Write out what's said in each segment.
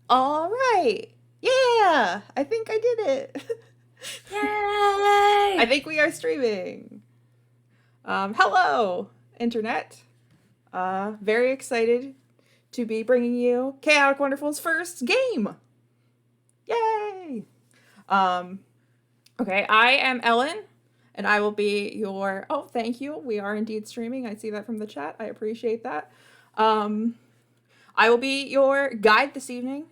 All right. Yeah, I think I did it. I Yay! think we are streaming. Hello, Internet. Very excited to be bringing you Chaotic Wonderful's first game. Yay! Um, okay, I am Ellen, and I will be your. Oh, thank you. We are indeed streaming. I see that from the chat. I appreciate that. Um, I will be your guide this evening.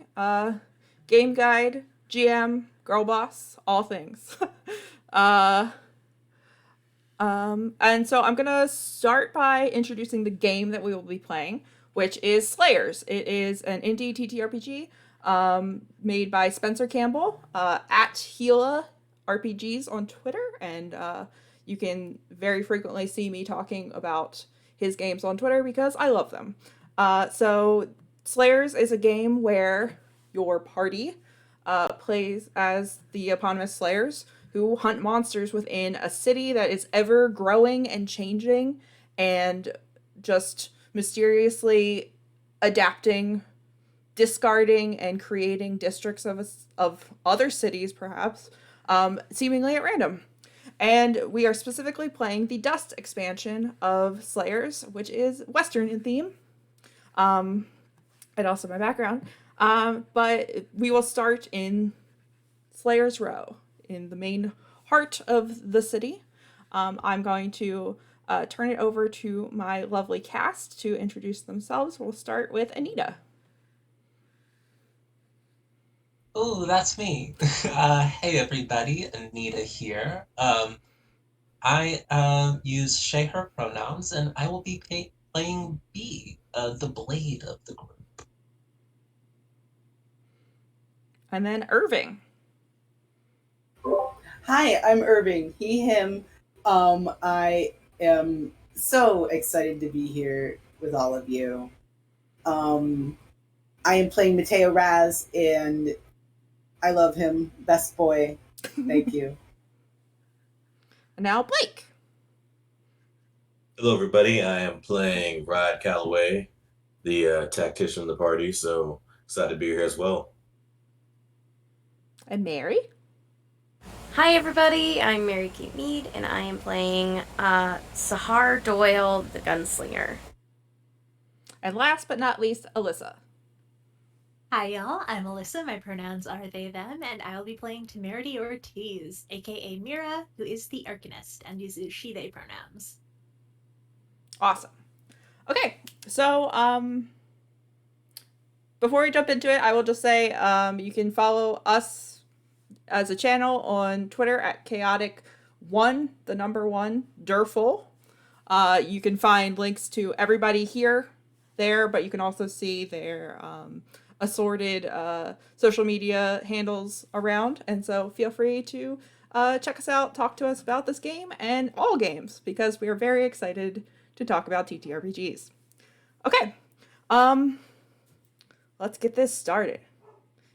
Game guide, GM, girl boss, all things. uh, and so I'm gonna start by introducing the game that we will be playing, which is Slayers. It is an indie TTRPG made by Spencer Campbell at Gila RPGs on Twitter, and you can very frequently see me talking about his games on Twitter because I love them. So Slayers is a game where your party plays as the eponymous Slayers who hunt monsters within a city that is ever growing and changing and just mysteriously adapting, discarding, and creating districts of other cities, perhaps, seemingly at random. And we are specifically playing the Dust expansion of Slayers, which is Western in theme. Um, and also my background. But we will start in Slayer's Row, in the main heart of the city. I'm going to turn it over to my lovely cast to introduce themselves. We'll start with Anita. Oh, that's me. Hey everybody, Anita here. I use she, her pronouns, and I will be playing B, the blade of the group. And then Irving. Hi, I'm Irving. He, him. I am so excited to be here with all of you. Um, I am playing Mateo Raz, and I love him. Best boy. Thank And you. now Blake. Hello, everybody. I am playing Rod Calloway, the tactician of the party, so excited to be here as well. And Mary. Hi, everybody. I'm Mary Kate Mead, and I am playing Sahar Doyle, the Gunslinger. And last but not least, Alyssa. Hi, y'all. I'm Alyssa. My pronouns are they, them, and I'll be playing Temerity Ortiz, aka Mira, who is the Arcanist and uses she, they pronouns. Awesome. Okay, so before we jump into it, I will just say you can follow us as a channel on Twitter at chaotic1, the number one, Durful. You can find links to everybody here there, but you can also see their assorted social media handles around. And so feel free to check us out, talk to us about this game and all games, because we are very excited to talk about TTRPGs. Okay, let's get this started.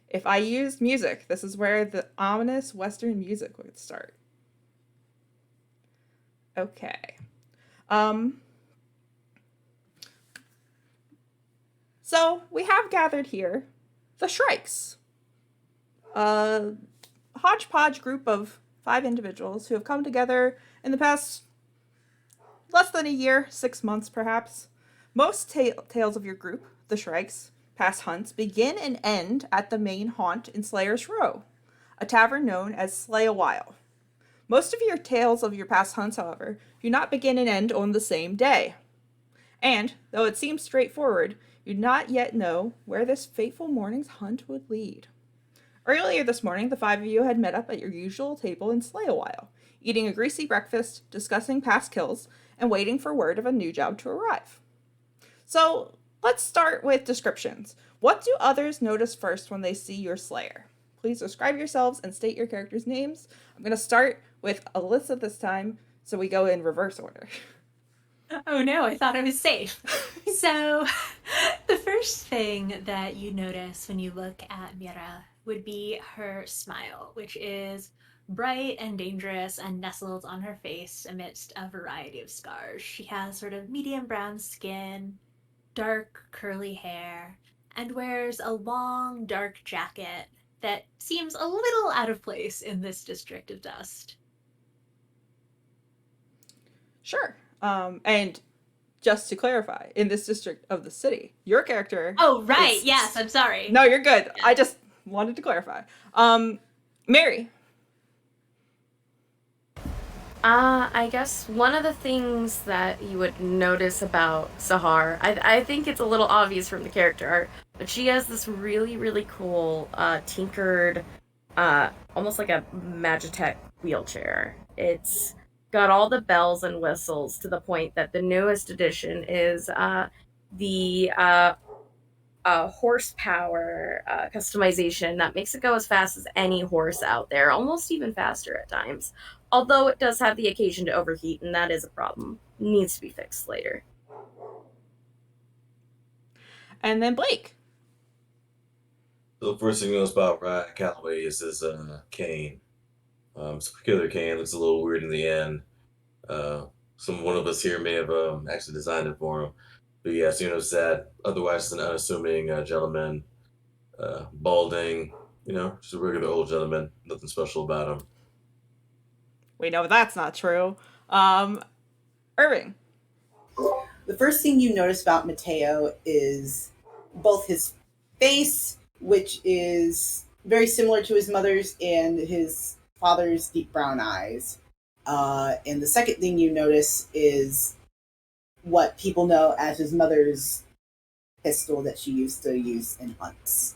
If I used music, this is where the ominous Western music would start. Okay. Um, so we have gathered here the Shrikes, a hodgepodge group of 5 individuals who have come together in the past less than a year, 6 months perhaps. Most tales of your group, the Shrikes, past hunts, begin and end at the main haunt in Slayer's Row, a tavern known as Slay a While. Most of your tales of your past hunts, however, do not begin and end on the same day. And, though it seems straightforward, you do not yet know where this fateful morning's hunt would lead. Earlier this morning, the 5 of you had met up at your usual table in Slay a While, eating a greasy breakfast, discussing past kills, and waiting for word of a new job to arrive. So, let's start with descriptions. What do others notice first when they see your Slayer? Please describe yourselves and state your characters' names. I'm going to start with Alyssa this time, so we go in reverse order. Oh no, I thought I was safe. So, the first thing that you notice when you look at Mira would be her smile, which is bright and dangerous and nestled on her face amidst a variety of scars. She has sort of medium brown skin, dark curly hair, and wears a long, dark jacket that seems a little out of place in this district of dust. Sure. And just to clarify, in this district of the city, your character. Oh, right. is- Yes, I'm sorry. No, you're good. Yeah. I just wanted to clarify. Mary. I guess one of the things that you would notice about Sahar, I think it's a little obvious from the character art, but she has this really, really cool, tinkered, almost like a Magitech wheelchair. It's got all the bells and whistles to the point that the newest edition is the horsepower customization that makes it go as fast as any horse out there, almost even faster at times. Although it does have the occasion to overheat, and that is a problem. Needs to be fixed later. And then Blake. So the first thing you notice about Ryan Calloway is his cane. It's a peculiar cane. Looks a little weird in the end. One of us here may have actually designed it for him. But yeah, so you notice that. Otherwise, it's an unassuming gentleman, balding. Just a regular old gentleman. Nothing special about him. We know that's not true. Irving. The first thing you notice about Mateo is both his face, which is very similar to his mother's, and his father's deep brown eyes. And the second thing you notice is what people know as his mother's pistol that she used to use in hunts.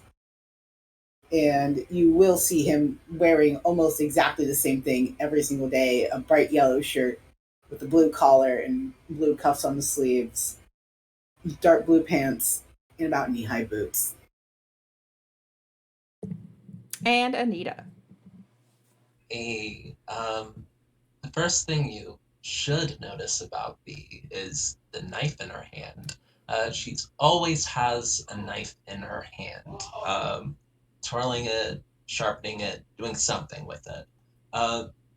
And you will see him wearing almost exactly the same thing every single day, a bright yellow shirt with a blue collar and blue cuffs on the sleeves, dark blue pants, and about knee-high boots. And Anita. The first thing you should notice about Bee is the knife in her hand. She always has a knife in her hand, twirling it, sharpening it, doing something with it.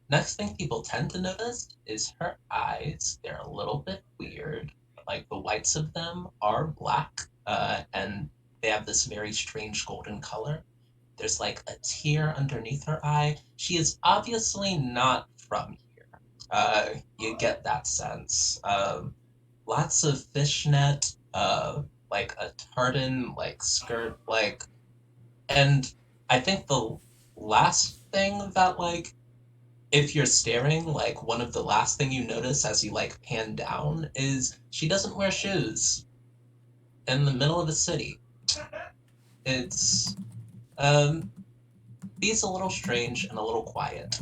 Next thing people tend to notice is her eyes. They're a little bit weird. Like the whites of them are black, and they have this very strange golden color. There's like a tear underneath her eye. She is obviously not from here. You get that sense. Lots of fishnet, like a tartan, like skirt, and I think the last thing that, like, if you're staring, like, one of the last thing you notice as you, like, pan down is she doesn't wear shoes in the middle of the city. It's, Bee's a little strange and a little quiet,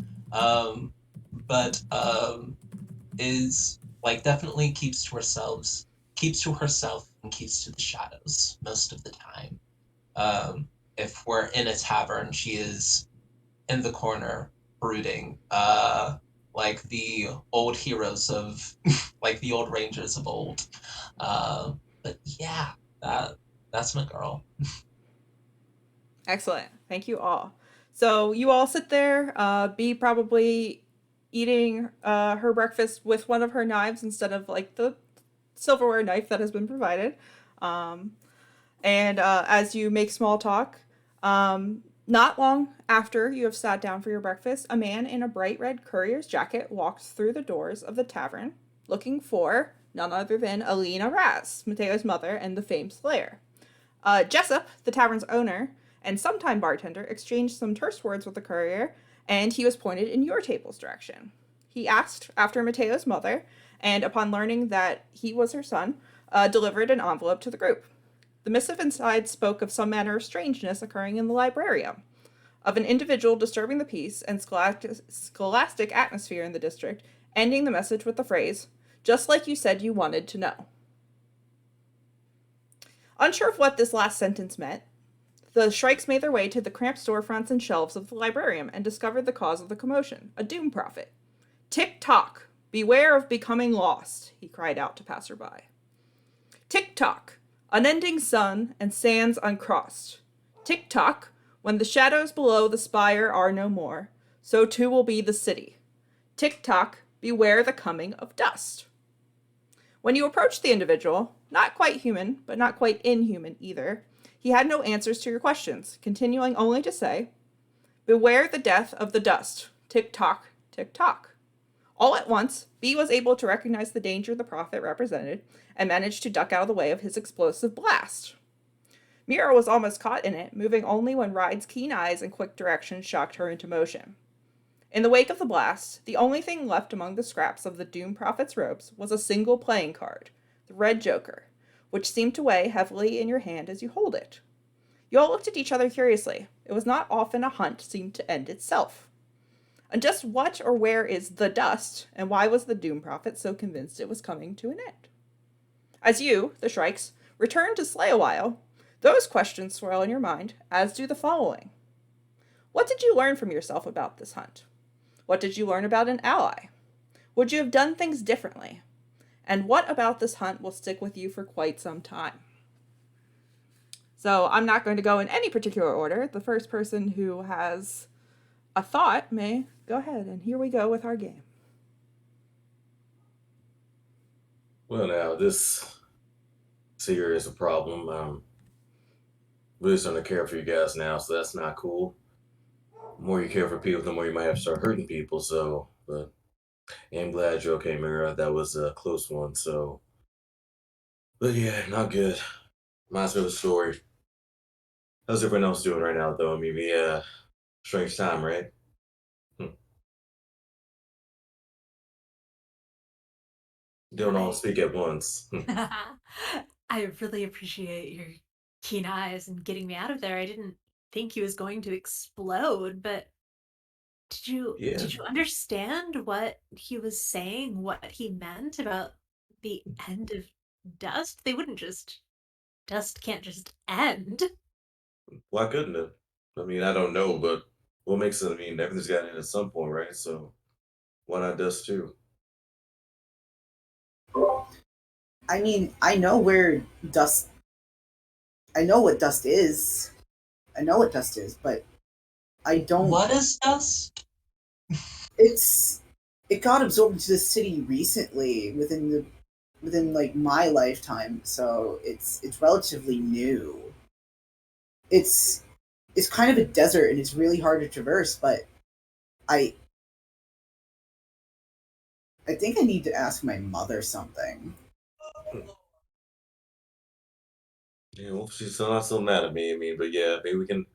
but is, like, definitely keeps to herself and keeps to the shadows most of the time. If we're in a tavern, she is in the corner brooding, like the old heroes of, like the old rangers of old. But yeah, that's my girl. Excellent. Thank you all. So you all sit there, Bee probably eating her breakfast with one of her knives instead of like the silverware knife that has been provided. And as you make small talk, not long after you have sat down for your breakfast, a man in a bright red courier's jacket walks through the doors of the tavern looking for none other than Alina Raz, Mateo's mother and the famed slayer. Jessup, the tavern's owner and sometime bartender, exchanged some terse words with the courier, and he was pointed in your table's direction. He asked after Mateo's mother, and upon learning that he was her son, delivered an envelope to the group. The missive inside spoke of some manner of strangeness occurring in the librarium, of an individual disturbing the peace and scholastic atmosphere in the district, ending the message with the phrase, "Just like you said you wanted to know." Unsure of what this last sentence meant, the Shrikes made their way to the cramped storefronts and shelves of the librarium and discovered the cause of the commotion, a doom prophet. "Tick-tock, beware of becoming lost," he cried out to passerby. "Tick-tock, unending sun and sands uncrossed. Tick-tock, when the shadows below the spire are no more, so too will be the city. Tick-tock, beware the coming of dust." When you approach the individual, not quite human, but not quite inhuman either, He had no answers to your questions, continuing only to say, "Beware the death of the dust. Tick tock, tick tock." All at once, B was able to recognize the danger the prophet represented and managed to duck out of the way of his explosive blast. Mira was almost caught in it, moving only when Ride's keen eyes and quick directions shocked her into motion. In the wake of the blast, the only thing left among the scraps of the Doom Prophet's robes was a single playing card, the Red Joker, which seemed to weigh heavily in your hand as you hold it. You all looked at each other curiously. It was not often a hunt seemed to end itself. And just what or where is the dust, and why was the Doom Prophet so convinced it was coming to an end? As you, the Shrikes, return to slay a while, those questions swirl in your mind, as do the following. What did you learn from yourself about this hunt? What did you learn about an ally? Would you have done things differently? And what about this hunt will stick with you for quite some time? So I'm not going to go in any particular order. The first person who has a thought may go ahead, and here we go with our game. Well, now this here is a problem. Really starting to care for you guys now, so that's not cool. The more you care for people, the more you might have to start hurting people. So, but I'm glad you're okay, Mira. That was a close one. So, but yeah, not good. Reminds me of a story. How's everyone else doing right now, though? I mean, strange time, right? Don't all speak at once. I really appreciate your keen eyes and getting me out of there. I didn't think he was going to explode, but Yeah. did you understand what he was saying, what he meant about the end of dust? They wouldn't just dust can't just end. Why couldn't it? I mean, I don't know, but what makes it? I mean, everything's got to end at some point, right? So why not dust too? I mean, I know where dust. I know what dust is. I know what dust is, but I don't. What is dust? It got absorbed into the city recently within like my lifetime, so it's relatively new. It's it's kind of a desert and it's really hard to traverse, but I I think I need to ask my mother something. Yeah, well, she's not so mad at me. I mean, but yeah, maybe we can.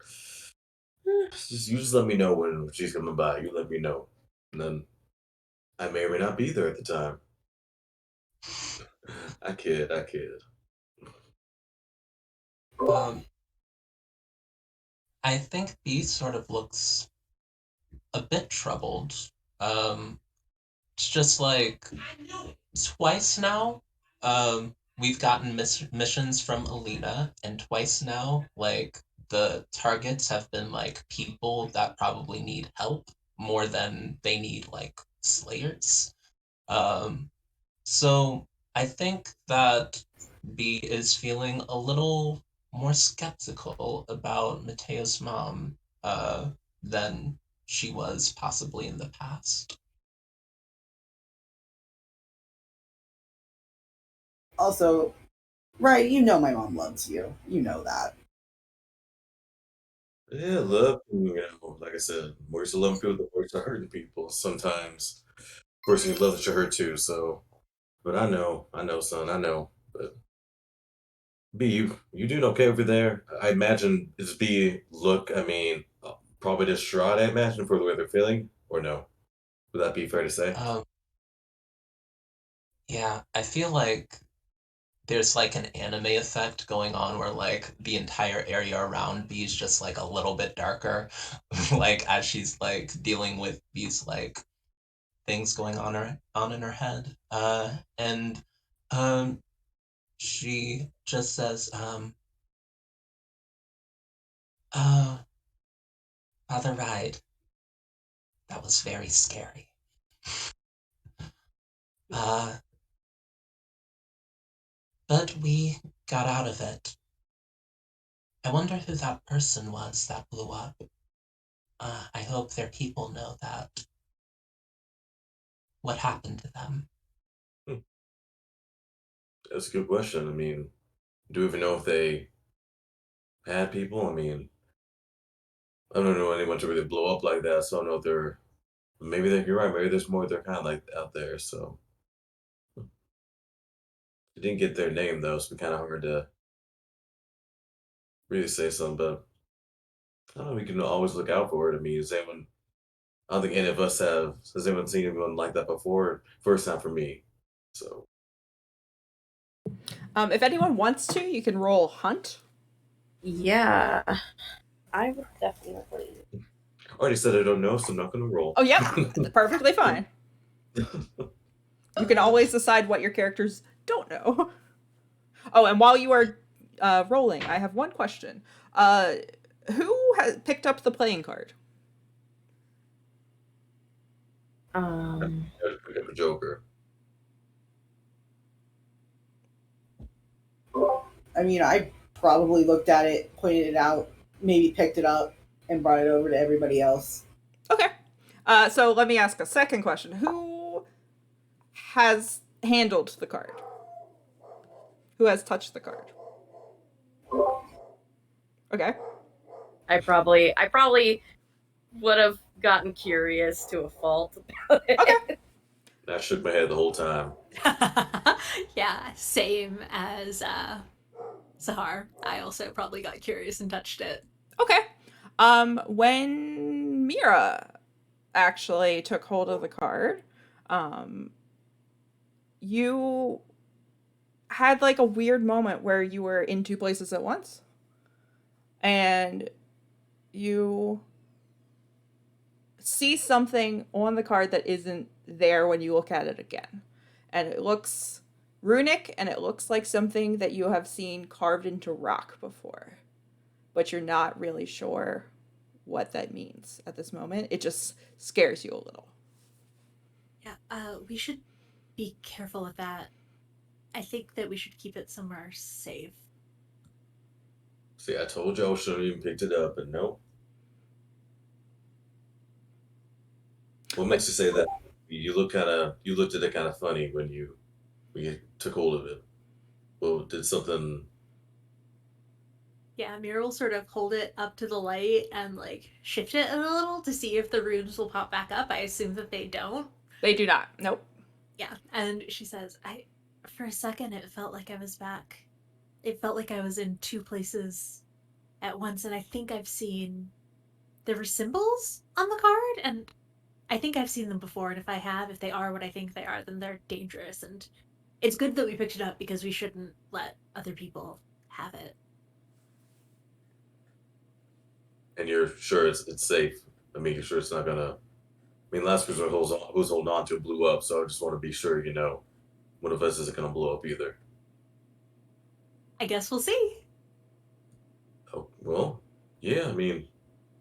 You just let me know when she's coming by. You let me know, and then I may or may not be there at the time. I kid, I kid. Um, I think B sort of looks a bit troubled. Um, it's just like twice now. We've gotten missions from Alina, and twice now, like the targets have been like people that probably need help more than they need like slayers. Um, so I think that B is feeling a little more skeptical about Mateo's mom than she was possibly in the past. Also, right, you know my mom loves you. You know that. Yeah, love. Like I said, words to loving people, the words to hurting people. Sometimes, person you love that you hurt too. So, but I know, son, I know. But B, you doing okay over there? I imagine is B look. I mean, probably distraught. I imagine for the way they're feeling, or no? Would that be fair to say? Um, yeah, I feel like there's like an anime effect going on where like the entire area around B is just like a little bit darker, like as she's like dealing with these like things going on in her head. And um, she just says, "Oh, Father Ride, that was very scary. Uh, but we got out of it. I wonder who that person was that blew up. I hope their people know that. What happened to them?" Hmm, that's a good question. I mean, do we even know if they bad people. I mean, I don't know anyone to really blow up like that, so I don't know if they're. Maybe you're right. Maybe there's more of their kind like out there. So I didn't get their name though, so it's kind of hard to really say something. But I don't know. We can always look out for it. I mean, is anyone? I don't think any of us have. Has anyone seen anyone like that before? First time for me. So If anyone wants to, you can roll hunt. Yeah, I would definitely. I already said I don't know, so I'm not gonna roll. Oh, yeah, perfectly fine. You can always decide what your characters don't know. Oh, and while you are rolling, I have one question. Who has picked up the playing card? I just pick up a Joker. I mean, I probably looked at it, pointed it out, maybe picked it up, and brought it over to everybody else. Okay. So let me ask a second question. Who has handled the card? Who has touched the card? Okay. I probably would have gotten curious to a fault about it. Okay. I shook my head the whole time. Yeah, same as Sahar. I also probably got curious and touched it. Okay. When Mira actually took hold of the card, you had like a weird moment where you were in two places at once. And you see something on the card that isn't there when you look at it again. And it looks runic, and it looks like something that you have seen carved into rock before. But you're not really sure what that means at this moment. It just scares you a little. Yeah, we should be careful with that. I think that we should keep it somewhere safe. See, I told you I should have even picked it up, but nope. What makes you say that? You looked at it kind of funny when you took hold of it. Well, did something? Yeah, Mira will sort of hold it up to the light and like shift it a little to see if the runes will pop back up. I assume that they don't. They do not. Nope. Yeah, and she says, for a second it felt like I was back. It felt like I was in two places at once, and I think there were symbols on the card, and I think I've seen them before, and if they are what I think they are, then they're dangerous, and it's good that we picked it up because we shouldn't let other people have it. And you're sure it's safe. I mean, you're sure it's not gonna. I mean, last person who's holding on to it blew up, so I just want to be sure, one of us isn't gonna blow up either. I guess we'll see. Oh, well, yeah. I mean,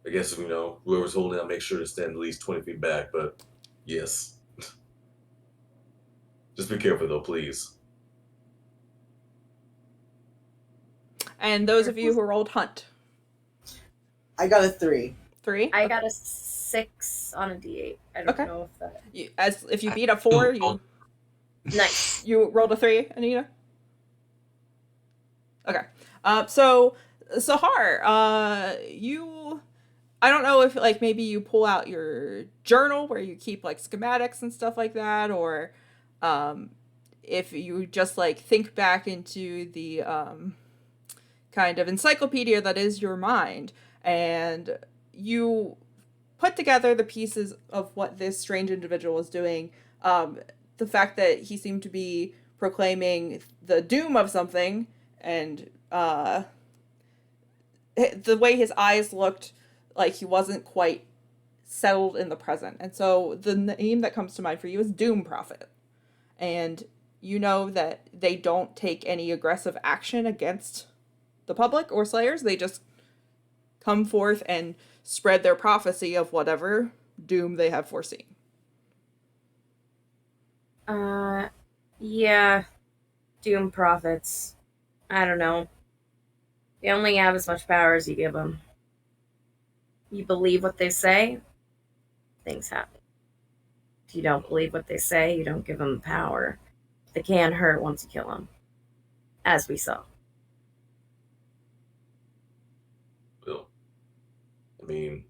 I guess whoever's holding out, make sure to stand at least 20 feet back. But yes, just be careful though, please. And those of you who rolled hunt. I got a 3. 3? I got a 6 on a D8. I don't Okay. know if that. If you beat a 4, Nice. you rolled a 3, Anita? Okay. So Sahar, I don't know if like maybe you pull out your journal where you keep like schematics and stuff like that, or if you just like think back into the kind of encyclopedia that is your mind, and you put together the pieces of what this strange individual was doing. The fact that he seemed to be proclaiming the doom of something, and the way his eyes looked like he wasn't quite settled in the present. And so the name that comes to mind for you is Doom Prophet. And you know that they don't take any aggressive action against the public or slayers. They just come forth and spread their prophecy of whatever doom they have foreseen. Yeah. Doom prophets. I don't know. They only have as much power as you give them. You believe what they say, things happen. If you don't believe what they say, you don't give them the power. They can hurt once you kill them. As we saw. mean,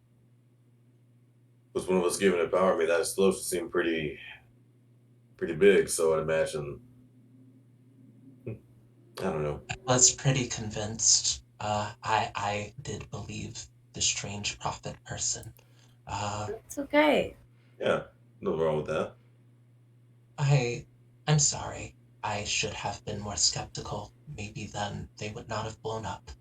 was one of us given it power? I mean, that explosion seemed pretty big, so I'd imagine. I don't know. I was pretty convinced. I did believe the strange prophet person. Uh, It's okay. Yeah, nothing wrong with that. I'm sorry. I should have been more skeptical. Maybe then they would not have blown up.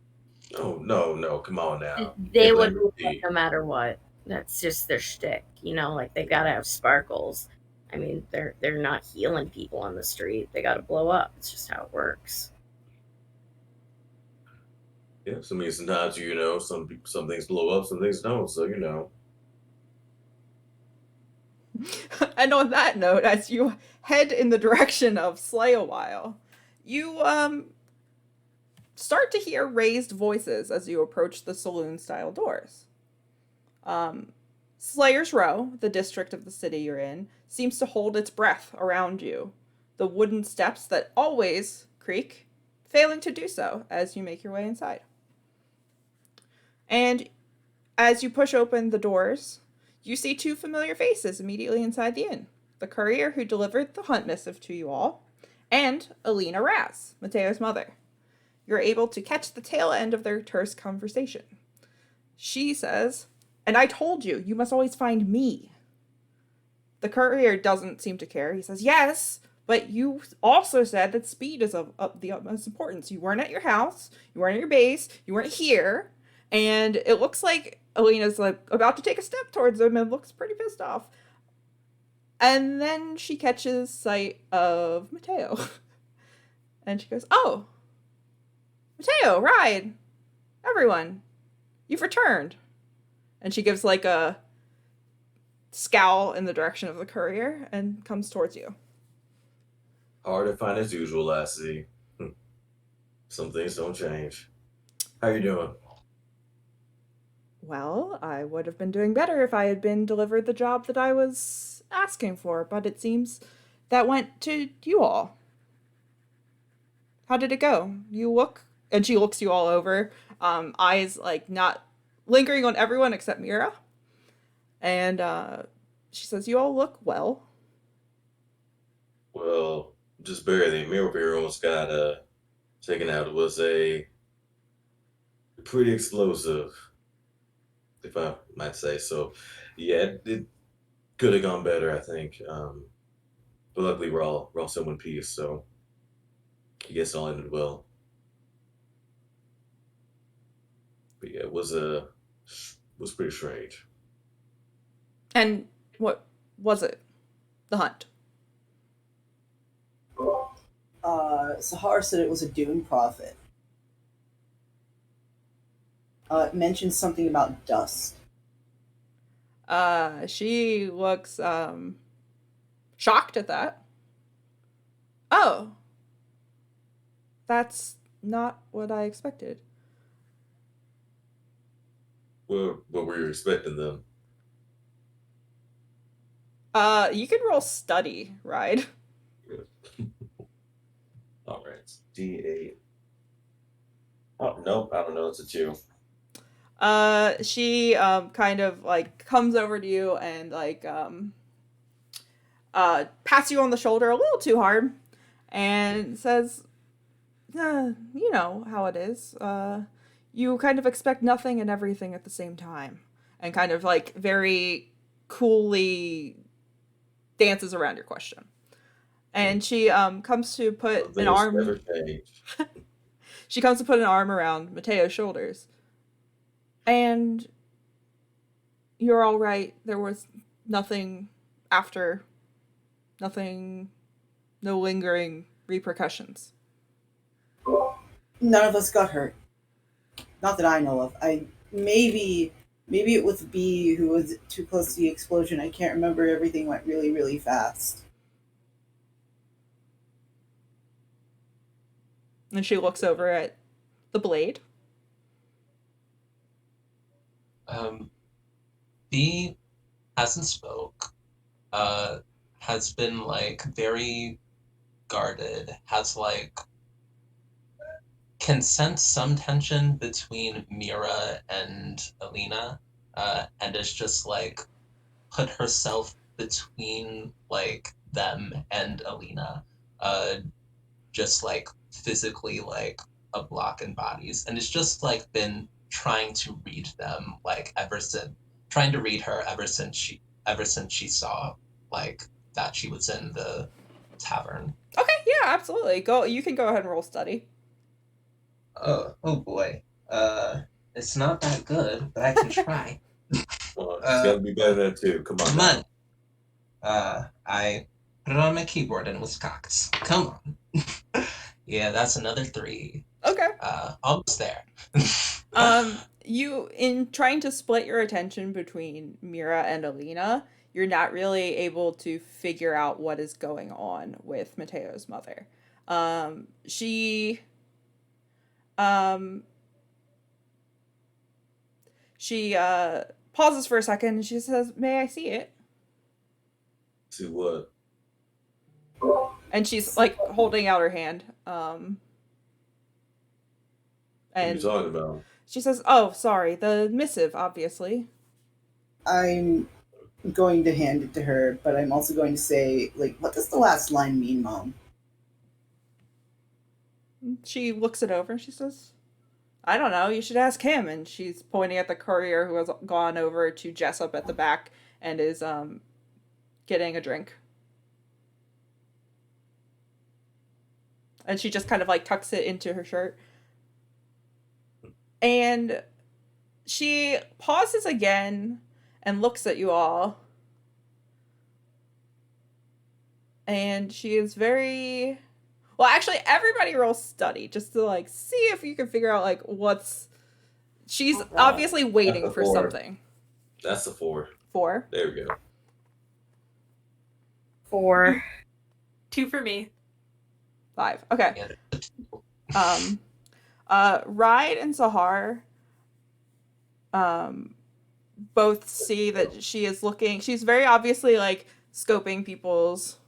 No, no, no. Come on now. They Can't would blame blow up me. no matter what. That's just their shtick, you know. Like they gotta have sparkles. I mean, they're not healing people on the street. They gotta blow up. It's just how it works. Yeah, so I mean, sometimes some things blow up, some things don't. So And on that note, as you head in the direction of Slay a While, you start to hear raised voices as you approach the saloon style doors. Slayer's Row, the district of the city you're in, seems to hold its breath around you. The wooden steps that always creak, failing to do so as you make your way inside. And as you push open the doors, you see two familiar faces immediately inside the inn. The courier who delivered the hunt missive to you all, and Alina Raz, Mateo's mother. You're able to catch the tail end of their terse conversation. She says, "And I told you, you must always find me." The courier doesn't seem to care. He says, "Yes, but you also said that speed is of the utmost importance. You weren't at your house, you weren't at your base, you weren't here." And it looks like Alina's like about to take a step towards him and looks pretty pissed off. And then she catches sight of Mateo. And she goes, "Oh, Mateo, Ride, everyone, you've returned." And she gives like a scowl in the direction of the courier and comes towards you. Hard to find as usual, Lassie. Some things don't change. How you doing? Well, I would have been doing better if I had been delivered the job that I was asking for, but it seems that went to you all. How did it go? You look, and she looks you all over, eyes like not lingering on everyone except Mira. And she says, "You all look well." Well, just barely. Mirror Beer almost got taken out. It was a pretty explosive, if I might say so. Yeah, it could have gone better, I think. But luckily we're all still in one piece, so I guess it all ended well. But yeah, it was pretty strange. And what was it? The hunt. Sahar said it was a Dune prophet. It mentioned something about dust. She looks shocked at that. "Oh, that's not what I expected." Well, what were you expecting then? You can roll study, Ride. All right, it's D8. Oh nope, I don't know. It's a 2. She kind of like comes over to you and like pats you on the shoulder a little too hard and says, "You know how it is. You kind of expect nothing and everything at the same time," and kind of like very coolly dances around your question. And she comes to put an Things arm. never change. She comes to put an arm around Mateo's shoulders. "And you're all right. There was nothing after, nothing, no lingering repercussions." None of us got hurt. Not that I know of. Maybe it was B who was too close to the explosion. I can't remember. Everything went really, really fast. And she looks over at the blade. B hasn't spoke. Has been like very guarded. Has like can sense some tension between Mira and Alina. and is just like put herself between like them and Alina, just like physically like a block in bodies, and it's just like been trying to read them like ever since trying to read her ever since she saw like that she was in the tavern. Okay, yeah, absolutely. Go. You can go ahead and roll study. Oh boy. It's not that good, but I can try. Well, it's gotta be better than 2. Come on. Come now. on. I put it on my keyboard and it was cocked. Come on. Yeah, that's another 3. Okay. Almost there. You in trying to split your attention between Mira and Alina, you're not really able to figure out what is going on with Mateo's mother. She pauses for a second and she says, "May I see it?" See what? And she's like holding out her hand. What are you And talking about? she says, "Oh, sorry, the missive, obviously." I'm going to hand it to her, but I'm also going to say, like, what does the last line mean, Mom? She looks it over and she says, "I don't know, you should ask him." And she's pointing at the courier who has gone over to Jessup at the back and is getting a drink. And she just kind of like tucks it into her shirt. And she pauses again and looks at you all. And she is very well, actually everybody roll study just to like see if you can figure out like what's she's obviously waiting That's a for 4. something. That's a 4. 4. There we go. 4. 2 for me. 5. Okay. Yeah. Ride and Sahar both see that she's very obviously like scoping people's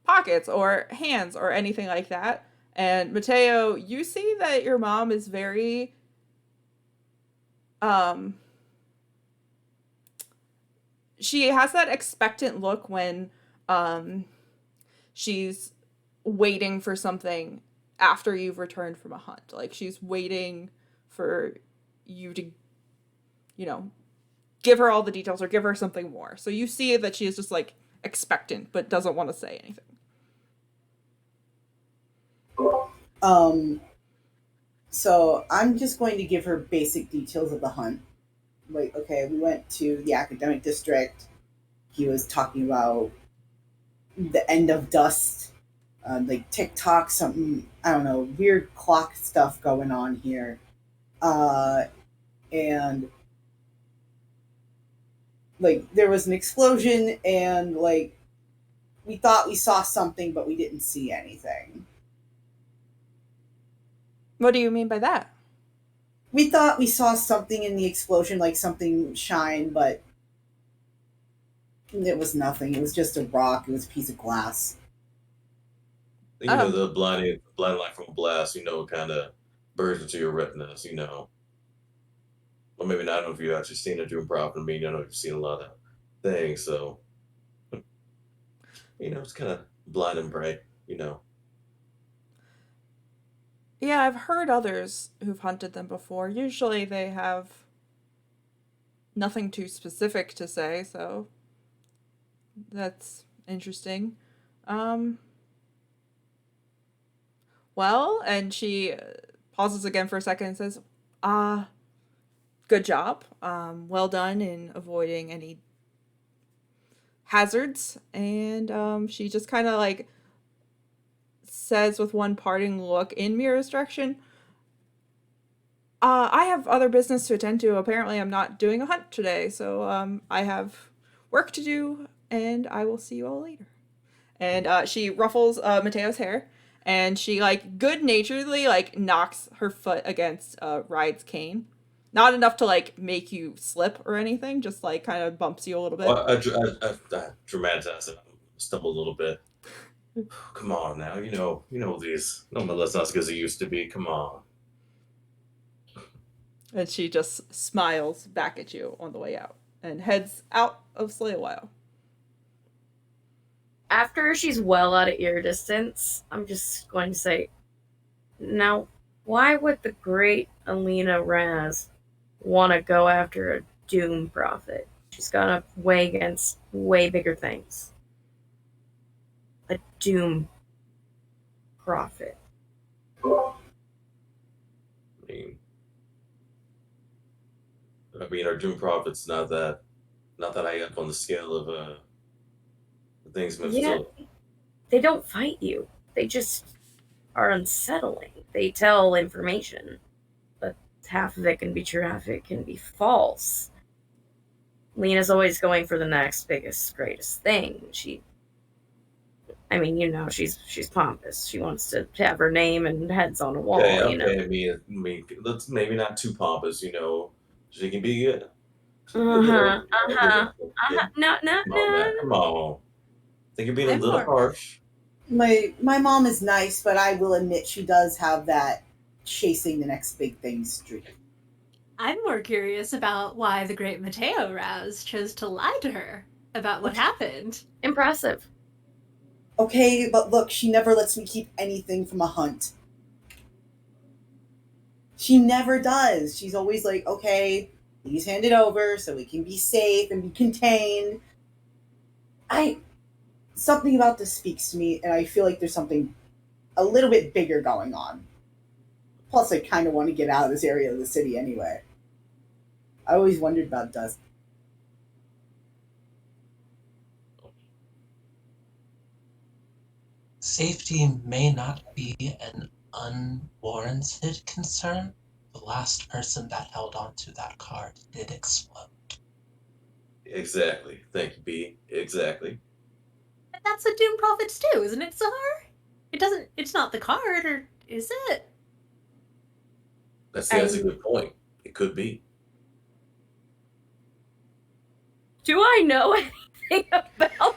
pockets or hands or anything like that. And Mateo, you see that your mom is very she has that expectant look when she's waiting for something after you've returned from a hunt. Like she's waiting for you to, give her all the details or give her something more. So you see that she is just like expectant but doesn't want to say anything. So I'm just going to give her basic details of the hunt. Like, okay, we went to the academic district. He was talking about the end of dust, like TikTok, something, I don't know, weird clock stuff going on here. And like there was an explosion and like we thought we saw something but we didn't see anything. What do you mean by that? We thought we saw something in the explosion, like something shine, but it was nothing. It was just a rock. It was a piece of glass. The blinding light from a blast, kind of burns into your retinas, Or maybe not. I don't know if you've actually seen a dream prophet. I don't know if you've seen a lot of things, so it's kind of blind and bright, Yeah, I've heard others who've hunted them before. Usually they have nothing too specific to say, so that's interesting. Well, and she pauses again for a second and says, good job. Well done in avoiding any hazards. And she just kind of like says with one parting look in Mira's direction, I have other business to attend to. Apparently I'm not doing a hunt today, so I have work to do, and I will see you all later. And she ruffles Mateo's hair, and she like good-naturedly like knocks her foot against Ride's cane. Not enough to like make you slip or anything, just like kind of bumps you a little bit. Well, I dramatized it. Stumbled a little bit. Come on now, these. No, that's not as good as it used to be. Come on. And she just smiles back at you on the way out and heads out of Slay a While. After she's well out of ear distance, I'm just going to say, now, why would the great Alina Raz want to go after a Doom Prophet? She's gonna weigh against way bigger things. A Doom Prophet. I mean, our Doom Prophet's not that high up on the scale of the things Yeah, still. they don't fight you. They just are unsettling. They tell information, but half of it can be true, half of it can be false. Lena's always going for the next biggest, greatest thing. She's pompous. She wants to have her name and heads on a wall. Okay, you know. I mean, let's maybe not too pompous. She can be good. No. Come on. I think you're being a I'm little more- harsh. My mom is nice, but I will admit she does have that chasing the next big thing streak. I'm more curious about why the great Mateo Raz chose to lie to her about what happened. Impressive. Okay, but look, she never lets me keep anything from a hunt. She never does. She's always like, okay, please hand it over so we can be safe and be contained. Something about this speaks to me, and I feel like there's something a little bit bigger going on. Plus, I kind of want to get out of this area of the city anyway. I always wondered about Dust. Safety may not be an unwarranted concern. The last person that held onto that card did explode. Exactly. Thank you, B. Exactly. But that's what Doom Prophets do, isn't it, Sahar? It's not the card, or is it? That's a good point. It could be. Do I know anything about?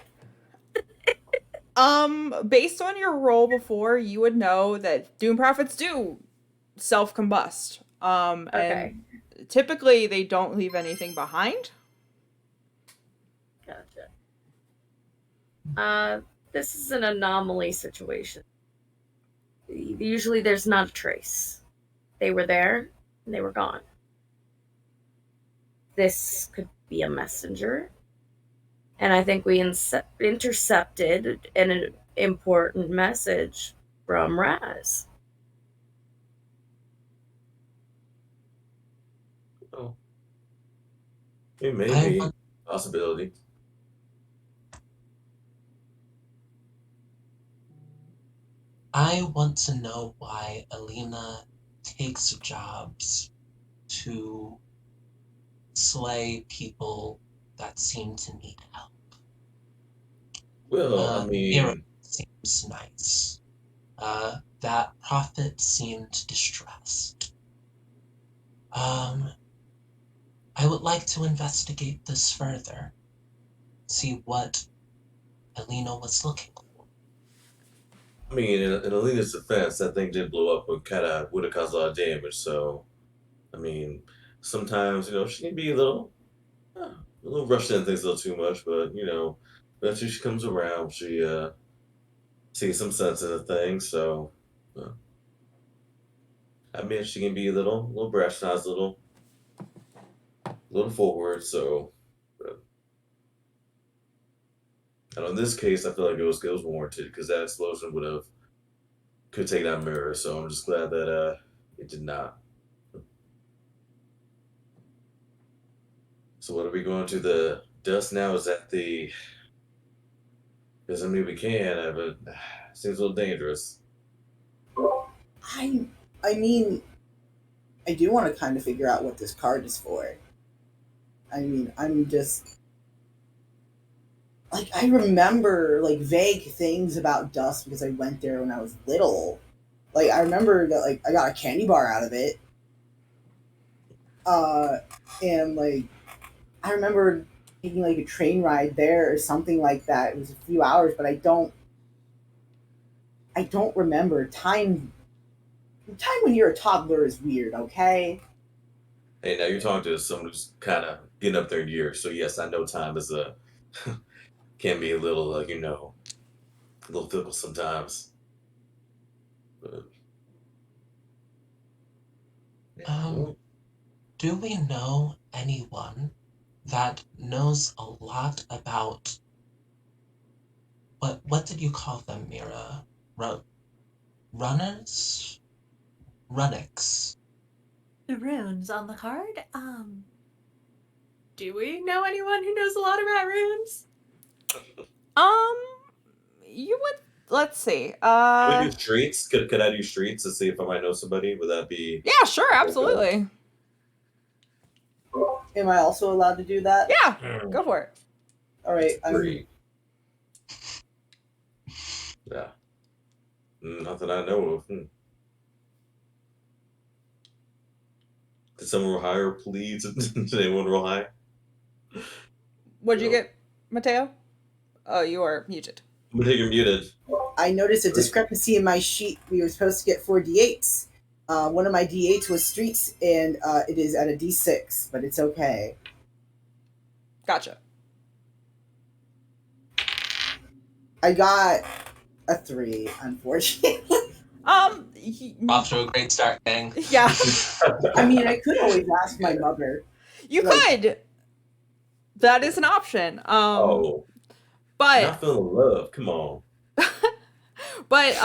Based on your role before, you would know that Doom Prophets do self-combust. Okay. And typically they don't leave anything behind. Gotcha. This is an anomaly situation. Usually there's not a trace. They were there, and they were gone. This could be a messenger. And I think we intercepted an important message from Raz. Oh. It may be a possibility. I want to know why Alina takes jobs to slay people that seem to need help. Well, Mira seems nice. That prophet seemed distressed. I would like to investigate this further. See what Alina was looking for. I mean, in Alina's defense, that thing did blow up and kind of would have caused a lot of damage. So, I mean, sometimes she can be a little rushed into things a little too much, but eventually she comes around. She sees some sense in the thing. So, I mean, she can be a little brash, not a little forward. So, and in this case, I feel like it was warranted because that explosion could take that mirror. So I'm just glad that it did not. So what are we going to the dust now? Is that the? Because I mean we can, but it seems a little dangerous. I mean, I do want to kind of figure out what this card is for. I mean, I'm just like, I remember like vague things about dust because I went there when I was little. Like, I remember that like I got a candy bar out of it. And like I remember taking like a train ride there or something like that. It was a few hours, but I don't remember time when you're a toddler is weird, okay? Hey, now you're talking to someone who's kind of getting up there in years. So yes, I know time is a can be a little, a little fickle sometimes. But yeah, Um, do we know anyone that knows a lot about what did you call them, Mira? Ru- runners? Runnix. The runes on the card. Do we know anyone who knows a lot about runes? Um, you would. Let's see. can we do streets? Could I do streets to see if I might know somebody? Would that be Yeah, sure, okay? absolutely. Am I also allowed to do that? Yeah, go for it. All right. Three. Yeah. Nothing I know of. Did someone roll higher, please? Did anyone roll high? What'd you No. get, Mateo? Oh, you are muted. Mateo, you're muted. I noticed a discrepancy in my sheet. We were supposed to get 4 d8s. One of my d8s was streets, and it is at a d6, but it's okay. Gotcha. I got a 3, unfortunately. Off to a great start, gang. Yeah, I mean, I could always ask my mother. you could. That is an option. Oh, But not feeling love. Come on. But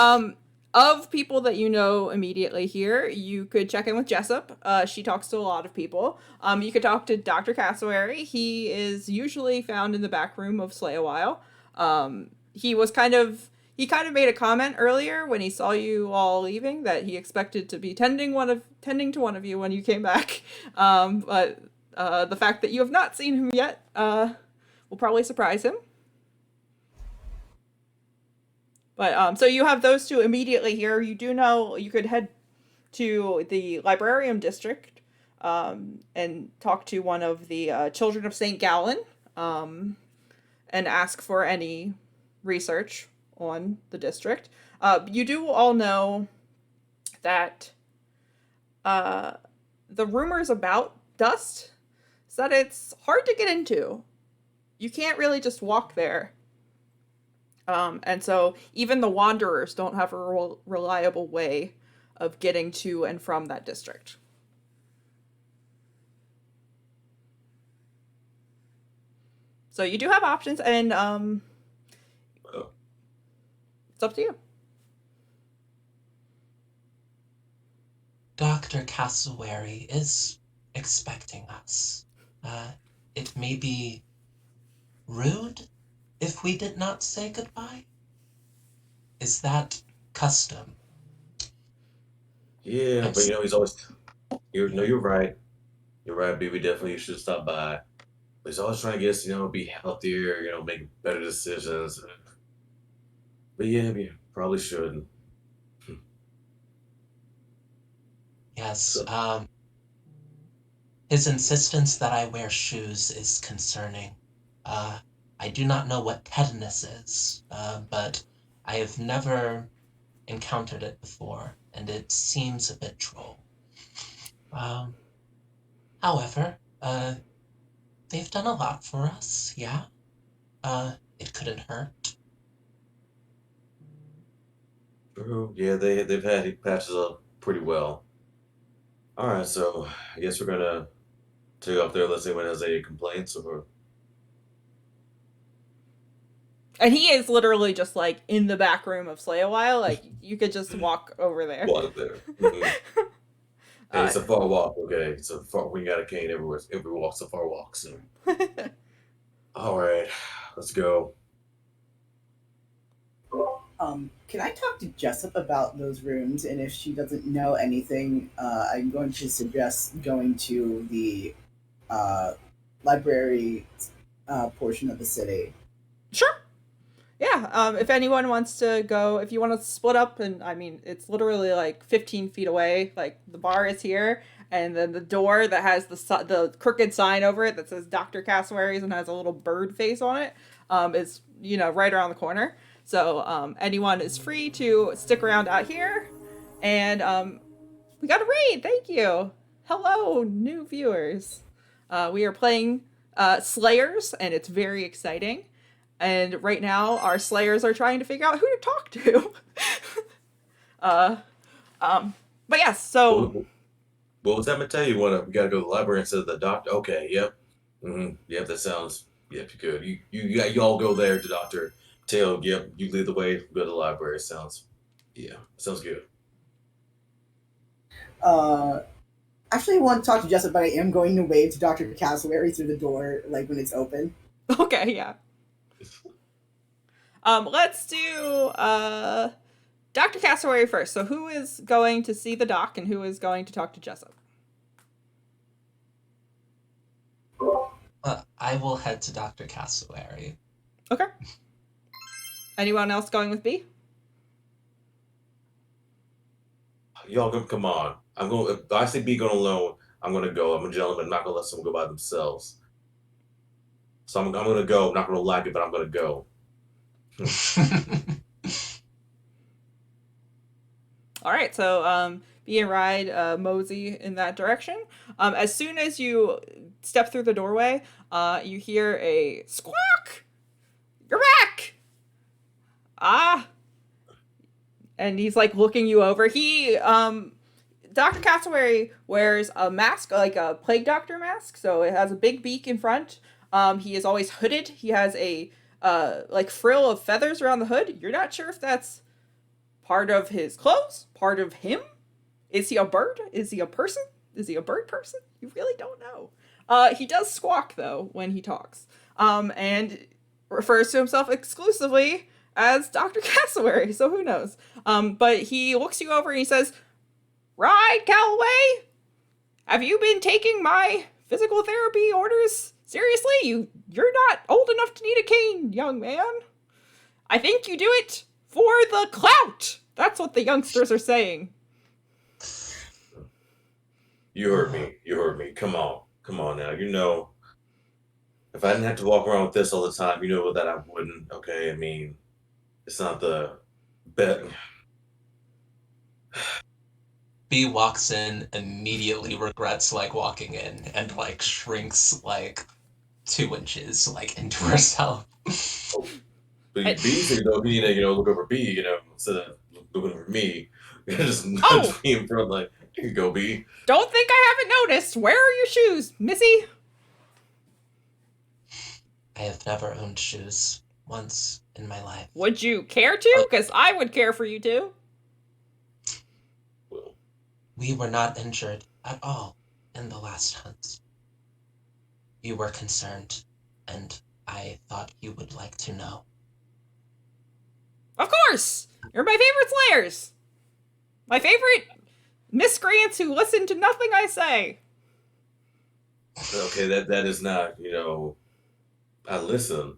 of people that you know immediately here, you could check in with Jessup. She talks to a lot of people. You could talk to Dr. Cassowary. He is usually found in the back room of Slay a While. He kind of made a comment earlier when he saw you all leaving that he expected to be tending to one of you when you came back. But the fact that you have not seen him yet will probably surprise him. But so you have those two immediately here. You do know you could head to the Librarium District and talk to one of the Children of St. Gallen and ask for any research on the district. You do all know that the rumors about dust is that it's hard to get into. You can't really just walk there. And so even the wanderers don't have a reliable way of getting to and from that district. So you do have options, and it's up to you. Dr. Cassowary is expecting us. It may be rude if we did not say goodbye. Is that custom? Yeah, but he's always. You're right. You're right, B. We definitely should stop by. But he's always trying to get us, be healthier, make better decisions. But yeah, we probably should. Yes. His insistence that I wear shoes is concerning. I do not know what tetanus is, but I have never encountered it before, and it seems a bit droll. However, they've done a lot for us, yeah? It couldn't hurt. True. Yeah, they've had he patches up pretty well. All right, so I guess we're gonna take off there unless anyone has any complaints or. And he is literally just like in the back room of Slay a While. Like you could just walk over there. Walk there. Hey, it's a far walk, okay? It's a far. We got a cane everywhere. Every walk's a far walk. So. All right, let's go. Can I talk to Jessup about those rooms? And if she doesn't know anything, I'm going to suggest going to the library portion of the city. Sure. Yeah. If anyone wants to go, if you want to split up, and I mean, it's literally like 15 feet away. Like the bar is here, and then the door that has the crooked sign over it that says Dr. Cassowary's and has a little bird face on it is right around the corner. So anyone is free to stick around out here, and we got a raid. Thank you. Hello, new viewers. We are playing Slayers, and it's very exciting. And right now, our Slayers are trying to figure out who to talk to. uh, but yes, so What was that, Mateo? We gotta go to the library instead of the doctor? Okay, yep. Yep, that sounds, yep, you're good. You all go there to Dr. Mateo, yep, you lead the way, go to the library. Sounds good. Actually, I want to talk to Jessup, but I am going to wave to Dr. Cassowary through the door, like when it's open. okay, yeah. Let's do Dr. Cassowary first. So who is going to see the doc and who is going to talk to Jessup? I will head to Dr. Cassowary. Okay. Anyone else going with B? Y'all come on. If I see B going alone, I'm gonna go. I'm a gentleman. I'm not gonna let someone go by themselves. So I'm gonna go. I'm not gonna like it, but I'm gonna go. All right, so B and Ride mosey in that direction. As soon as you step through the doorway, you hear a squawk. You're back. Ah. And he's like looking you over. Dr. Cassowary wears a mask, like a plague doctor mask, so it has a big beak in front. He is always hooded. He has a like frill of feathers around the hood. You're not sure if that's part of his clothes, part of him. Is he a bird? Is he a person? Is he a bird person? You really don't know. He does squawk though when he talks, and refers to himself exclusively as Dr. Cassowary. So who knows? But he looks you over and he says, "Ride, Calloway, have you been taking my physical therapy orders seriously? You're not old enough to need a cane, young man. I think you do it for the clout." That's what the youngsters are saying. You heard me. Come on now. You know, if I didn't have to walk around with this all the time, you know that I wouldn't. Okay, I mean, it's not the bet. B walks in, immediately regrets like walking in, and like shrinks like 2 inches like into herself. But B, you need to look over B, instead of looking over me. Just nudge me in front, like, here you go, B. Don't think I haven't noticed. Where are your shoes, Missy? I have never owned shoes once in my life. Would you care to? Because I would care for you too. Well, We were not injured at all in the last hunt. You were concerned, and I thought you would like to know. Of course! You're my favorite Slayers! My favorite miscreants who listen to nothing I say. okay, that is not, I listen.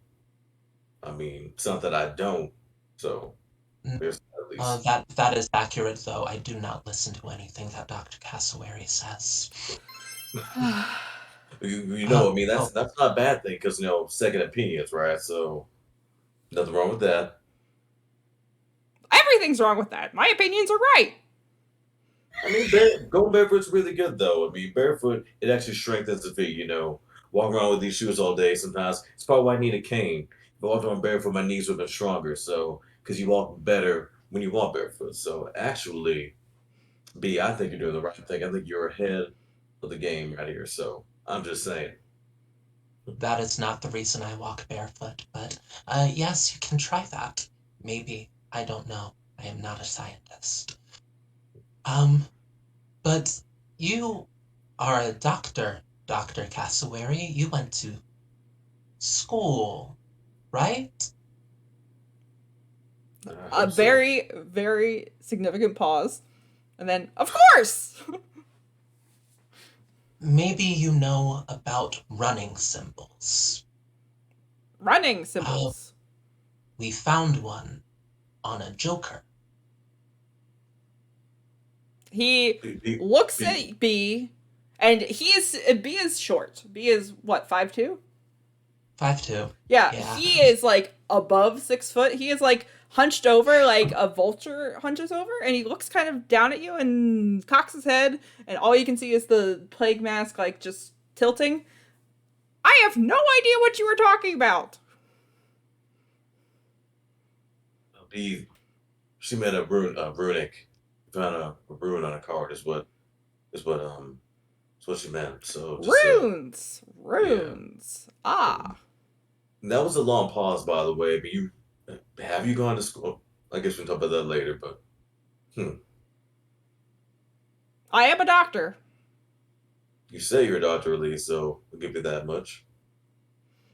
I mean, it's not that I don't. So, there's at least. That is accurate, though. I do not listen to anything that Dr. Cassowary says. I mean, that's not a bad thing, because, second opinions, right? So, nothing wrong with that. Everything's wrong with that. My opinions are right. I mean, going barefoot's really good, though. I mean, barefoot, it actually strengthens the feet, Walking around with these shoes all day, sometimes, it's probably why I need a cane. If I walked around barefoot, my knees would have been stronger, so, because you walk better when you walk barefoot. So, actually, B, I think you're doing the right thing. I think you're ahead of the game right here, so, I'm just saying. That is not the reason I walk barefoot, but yes, you can try that. Maybe. I don't know. I am not a scientist. But you are a doctor, Dr. Cassowary. You went to school, right? A very, very significant pause. And then, of course! Maybe you know about running symbols. Running symbols. We found one on a joker. He looks at B, and B is short. B is what, 5'2"? 5'2". Yeah, Yeah. he is like above 6 foot. He is like hunched over like a vulture hunches over, and he looks kind of down at you and cocks his head, and all you can see is the plague mask like just tilting. I have no idea what you were talking about. She meant a runic. Found a rune on a card is what she meant. So just Runes. Ah. that was a long pause, by the way. But have you gone to school? I guess we can talk about that later. But I am a doctor. you say you're a doctor, Lee, so I'll give you that much.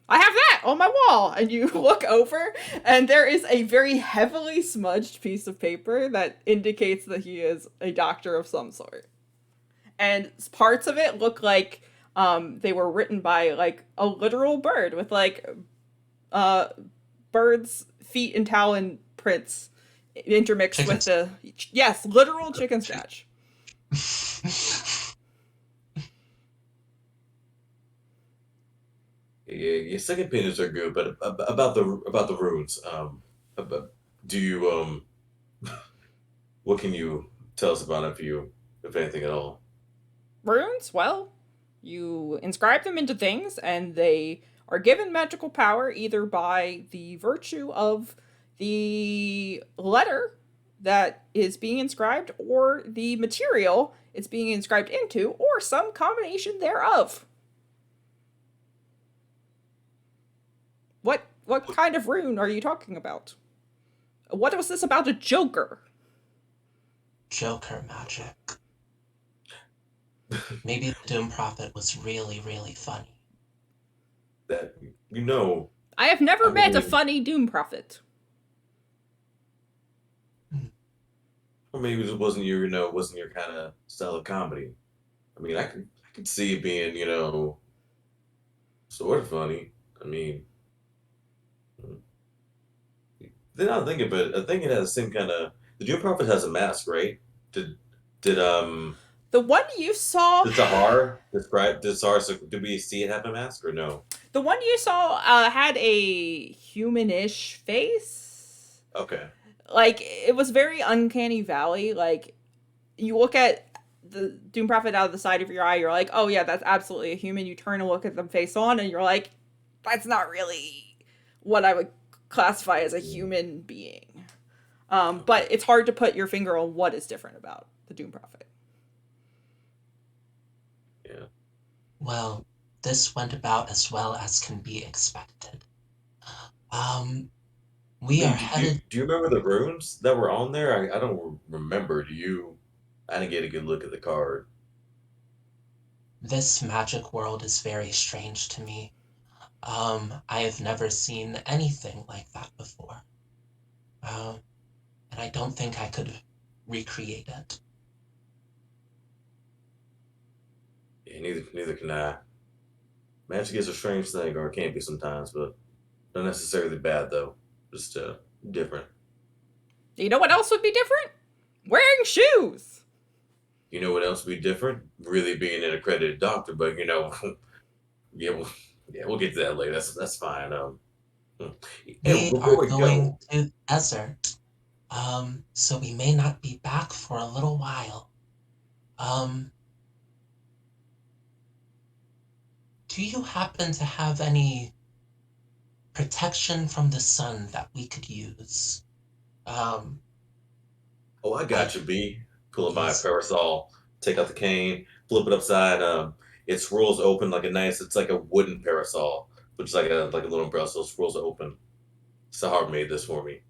I have that on my wall. And you look over, and there is a very heavily smudged piece of paper that indicates that he is a doctor of some sort. And parts of it look like they were written by like a literal bird with like bird's feet and talon prints intermixed with the literal chicken scratch. Yeah, your second opinions are good, but about the runes, do you what can you tell us about it if anything at all? Runes? Well, you inscribe them into things, and they are given magical power either by the virtue of the letter that is being inscribed, or the material it's being inscribed into, or some combination thereof. What kind of rune are you talking about? What was this about a Joker? Joker magic. Maybe the Doom Prophet was really, really funny. That I have never met a mean- funny Doom Prophet. or maybe it wasn't your kind of style of comedy. I mean, I could see it being sort of funny. I mean, then I think of it. I think it has the same kind of. The Doom Prophet has a mask, right? Did The one you saw, did Sahar describe? Did we see it have a mask or no? the one you saw had a humanish face. Okay. Like, it was very uncanny valley. Like, you look at the Doom Prophet out of the side of your eye, you're like, oh yeah, that's absolutely a human. You turn and look at them face on, and you're like, that's not really what I would classify as a human being. But it's hard to put your finger on what is different about the Doom Prophet. Yeah. Well, this went about as well as can be expected. We are headed. Do you remember the runes that were on there? I don't remember. Do you? I didn't get a good look at the card. This magic world is very strange to me. I have never seen anything like that before. And I don't think I could recreate it. Yeah, neither can I. Magic is a strange thing, or it can be sometimes, but not necessarily bad though. Just different. You know what else would be different? Wearing shoes! You know what else would be different? Really being an accredited doctor, but yeah, we'll get to that later. That's fine. We Before are we going go, to the desert. So we may not be back for a little while. Do you happen to have any protection from the sun that we could use? oh, I got you, B. Pull up my Yes. parasol, take out the cane, flip it upside. It swirls open like a nice. It's like a wooden parasol, which is like a little umbrella. So it swirls open. Sahar made this for me.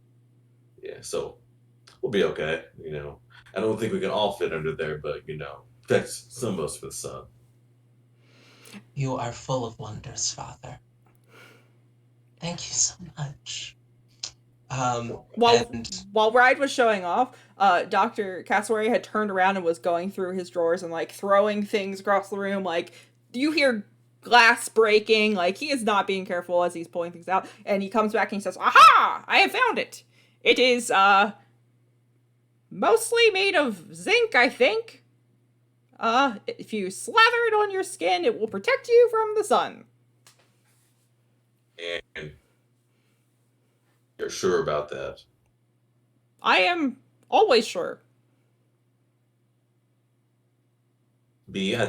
Yeah, so we'll be okay. I don't think we can all fit under there, but protects some of us for the sun. You are full of wonders, Father. Thank you so much. While Ride was showing off, Dr. Cassowary had turned around and was going through his drawers and like throwing things across the room. Like, you hear glass breaking. Like, he is not being careful as he's pulling things out. And he comes back and he says, "Aha! I have found it. It is mostly made of zinc, I think. If you slather it on your skin, it will protect you from the sun." And you're sure about that? I am always sure. B, I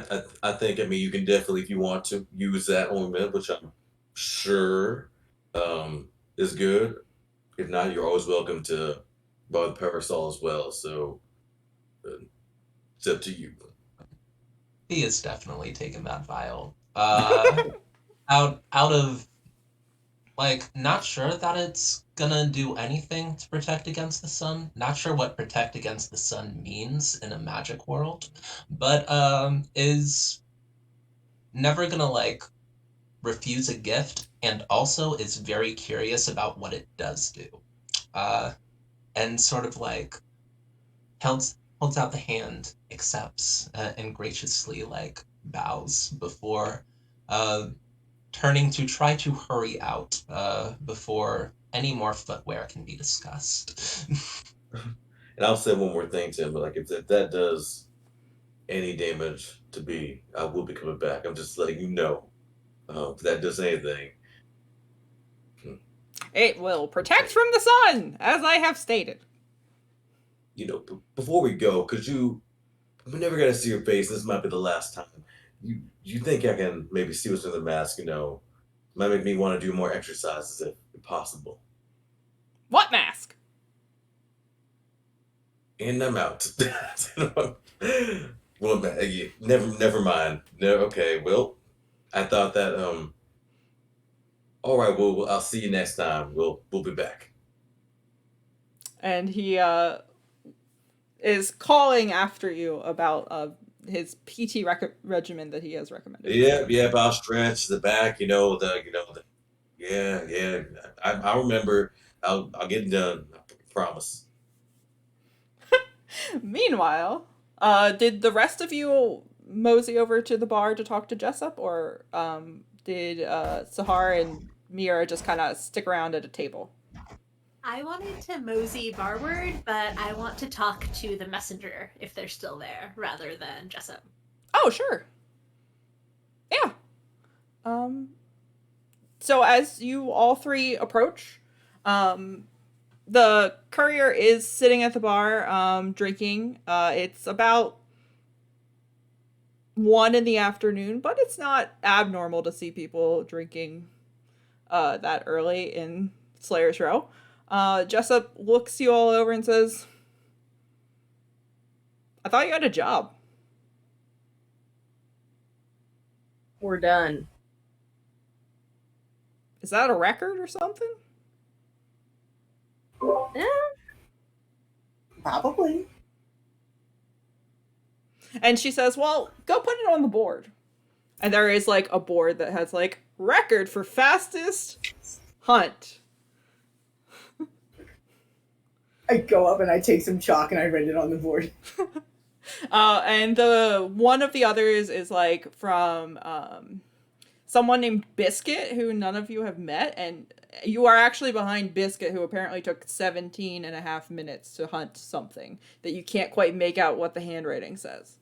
think, I mean, you can definitely, if you want to, use that ointment, which I'm sure is good. If not, you're always welcome to buy the parasol as well. So uh, it's up to you. He is definitely taking that vial. Out of like, not sure that it's gonna do anything to protect against the sun. Not sure what protect against the sun means in a magic world, but is never gonna like refuse a gift, and also is very curious about what it does do. Uh, and sort of like holds out the hand, accepts, and graciously like bows before uh, turning to try to hurry out before any more footwear can be discussed. And I'll say one more thing to him, but like if that does any damage to B, I will be coming back. I'm just letting you know. If that does anything, It will protect from the sun, as I have stated. you know, before we go, could you? We never got to see your face. This might be the last time. You think I can maybe see what's under the mask? You know, might make me want to do more exercises if possible. What mask? And I'm out. Well, never mind. No, okay. Well, I thought that All right. Well, I'll see you next time. We'll be back. And he is calling after you about his PT regimen that he has recommended. Yeah. I'll stretch the back. Yeah. I'll remember. I'll get it done. I promise. Meanwhile, did the rest of you mosey over to the bar to talk to Jessup, or did Sahar and Mira just kind of stick around at a table? I wanted to mosey barward, but I want to talk to the messenger if they're still there, rather than Jessup. Oh, sure. Yeah. So as you all three approach, the courier is sitting at the bar, drinking. It's about 1 in the afternoon, but it's not abnormal to see people drinking that early in Slayer's Row. Jessup looks you all over and says, I thought you had a job. We're done. Is that a record or something? Eh, Probably. And she says, well, go put it on the board. And there is like a board that has like record for fastest hunt. I go up and I take some chalk and I write it on the board. And the one of the others is like from someone named Biscuit, who none of you have met, and you are actually behind Biscuit, who apparently took 17 and a half minutes to hunt something that you can't quite make out what the handwriting says.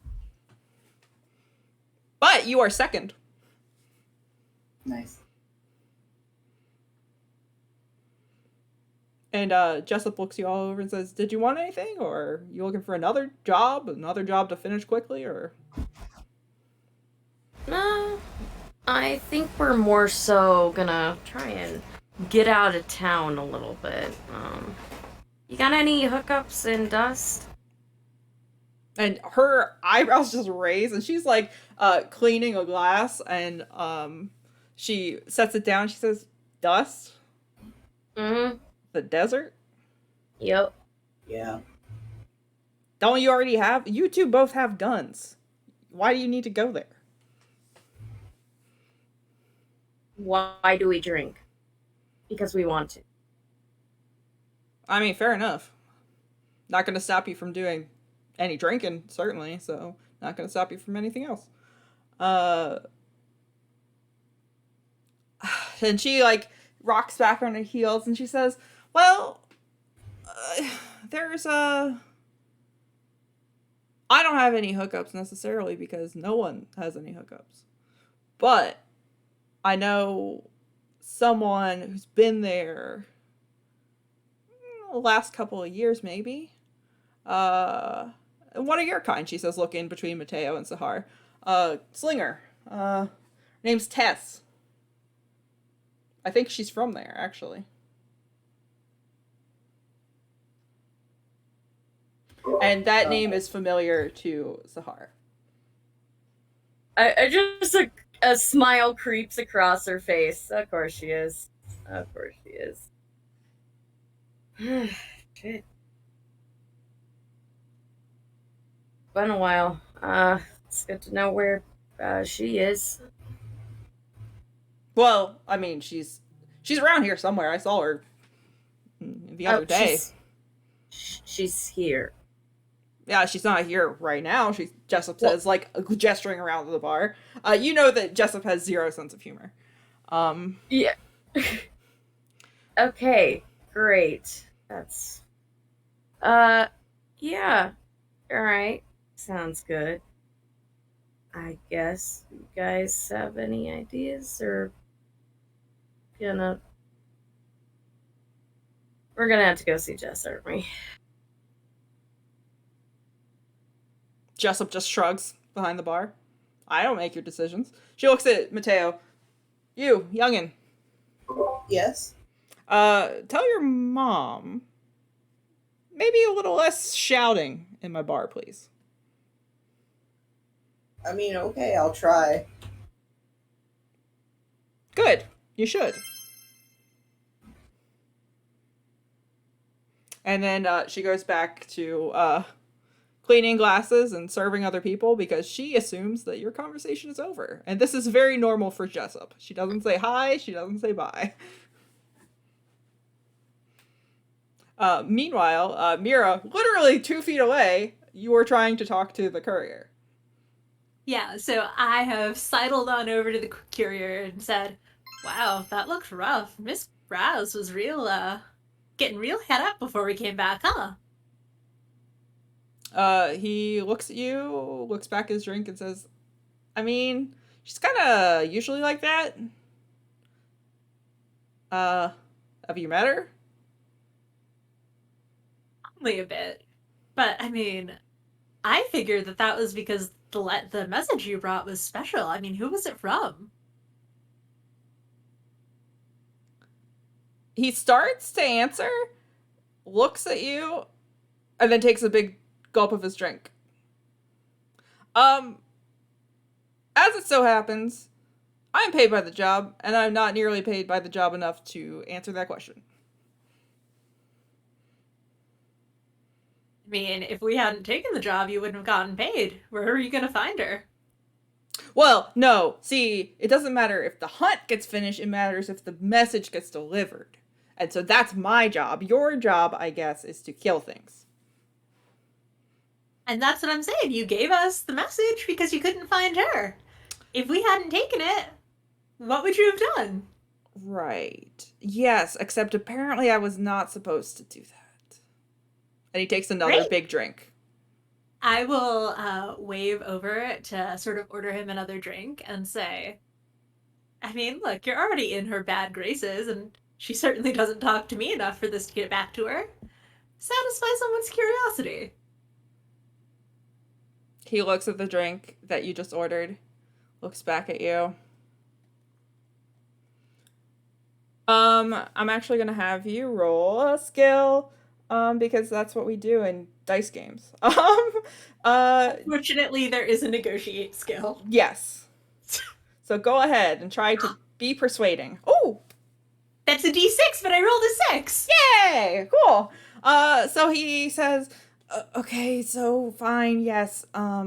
But you are second. Nice. And Jessup looks you all over and says, did you want anything? Or are you looking for another job to finish quickly? Or no, I think we're more so gonna try and get out of town a little bit. You got any hookups in Dust? And her eyebrows just raise, and she's like cleaning a glass, and she sets it down. She says, Dust? Mm-hmm. The desert? Yep. Yeah. Don't you already have? You two both have guns. Why do you need to go there? Why do we drink? Because we want to. I mean, fair enough. Not going to stop you from doing any drinking, certainly, so not going to stop you from anything else. And she, like, rocks back on her heels, and she says, well, there's I don't have any hookups necessarily, because no one has any hookups. But I know someone who's been there last couple of years, maybe. One of your kind, she says, looking between Mateo and Sahar. Slinger. Her name's Tess. I think she's from there, actually. And that name is familiar to Sahar. I just a smile creeps across her face. Of course she is. Of course she is. Shit. Been a while. It's good to know where she is. Well, I mean, she's around here somewhere. I saw her the other day. She's here. Yeah, she's not here right now. Jessup says, like, gesturing around the bar. You know that Jessup has zero sense of humor. Yeah. Okay, great. That's... yeah. Alright. Sounds good. I guess you guys have any ideas, or... We're gonna have to go see Jess, aren't we? Jessup just shrugs behind the bar. I don't make your decisions. She looks at Mateo. You, youngin'. Yes? Tell your mom. Maybe a little less shouting in my bar, please. I mean, okay, I'll try. Good. You should. And then she goes back to cleaning glasses and serving other people because she assumes that your conversation is over. And this is very normal for Jessup. She doesn't say hi, she doesn't say bye. Meanwhile, Mira, literally 2 feet away, you are trying to talk to the courier. Yeah, so I have sidled on over to the courier and said, wow, that looked rough. Miss Raz was getting real head up before we came back, huh? He looks at you, looks back at his drink, and says, I mean, she's kinda usually like that. Have you met her? Only a bit. But, I mean, I figured that was because the message you brought was special. I mean, who was it from? He starts to answer, looks at you, and then takes a big gulp of his drink. As it so happens, I'm paid by the job, and I'm not nearly paid by the job enough to answer that question. I mean, if we hadn't taken the job, you wouldn't have gotten paid. Where are you going to find her? Well, no. See, it doesn't matter if the hunt gets finished. It matters if the message gets delivered. And so that's my job. Your job, I guess, is to kill things. And that's what I'm saying. You gave us the message because you couldn't find her. If we hadn't taken it, what would you have done? Right. Yes, except apparently I was not supposed to do that. And he takes another Great. big drink. I will wave over to sort of order him another drink and say, I mean, look, you're already in her bad graces, and she certainly doesn't talk to me enough for this to get back to her. Satisfy someone's curiosity. He looks at the drink that you just ordered, looks back at you. I'm actually going to have you roll a skill, because that's what we do in dice games. Fortunately, there is a negotiate skill. Yes. So go ahead and try to be persuading. Oh! That's a d6, but I rolled a 6! Yay! Cool! So he says, okay, so fine, yes, I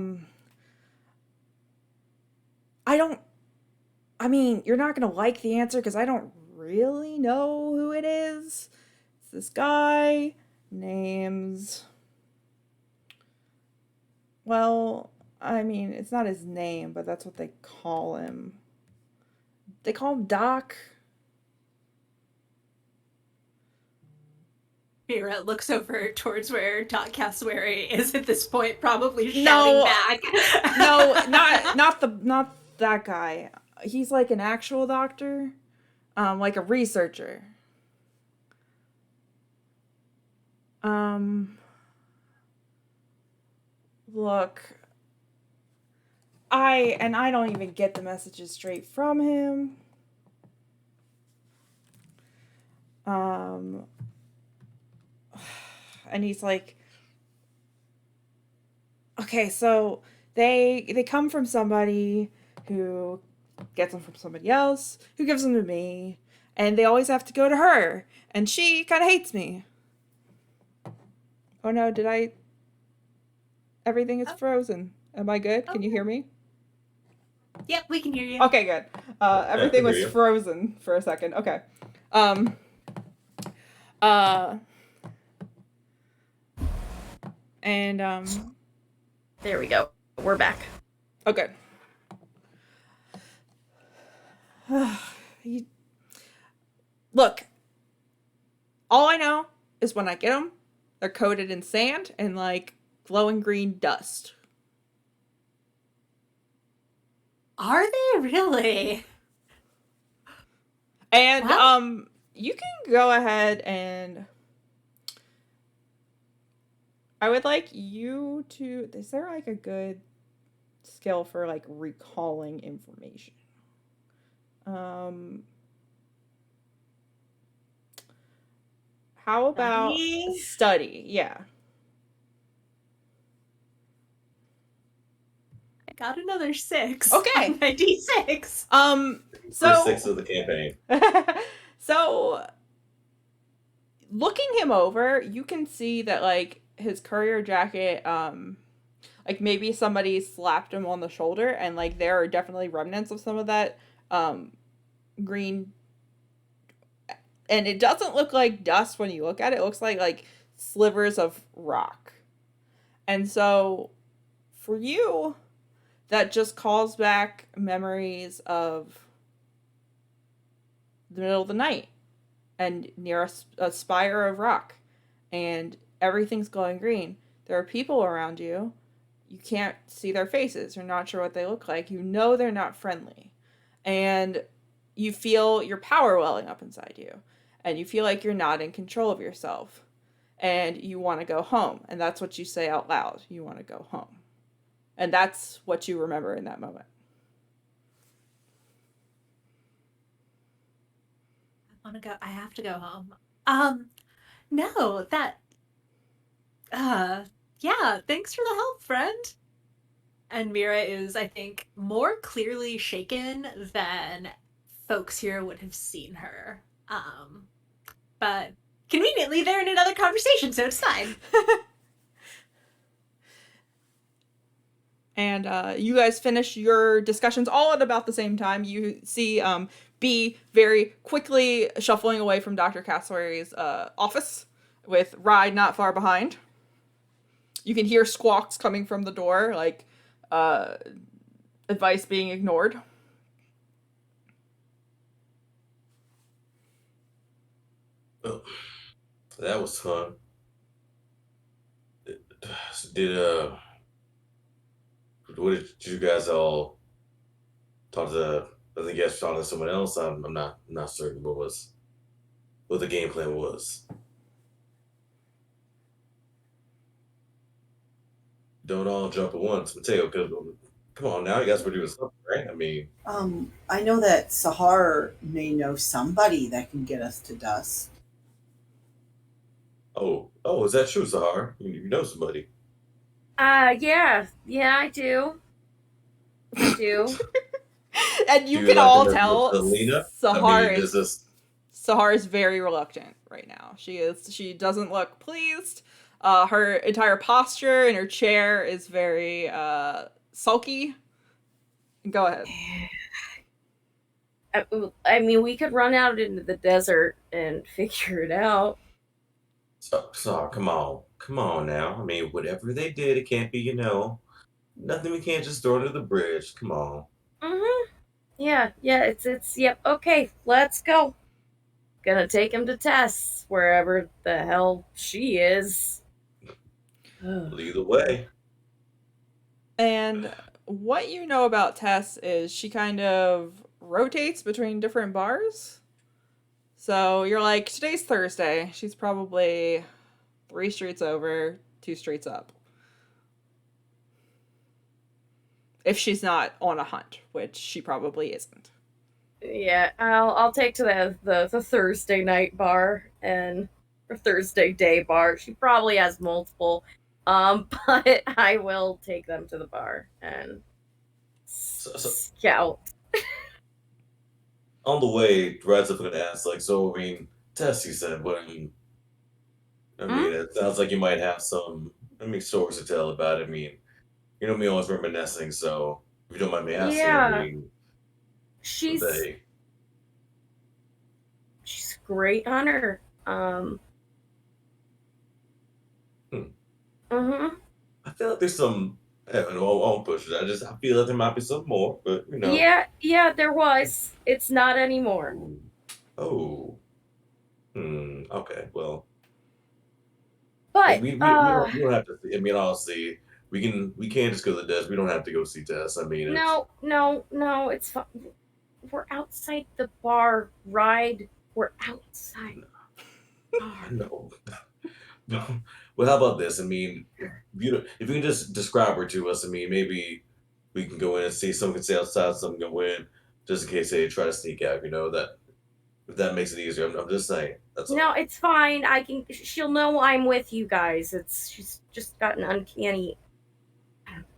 mean, you're not gonna like the answer because I don't really know who it is. It's this guy, name's... Well, I mean, it's not his name, but that's what they call him. They call him Doc. Mira looks over towards where Doc Cassowary is at this point, probably shouting back. No, not that guy. He's like an actual doctor, like a researcher. Look, I don't even get the messages straight from him. And he's like, okay, so they come from somebody who gets them from somebody else, who gives them to me, and they always have to go to her, and she kind of hates me. Oh no, everything is frozen. Am I good? Can you hear me? Yep, we can hear you. Okay, good. Everything was hear you. frozen for a second. Okay. And There we go. We're back. okay. Look, all I know is when I get them, they're coated in sand and like glowing green dust. Are they really? And Well- you can go ahead and I would like you to, is there like a good skill for like recalling information? How about study? Yeah. I got another 6. Okay. On my D6. So First 6 of the campaign. so looking him over, you can see that like his courier jacket, like maybe somebody slapped him on the shoulder, and like there are definitely remnants of some of that green, and it doesn't look like dust when you look at it. It looks like slivers of rock. And so for you, that just calls back memories of the middle of the night and near a spire of rock, and everything's glowing green. There are people around you. You can't see their faces. You're not sure what they look like. You know they're not friendly. And you feel your power welling up inside you. And you feel like you're not in control of yourself. And you want to go home. And that's what you say out loud. You want to go home. And that's what you remember in that moment. I have to go home. No, yeah, thanks for the help, friend. And Mira is, I think, more clearly shaken than folks here would have seen her. But conveniently, they're in another conversation, so it's fine. And you guys finish your discussions all at about the same time. You see B very quickly shuffling away from Dr. Cassory's office, with Ride not far behind. You can hear squawks coming from the door, like advice being ignored. Oh, that was fun. What did you guys all talk to? I think you guys were talking to someone else. I'm not certain what the game plan was. Don't all jump at once, Mateo. Come on now, you guys were doing something, right? I mean, I know that Sahar may know somebody that can get us to dust. oh, is that true, Sahar? You know somebody? Yeah, I do. I do. And you Do can like all the tell Selena? Sahar I mean, is Sahar is very reluctant right now. She doesn't look pleased. Her entire posture in her chair is very sulky. Go ahead. I mean, we could run out into the desert and figure it out. Sahar, come on now. I mean, whatever they did, it can't be, nothing we can't just throw to the bridge. Come on. Mm-hmm. Yeah, yep, okay, let's go. Gonna take him to Tess, wherever the hell she is. Well, either way. And what you know about Tess is she kind of rotates between different bars. So you're like, today's Thursday. She's probably 3 streets over, 2 streets up. If she's not on a hunt, which she probably isn't. Yeah, I'll take to the Thursday night bar or Thursday day bar. She probably has multiple, but I will take them to the bar and scout. On the way, Red's going to ask, like, so, I mean, Tess, you said, but I mean, it sounds like you might have some, stories to tell about it. I mean, you know me always reminiscing, so if you don't mind me asking, Yeah. I mean, She's great hunter. I feel like there's some. I won't push it. I feel like there might be some more, but you know. Yeah, there was. It's not anymore. Oh. Okay. Well. But we don't have to. I mean, honestly, we can't just go to the desk. We don't have to go see Tess. I mean, no, it's fine. We're outside the bar. Ride. We're outside. No. Well, how about this? I mean, if you can just describe her to us, I mean, maybe we can go in and see. Someone can stay outside, some can go in, just in case they try to sneak out. You know that if that makes it easier. I'm just saying. That's all. No, it's fine. She'll know I'm with you guys. She's just got an uncanny.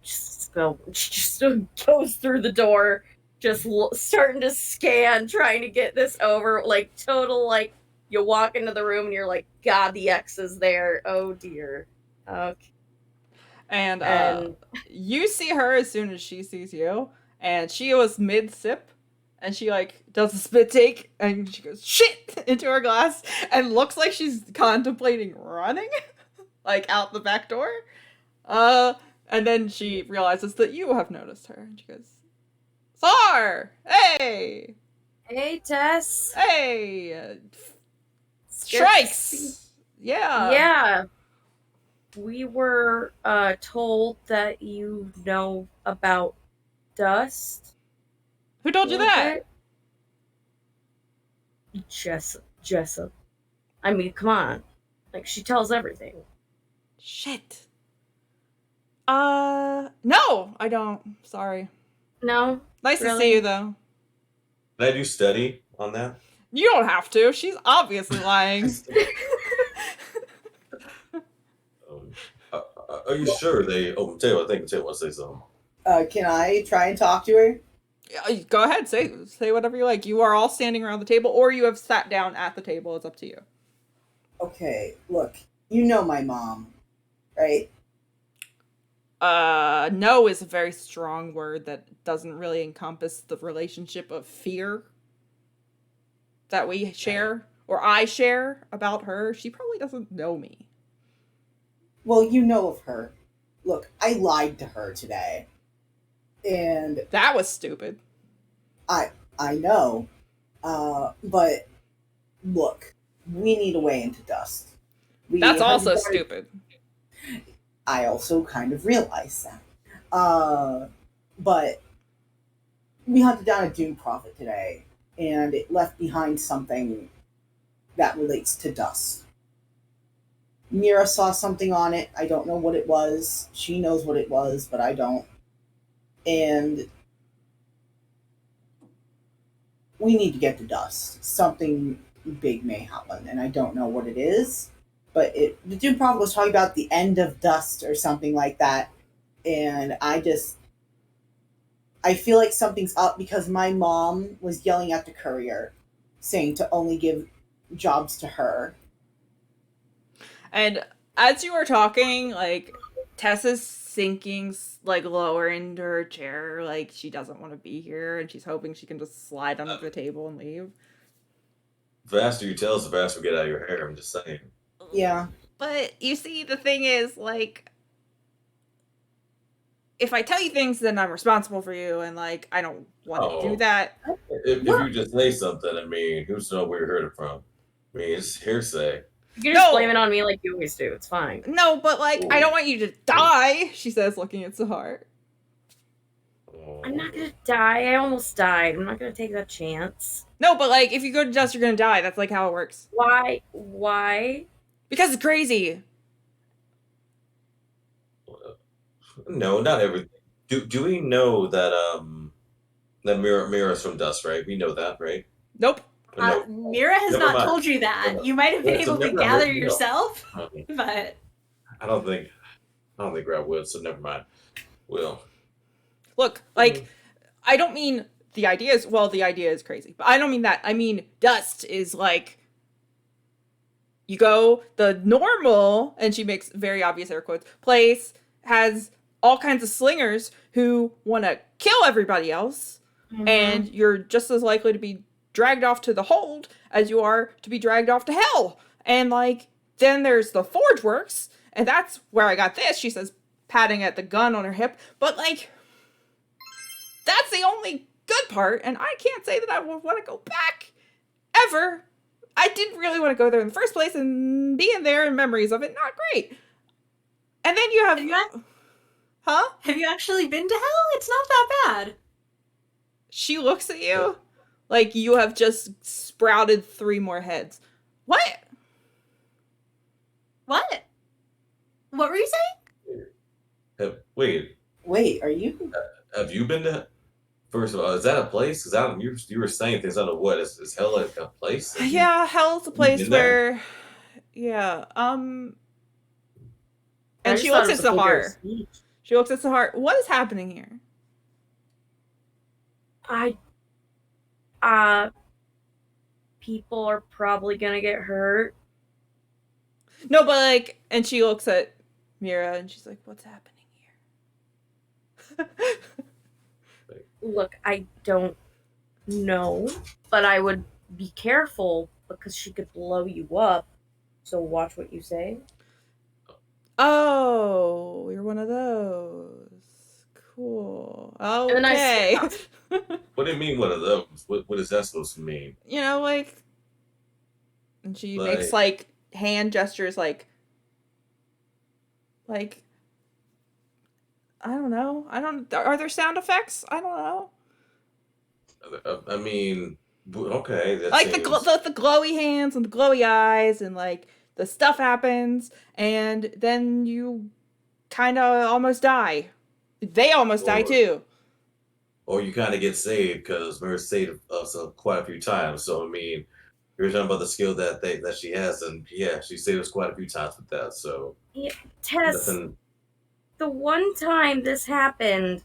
She just goes through the door, just starting to scan, trying to get this over. Like total, like you walk into the room and you're like, God, the X is there. Oh dear. Okay. And you see her as soon as she sees you, and she was mid-sip, and she, like, does a spit take, and she goes, shit, into her glass, and looks like she's contemplating running, like, out the back door. And then she realizes that you have noticed her, and she goes, Sar! Hey! Hey, Tess. Hey! Strikes! Yeah. Yeah. We were told that you know about dust. Who told you that? Jessup. I mean, come on. Like, she tells everything. Shit. No, I don't. Sorry. No? Nice to Really? see you, though. Can I do study on that? You don't have to. She's obviously lying. Are you sure they? Oh, Mateo, I think Mateo wants to say something. Can I try and talk to her? Yeah, go ahead, say whatever you like. You are all standing around the table, or you have sat down at the table. It's up to you. Okay, look, you know my mom, right? No is a very strong word that doesn't really encompass the relationship of fear that we share, or I share about her. She probably doesn't know me. Well, you know of her. Look, I lied to her today. And That was stupid. I know. But look, we need a way into dust. That's also stupid. I also kind of realized that. But we hunted down a Doom Prophet today, and it left behind something that relates to dust. Mira saw something on it. I don't know what it was. She knows what it was, but I don't. And we need to get to dust. Something big may happen, and I don't know what it is. But the Doom Prophet was talking about the end of dust or something like that. And I feel like something's up because my mom was yelling at the courier, saying to only give jobs to her. And as you were talking, like, Tess is sinking, like, lower into her chair, like, she doesn't want to be here, and she's hoping she can just slide under the table and leave. The faster you tell us, the faster we get out of your hair. I'm just saying. Yeah. But, you see, the thing is, like, if I tell you things, then I'm responsible for you, and, like, I don't want to do that. If you just say something, I mean, who's to know where you heard it from? I mean, it's hearsay. You can just No. blame it on me like you always do. It's fine. No, but, like, I don't want you to die, she says, looking at Sahar. I'm not gonna die. I almost died. I'm not gonna take that chance. No, but, like, if you go to dust, you're gonna die. That's, like, how it works. Why? Because it's crazy. No, not everything. Do we know that that Mira's from Dust, right? We know that, right? Nope. Or no, Mira has never not mind. told you that. You might have been So able to never mind. gather No, yourself, okay. but I don't think Rob would. So never mind. Will. Look, like, I don't mean the idea is, well, the idea is crazy, but I don't mean that. I mean, Dust is like, you go, the normal, and she makes very obvious air quotes, place has all kinds of slingers who want to kill everybody else, and you're just as likely to be dragged off to the hold as you are to be dragged off to hell. And like, then there's the Forge Works, and that's where I got this. She says, patting at the gun on her hip, but like, that's the only good part, and I can't say that I would want to go back ever. I didn't really want to go there in the first place, and being there and memories of it, not great. And then you have, huh? have you actually been to hell? It's not that bad. She looks at you like you have just sprouted 3 more heads. What? What? What were you saying? Wait, are you? have you been to? First of all, is that a place? Because you were saying things. I don't know what is hell a place? Yeah, hell's a place been there? where, yeah, I and just she thought looks it at was a figure of Sahar. speech. She looks at Sahar. What is happening here? People are probably gonna get hurt. No, but like, and she looks at Mira and she's like, what's happening here? Look, I don't know, but I would be careful because she could blow you up. So watch what you say. Oh, you're one of those. Cool. And then I Okay. What do you mean one of those? What is that supposed to mean? You know, like, and she Like- makes like hand gestures, like, I don't know. Are there sound effects? I don't know. I mean, okay. That Like seems, the glowy hands and the glowy eyes, and like the stuff happens, and then you kind of almost die. They almost die Or- too. or you kind of get saved because Mira saved us quite a few times. So I mean, you're talking about the skill that she has, and yeah, she saved us quite a few times with that. So Tess, nothing. the one time this happened,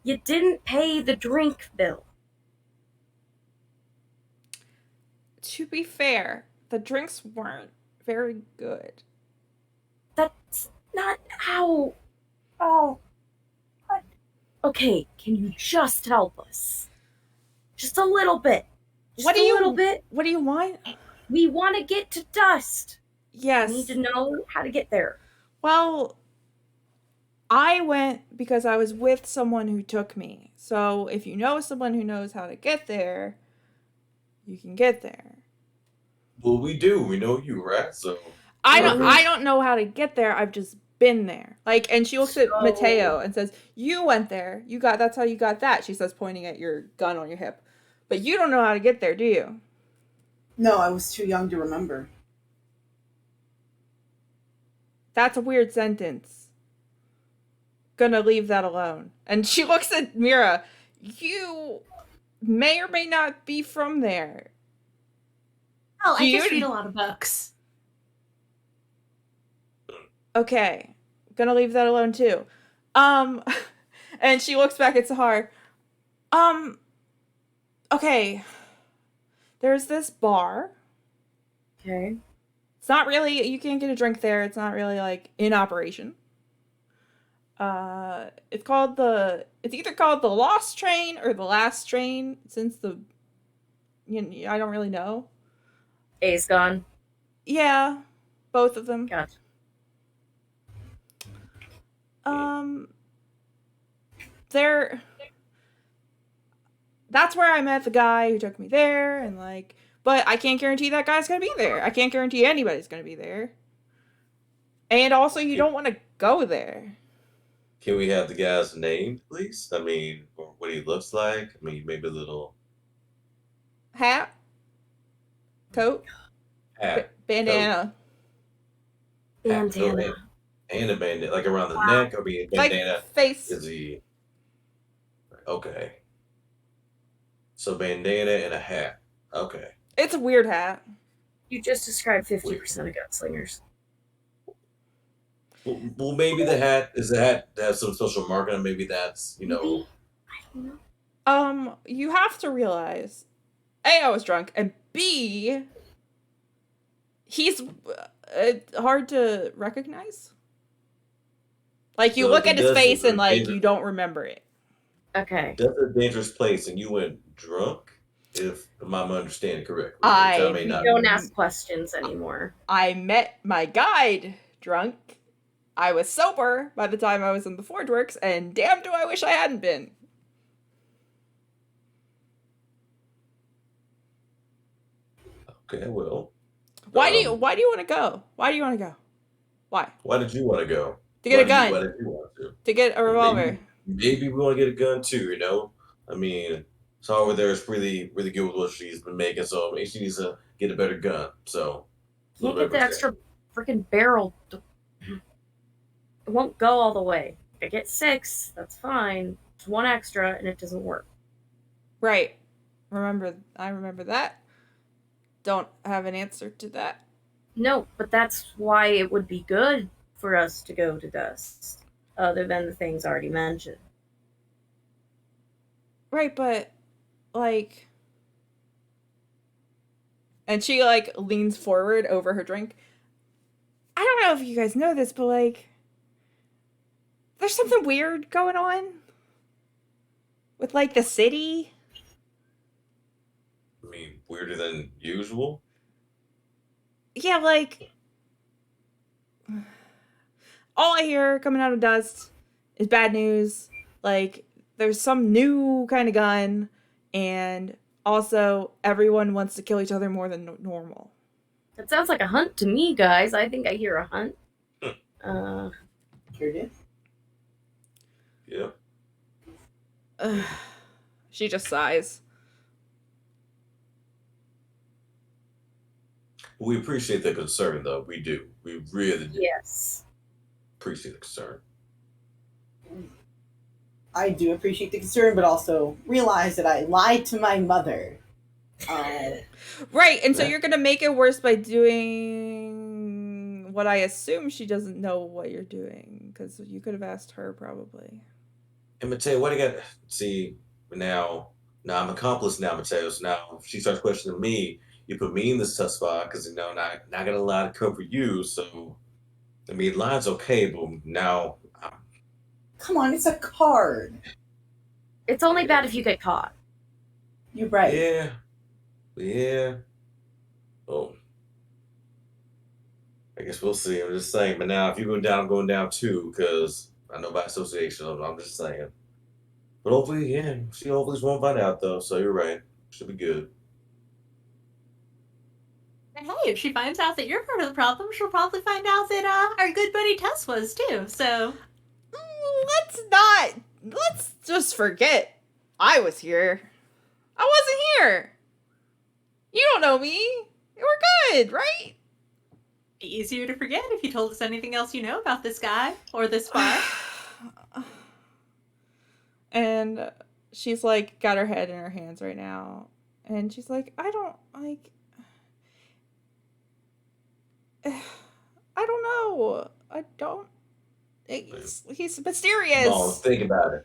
you didn't pay the drink bill. To be fair, the drinks weren't very good. That's not how. Oh. What? Okay, can you just help us? Just a little bit. Just What do a you- little bit. What do you want? We want to get to Dust. Yes. We need to know how to get there. Well, I went because I was with someone who took me. So if you know someone who knows how to get there, you can get there. Well, we do. We know you, right? So I Mhm. don't know how to get there. I've just been there. Like, and she looks at So- Mateo and says, "You went there. That's how you got that." She says, pointing at your gun on your hip. But you don't know how to get there, do you? No, I was too young to remember. That's a weird sentence. Gonna leave that alone. And she looks at Mira. You may or may not be from there. Oh, Do I you- just read a lot of books. Okay. Gonna leave that alone too. And she looks back at Sahar. Okay. There's this bar. Okay. It's not really, you can't get a drink there. It's not really like in operation. It's either called the Lost Train or the Last Train since I don't really know. A's gone. Yeah, both of them. Gotcha. That's where I met the guy who took me there, and like, but I can't guarantee that guy's gonna be there. I can't guarantee anybody's gonna be there. And also, you don't want to go there. can we have the guy's name, please? I mean, or what he looks like. I mean, maybe a little Hat, coat, hat. bandana. Hat, Bandana. And a bandana, like around the Wow. neck, or be a Like bandana face. is the okay. So bandana and a hat. Okay. It's a weird hat. You just described 50% of gunslingers. Well, maybe the hat to have some social marketing. Maybe that's Maybe. I don't know. You have to realize, A, I was drunk, and B, he's hard to recognize. Like, you So look if at he his does face it, and, like, dangerous- you don't remember it. Okay. That's a dangerous place, and you went drunk. If I'm understanding correctly, which I I may not. Don't ask questions anymore. I met my guide drunk. I was sober by the time I was in the Forge Works, and damn do I wish I hadn't been. Okay, well. Why do you want to go? Why do you want to go? Why? Why did you want to go? To get a Why gun. did you want to? To get a revolver. Maybe we want to get a gun too. You know, I mean, so over there is really good with what she's been making. So maybe she needs to get a better gun. So Can't get the extra freaking barrel. It won't go all the way. If I get 6, that's fine. It's 1 extra, and it doesn't work. Right. I remember that. Don't have an answer to that. No, but that's why it would be good for us to go to Dust, other than the things already mentioned. Right, but, like... And she, like, leans forward over her drink. I don't know if you guys know this, but, like... There's something weird going on with, like, the city. I mean, weirder than usual. Yeah, like... All I hear coming out of Dust is bad news. Like, there's some new kind of gun, and also everyone wants to kill each other more than normal. That sounds like a hunt to me, guys. I think I hear a hunt. Sure did. Yeah. She just sighs. We appreciate the concern, though. We do. We really do Yes. appreciate the concern. I do appreciate the concern, but also realize that I lied to my mother. Right, and so you're gonna make it worse by doing what I assume she doesn't know what you're doing, because you could have asked her probably. And Mateo, what I got? See, now I'm accomplice now, Mateo. So now if she starts questioning me, you put me in this tough spot because not gonna allow to cover you. So I mean, lying's okay, but now Come on, it's a card. It's only bad if you get caught. You're right. yeah. Oh, I guess we'll see. I'm just saying. But now if you go down, I'm going down too because I know by association. I'm just saying. But hopefully, yeah, she hopefully won't find out though. So you're right. Should be good. And hey, if she finds out that you're part of the problem, she'll probably find out that our good buddy Tess was too. So Let's just forget I was here. I wasn't here. You don't know me. We're good, right? be easier to forget if you told us anything else you know about this guy or this bar. And she's like got her head in her hands right now, and she's like, I don't know. He's mysterious. Come on, think about it.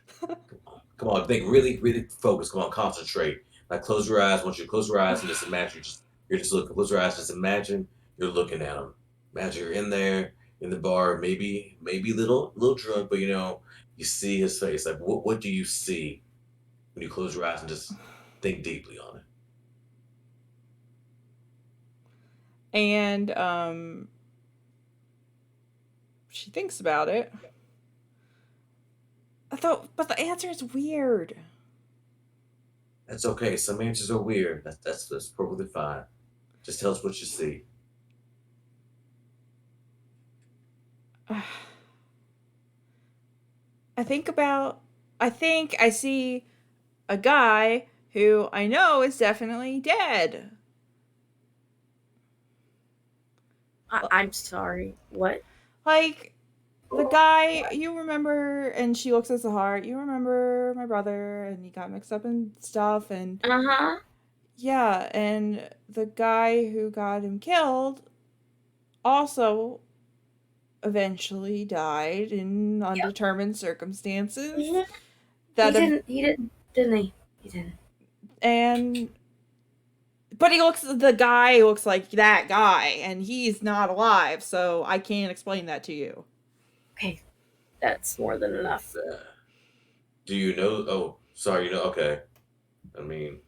Come on, think. Really, really focus. Come on, concentrate. Like, close your eyes. I want you to close your eyes and just imagine you're just looking. Close your eyes. Just imagine you're looking at him. Imagine you're in there in the bar, maybe little drunk, but you see his face. Like, what do you see when you close your eyes and just think deeply on it? And she thinks about it. But the answer is weird. That's okay. Some answers are weird. That's perfectly fine. Just tell us what you see. I think I see a guy who I know is definitely dead. I'm sorry. What? Like, The guy, you remember, and she looks at Sahar, you remember my brother, and he got mixed up in stuff, and Uh-huh. yeah, and the guy who got him killed also eventually died in undetermined circumstances. Mhm. That He didn't, didn't he? He didn't. and but the guy looks like that guy, and he's not alive, so I can't explain that to you. Okay. That's more than enough. Do you know? Oh, sorry. You know? Okay. I mean,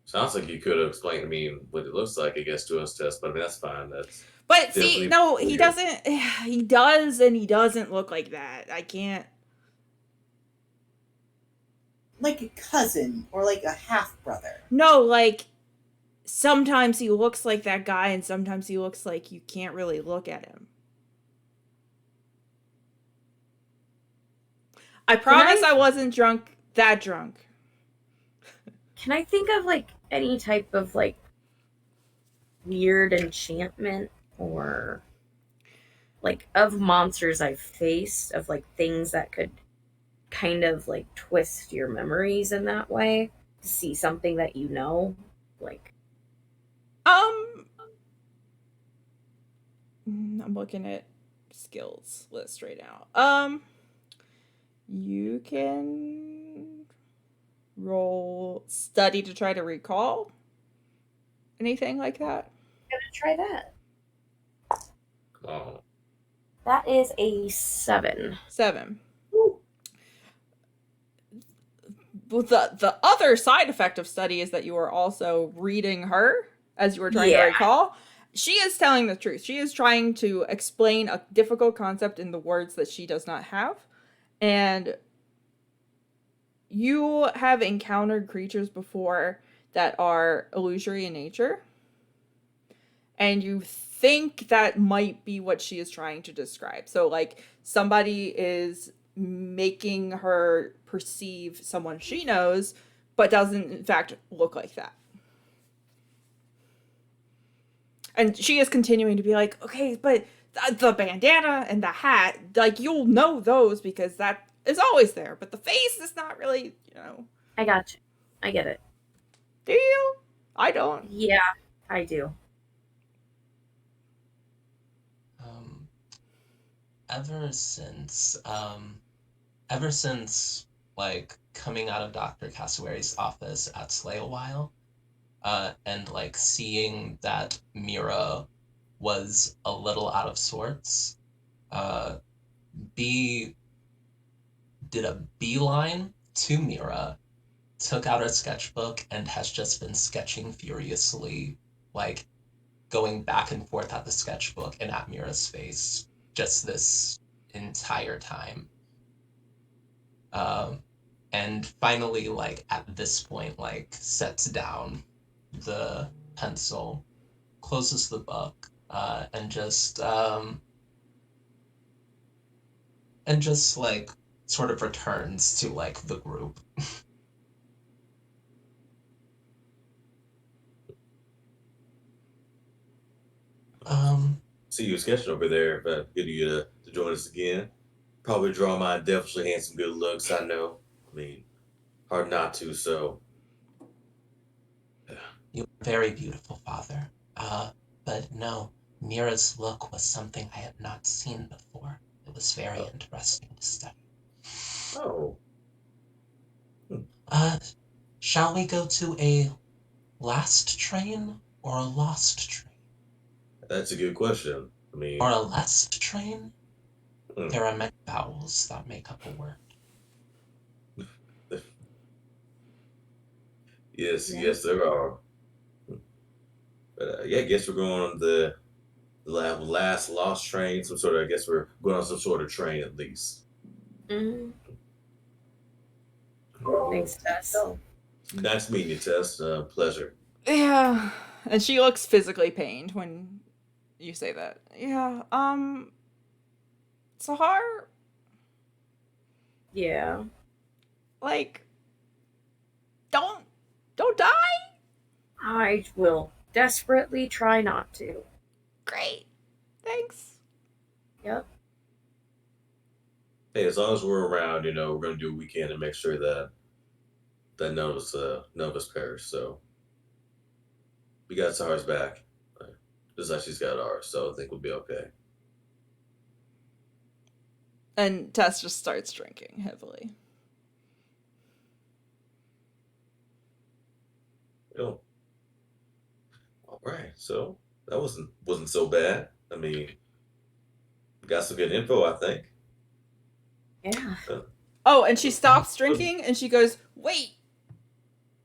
sounds like you could have explained. I mean, what it looks like, I guess, to us, Tess. But I mean, that's fine. That's But see, definitely no, he weird. doesn't. He does, and he doesn't look like that. I can't. Like a cousin or like a half brother. No, like sometimes he looks like that guy, and sometimes he looks like you can't really look at him. I promise I wasn't that drunk. Can I think of like any type of like weird enchantment or like of monsters I've faced, of like things that could kind of like twist your memories in that way to see something that you know? Like, I'm looking at skills list right now. You can roll study to try to recall anything like that. I'm gonna try that. Oh, That is a 7. 7. Well, the other side effect of study is that you are also reading her as you were trying to recall. She is telling the truth. She is trying to explain a difficult concept in the words that she does not have. And you have encountered creatures before that are illusory in nature. And you think that might be what she is trying to describe. So, like, somebody is making her perceive someone she knows, but doesn't, in fact, look like that. And she is continuing to be like, okay, but the bandana and the hat, like, you'll know those because that is always there. But the face is not really, I got you. I get it. Do you? I don't. Yeah, I do. Ever since like coming out of Dr. Cassowary's office at Slay a while, and like seeing that Mira was a little out of sorts, B did a beeline to Mira, took out her sketchbook, and has just been sketching furiously, like going back and forth at the sketchbook and at Mira's face just this entire time. And finally, like at this point, like sets down the pencil, closes the book, and just like sort of returns to like the group. see you sketching over there, but good of you to join us again. Probably draw my devilishly handsome good looks, I know. I mean, hard not to, so. You're very beautiful, father. But no, Mira's look was something I had not seen before. It was very interesting to study. Oh. Shall we go to a last train or a lost train? That's a good question. I mean, Or a lest train? There are many vowels that make up a word. Yes, there are. But yeah, I guess we're going on the last lost train. Some sort of, I guess we're going on some sort of train at least. Mm-hmm. Thanks, Tess. Nice meeting you, Tess. Pleasure. Yeah. And she looks physically pained when you say that. Yeah. Sahar? Yeah. Like, don't die? I will desperately try not to. Great. Thanks. Yep. hey, as long as we're around, we're gonna do what we can to make sure that none of us perish. So we got Sahar's back, just like she's got ours. So I think we'll be okay. And Tess just starts drinking heavily. All right. So that wasn't so bad. I mean, got some good info, I think. Yeah. Oh, and she stops drinking and she goes, "Wait,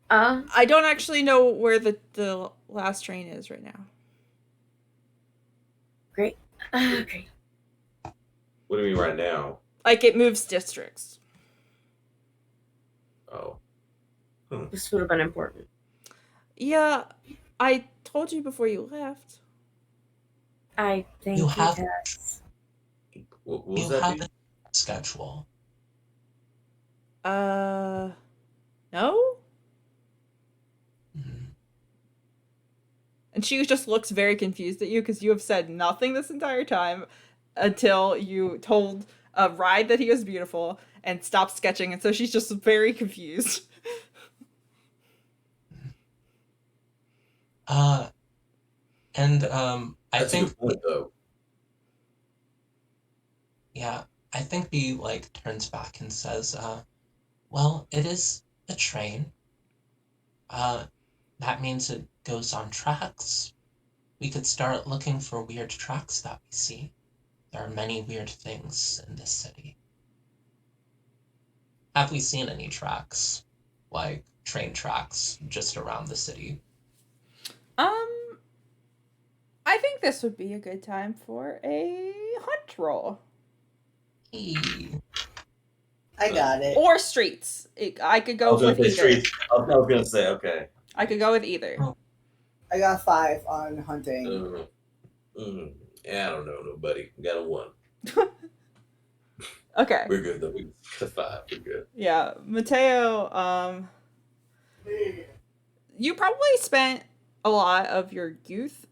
I don't actually know where the last train is right now." Great. Great. What do you mean right now? Like, it moves districts. Oh. This would have been important. Yeah, I told you before you left. I think You have Tess. What was you that? have Dude? a schedule. No? Mhm. And she just looks very confused at you because you have said nothing this entire time until you told Ride that he was beautiful and stopped sketching, and so she's just very confused. And I That's a think good point, though. yeah, I think he turns back and says, well, it is a train. That means it goes on tracks. We could start looking for weird tracks that we see. There are many weird things in this city. Have we seen any tracks? Like train tracks just around the city? I think this would be a good time for a hunt roll. Eee. I got it. Or streets. I could I go was gonna with say either. streets. I was gonna say okay. I could go with either. Oh. I got 5 on hunting. Yeah, I don't know nobody. We got a 1. Okay. We're good though. We got a 5. We're good. Yeah, Mateo, you probably spent a lot of your youth,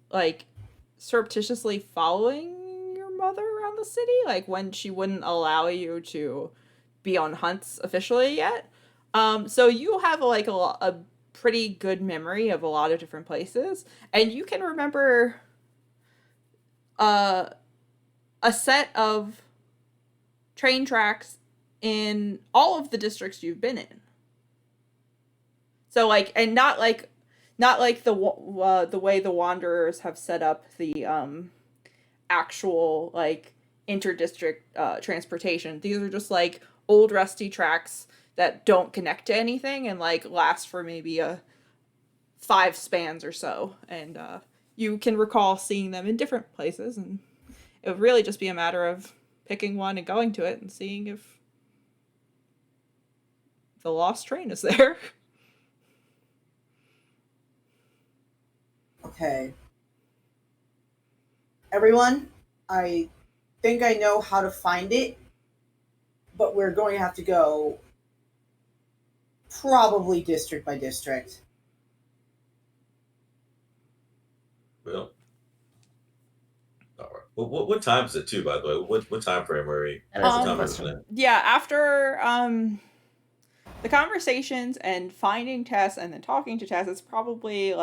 surreptitiously following your mother around the city, when she wouldn't allow you to be on hunts officially yet. So you have, a pretty good memory of a lot of different places, and you can remember a set of train tracks in all of the districts you've been in. So and not like the way the Wanderers have set up the actual interdistrict transportation. These are just old rusty tracks that don't connect to anything and last for maybe 5 spans or so. And you can recall seeing them in different places, and it would really just be a matter of picking one and going to it and seeing if the lost train is there. Okay. Everyone, I think I know how to find it, but we're going to have to go probably district by district. Well, all right. What time is it too? By the way, what time frame are we? That is a What good time is question. it? Yeah, after the conversations and finding Tess and then talking to Tess, it's probably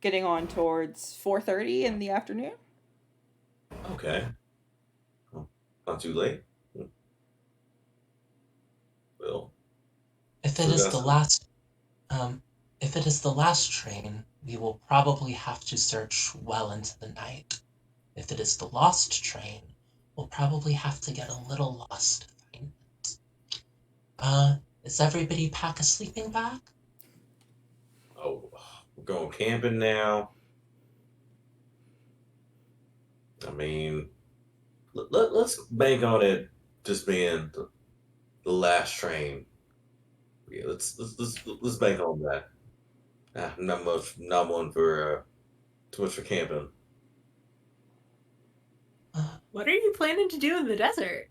getting on towards 4:30 in the afternoon. Okay. Not too late. Well, If it So is that's- the last, if it is the last train, we will probably have to search well into the night. If it is the lost train, we'll probably have to get a little lost to find it. Is everybody pack a sleeping bag? oh, we're going camping now. I mean, let's bank on it just being the last train. Yeah, let's bank on that. Not one for too much for camping. What are you planning to do in the desert?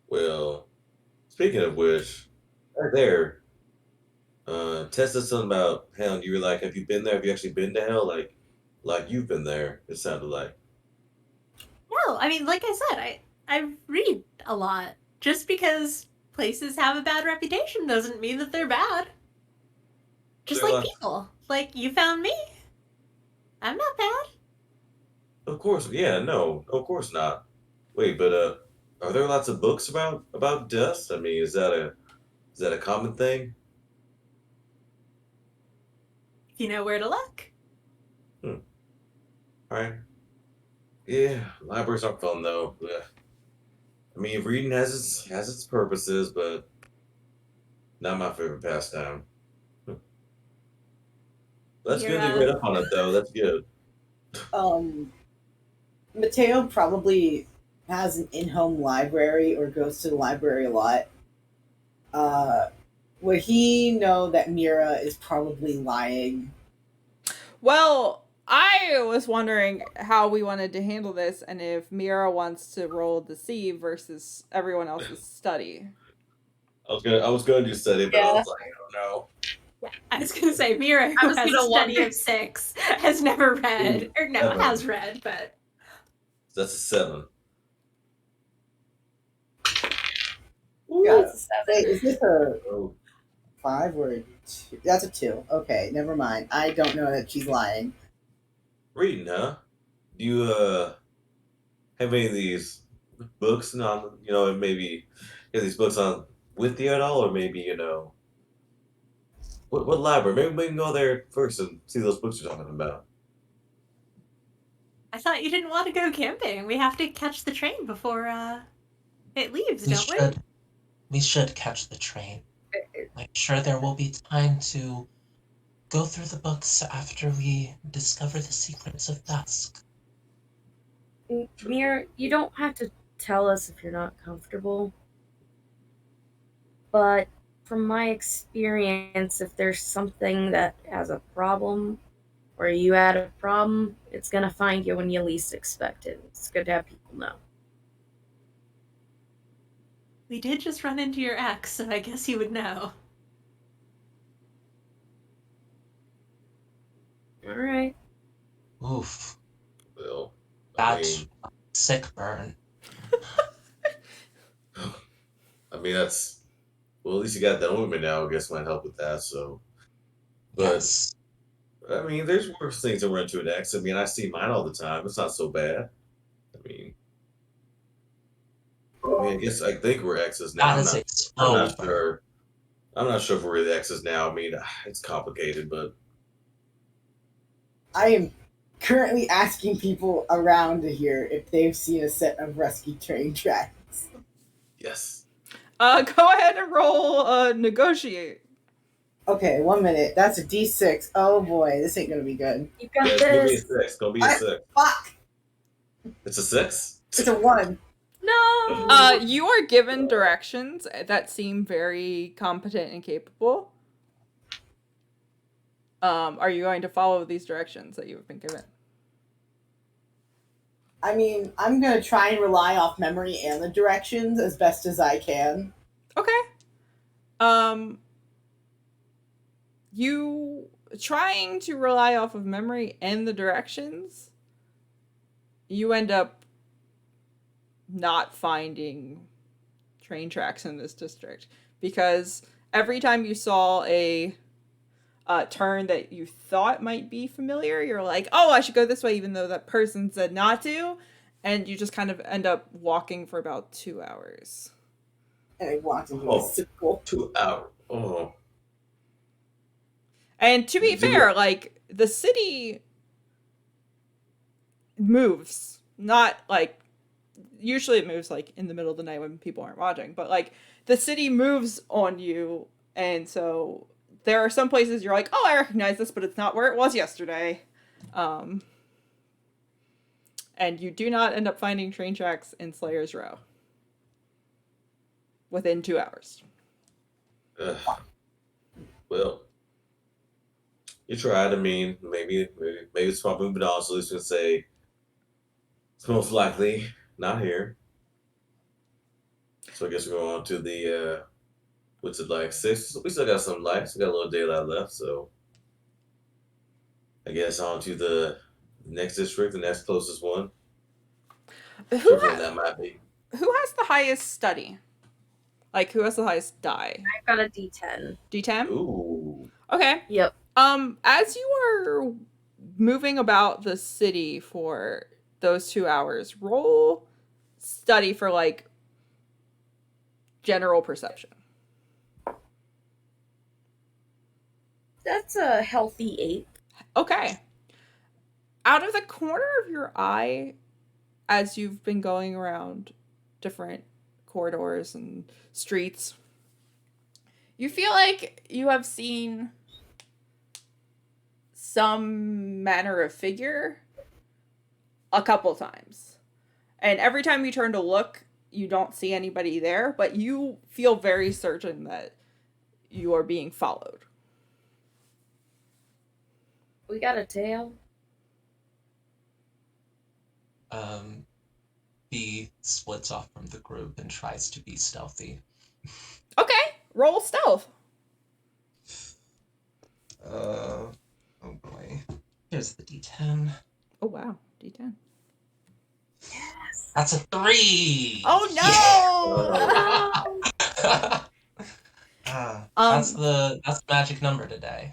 Well, speaking of which, right there, Tess said something about hell. And you were like, "Have you been there? Have you actually been to hell? Like you've been there?" It sounded like. More know. I mean, like I said, I read a lot. Just because places have a bad reputation doesn't mean that they're bad. Just They're like like, people. Like, you found me. I'm not bad. of course, yeah, no, of course not. Wait, but are there lots of books about dust? I mean, is that a common thing? You know where to look. Hmm. All right. Yeah, libraries aren't fun though. Ugh. I mean, reading has its purposes, but not my favorite pastime. Hmm. That's good they Mira, read up on it though. That's good. Um, Mateo probably has an in-home library or goes to the library a lot. Uh, would he know that Mira is probably lying? Well, I was wondering how we wanted to handle this and if Mira wants to roll deceive versus everyone else's study. I was gonna do study, but I Yeah. was like, I don't know. I was gonna say Mira, I who was has a gonna study wonder. of 6, has never read, or no, Never. has read, but That's a 7. Yeah. That's a Wait, 7. is this a Oh, 5 or a 2? That's a 2. Okay, never mind. I don't know that she's lying. reading, huh? Do you have any of these books on maybe have these books on with you at all, or maybe what library? Maybe we can go there first and see those books you're talking about. I thought you didn't want to go camping. We have to catch the train before it leaves, We don't we? should catch the train. I'm sure there will be time to go through the books after we discover the secrets of dusk. Mir, you don't have to tell us if you're not comfortable. But from my experience, if there's something that has a problem or you had a problem, it's gonna find you when you least expect it. It's good to have people know. We did just run into your ex, so I guess you would know. Alright. Oof, Well, I that mean, sick burn. I mean that's well, at least you got that ointment now. I guess might help with that. So, but Yes. I mean, there's worse things to run to an ex. I mean, I see mine all the time. It's not so bad. I guess I think we're exes now. That is a I'm slow not burn. sure. I'm not sure if we're really exes now. I mean, it's complicated, but I am currently asking people around here if they've seen a set of rescue train tracks. yes. Go ahead and roll negotiate. Okay, 1 minute. That's a D6. Oh boy, this ain't gonna be good. You Yeah, got it's gonna be a this. 6. It's gonna be a 6. Fuck! It's a 6. It's a 1. No. You are given directions that seem very competent and capable. Are you going to follow these directions that you have been given? I mean, I'm gonna try and rely off memory and the directions as best as I can. Okay. You trying to rely off of memory and the directions, you end up not finding train tracks in this district because every time you saw a turn that you thought might be familiar, you're like, oh, I should go this way, even though that person said not to, and you just kind of end up walking for about 2 hours. And I walked into Oh. a circle. 2 hours. Oh. And to be fair, like, the city moves. Not, like, usually it moves, like, in the middle of the night when people aren't watching. But, like, the city moves on you. And so there are some places you're like, oh, I recognize this, but it's not where it was yesterday. And you do not end up finding train tracks in Slayer's Row within 2 hours. Well, you tried. I mean, maybe it's probably moving on. So at least we can say it's most likely not here. So I guess we're going on to the what's it like 6? We still got some lights. We got a little daylight left. So I guess on to the next district, the next closest one. Who Whichever one has that might be. the highest study? Like, who has the highest die? I've got a D10. D10. Ooh. Okay. Yep. As you are moving about the city for those 2 hours, roll study for like general perception. That's a healthy 8. Okay. Out of the corner of your eye, as you've been going around different corridors and streets, you feel like you have seen some manner of figure a couple times. And every time you turn to look, you don't see anybody there, but you feel very certain that you are being followed. We got a tail. B splits off from the group and tries to be stealthy. Okay, roll stealth. Oh boy. Here's the D10. Oh wow, D10. That's a 3! Oh no! That's the magic number today.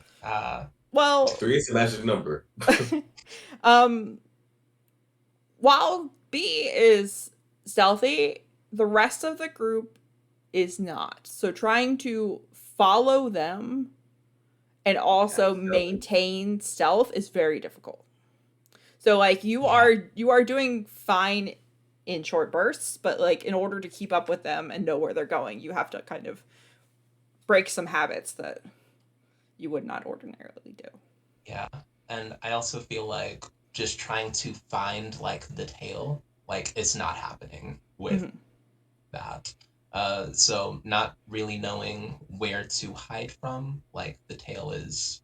Well, 3 is the magic number. while B is stealthy, the rest of the group is not. So trying to follow them and also maintain stealth is very difficult. So like you are doing fine in short bursts, but like in order to keep up with them and know where they're going, you have to kind of break some habits that you would not ordinarily do. Yeah, and I also feel like just trying to find like the tail, like it's not happening with that. So not really knowing where to hide from, like the tail is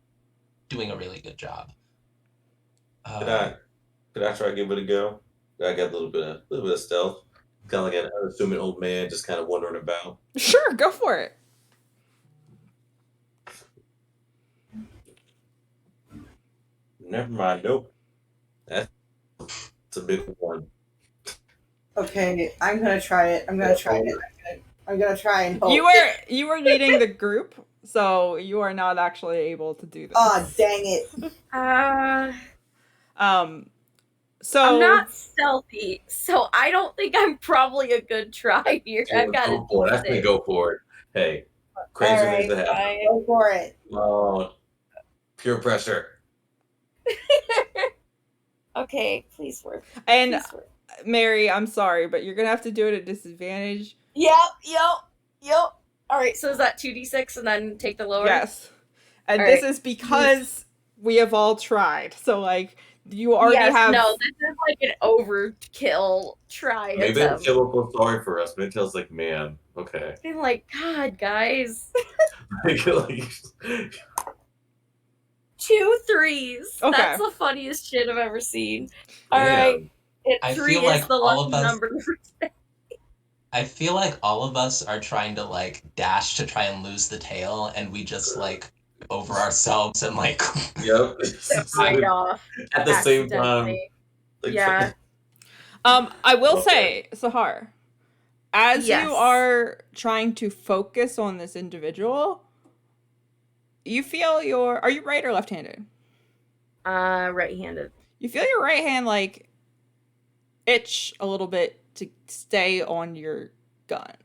doing a really good job. Could I try to give it a go? I got a little bit of stealth. Kind of like an unassuming old man just kind of wandering about. Sure, go for it. Never mind. Nope. That's a big one. Okay, I'm gonna try it. I'm gonna try and hope. You were leading the group, so you are not actually able to do this. Oh, dang it. So I'm not stealthy, so I don't think I'm probably a good try here. I've got go for it. I can go for it. Hey, crazy things to happen. Go for it. Oh, pure pressure. Okay, please work. And Please work. Mary, I'm sorry, but you're gonna have to do it at disadvantage. Yep. All right, so is that 2d6 and then take the lower? Yes. And All this right. is because we have all tried. So like you already have No, this is like an overkill try. Maybe Jill will feel sorry for us. Maybe Jill's like, man, okay. I'm like, God, guys. 2 3s. Okay. That's the funniest shit I've ever seen. All Man. right. I 3 feel is like the all lucky of us- number. I feel like all of us are trying to like dash to try and lose the tail, and we just like over ourselves and like Yep. Right off. At the same time. accidentally. Like, Yeah. I will Okay. say, Sahar, as Yes. you are trying to focus on this individual, you feel are you right or left-handed? Right-handed. You feel your right hand like itch a little bit to stay on your gun.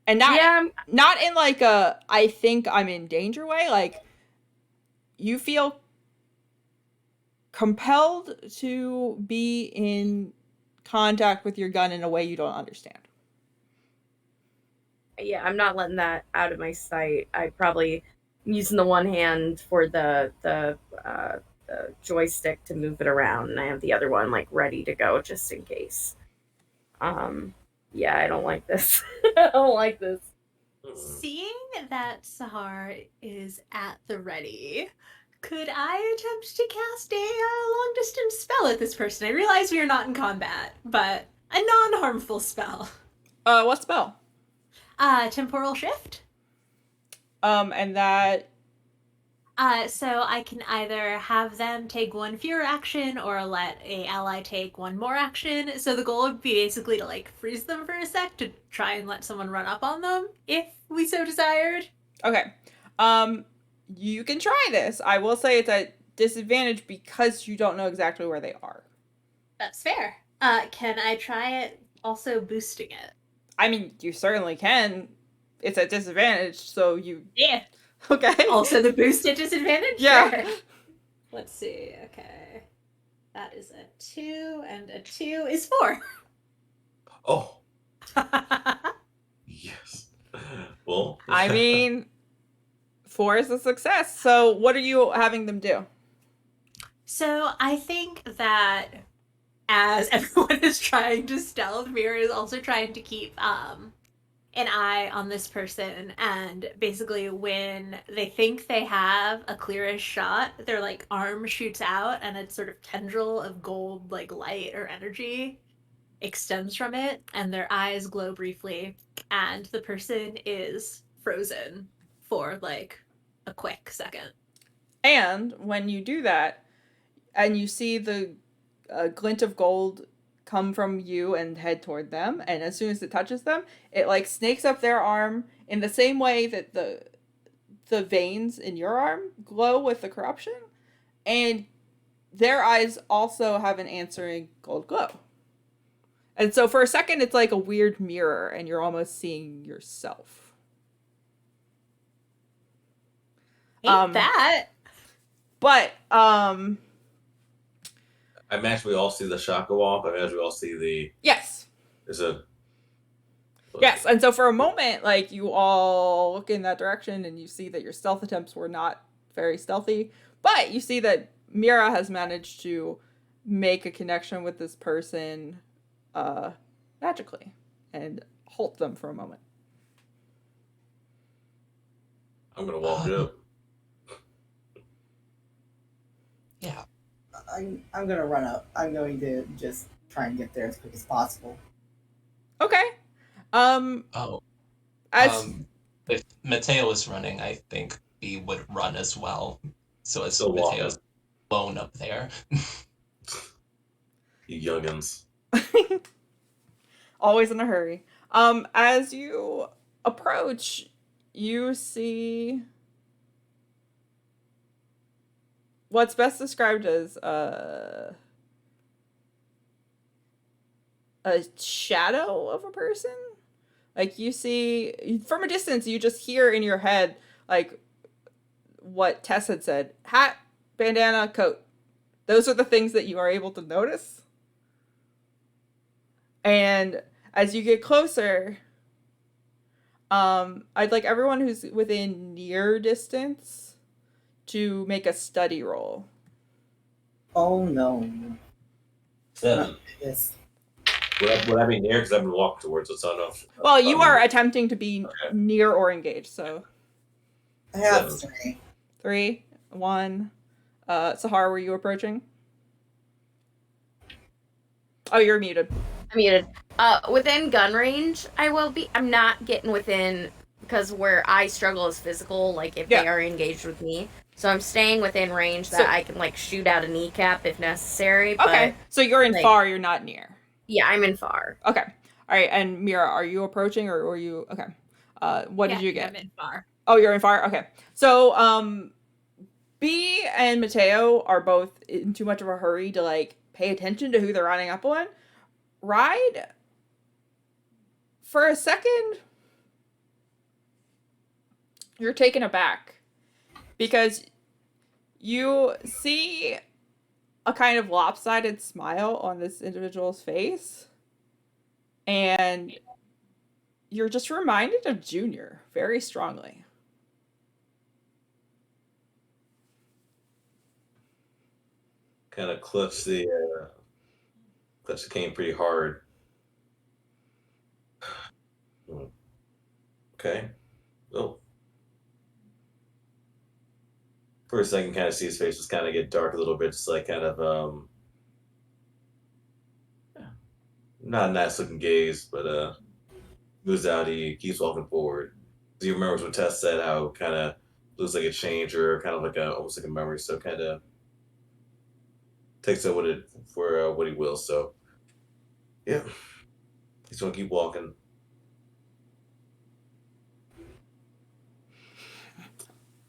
And not in like a I think I'm in danger way, like you feel compelled to be in contact with your gun in a way you don't understand. Yeah, I'm not letting that out of my sight. I probably am using the one hand for the joystick to move it around, and I have the other one like ready to go just in case. Yeah, I don't like this. I don't like this. Seeing that Sahar is at the ready, could I attempt to cast a long-distance spell at this person? I realize we are not in combat, but a non-harmful spell. What spell? Temporal shift. And that So I can either have them take one fewer action or let a ally take one more action. So the goal would be basically to like freeze them for a sec to try and let someone run up on them if we so desired. Okay. You can try this. I will say it's at disadvantage because you don't know exactly where they are. That's fair. Can I try it also boosting it? I mean, you certainly can. It's at disadvantage, so you. Yeah. Okay. Also the boosted disadvantage? Yeah. Sure. Let's see. Okay. That is a 2, and a 2 is 4. Oh, yes. Well, I mean, 4 is a success. So, what are you having them do? So I think that as everyone is trying to stealth, Mira is also trying to keep an eye on this person, and basically when they think they have a clearish shot, their like arm shoots out and a sort of tendril of gold like light or energy extends from it, and their eyes glow briefly, and the person is frozen for like a quick second. And when you do that, and you see the glint of gold come from you and head toward them, and as soon as it touches them, it like snakes up their arm in the same way that the veins in your arm glow with the corruption, and their eyes also have an answering gold glow. And so for a second it's like a weird mirror and you're almost seeing yourself. Ain't that? But I imagine we all see the shock go off. I imagine we all see the. yes. There's a. Yes, and so for a moment, like, you all look in that direction and you see that your stealth attempts were not very stealthy, but you see that Mira has managed to make a connection with this person magically and halt them for a moment. I'm gonna walk up. Yeah. I'm gonna run up. I'm going to just try and get there as quick as possible. Okay. Oh. As If Mateo is running, I think B would run as well. So as So walk. Mateo's alone up there. You youngins. always in a hurry. As you approach, you see what's best described as a shadow of a person. Like, you see from a distance, you just hear in your head like what Tess had said: hat, bandana, coat. Those are the things that you are able to notice. And as you get closer, I'd like everyone who's within near distance to make a study roll. Oh no. 7. Yes. Would I be near? Because I've been walking towards it, so I don't know. Well, you are attempting to be near or engaged, so I have 7. 3. 3, 1. Sahar, were you approaching? Oh, you're muted. I'm muted. Within gun range, I will be. I'm not getting within, because where I struggle is physical, like if they are engaged with me. So I'm staying within range that I can like shoot out a kneecap if necessary. But, Okay, so you're in like, far, you're not near. yeah, I'm in far. Okay. All right, and Mira, are you approaching or are you okay? What did you get? I'm in far. Oh, you're in far? Okay. So, B and Mateo are both in too much of a hurry to like pay attention to who they're running up on. Ride, for a second, you're taken aback because you see a kind of lopsided smile on this individual's face, and you're just reminded of Junior very strongly. Kind of clutch the cane pretty hard. Okay. Oh. For a second, kind of see his face just kind of get dark a little bit, just like kind of not a nice looking gaze, but moves out. He keeps walking forward. He remembers what Tess said, how kind of lose like a change or kind of like a almost like a memory. So kind of takes out what it for what he will. So yeah, he's gonna keep walking.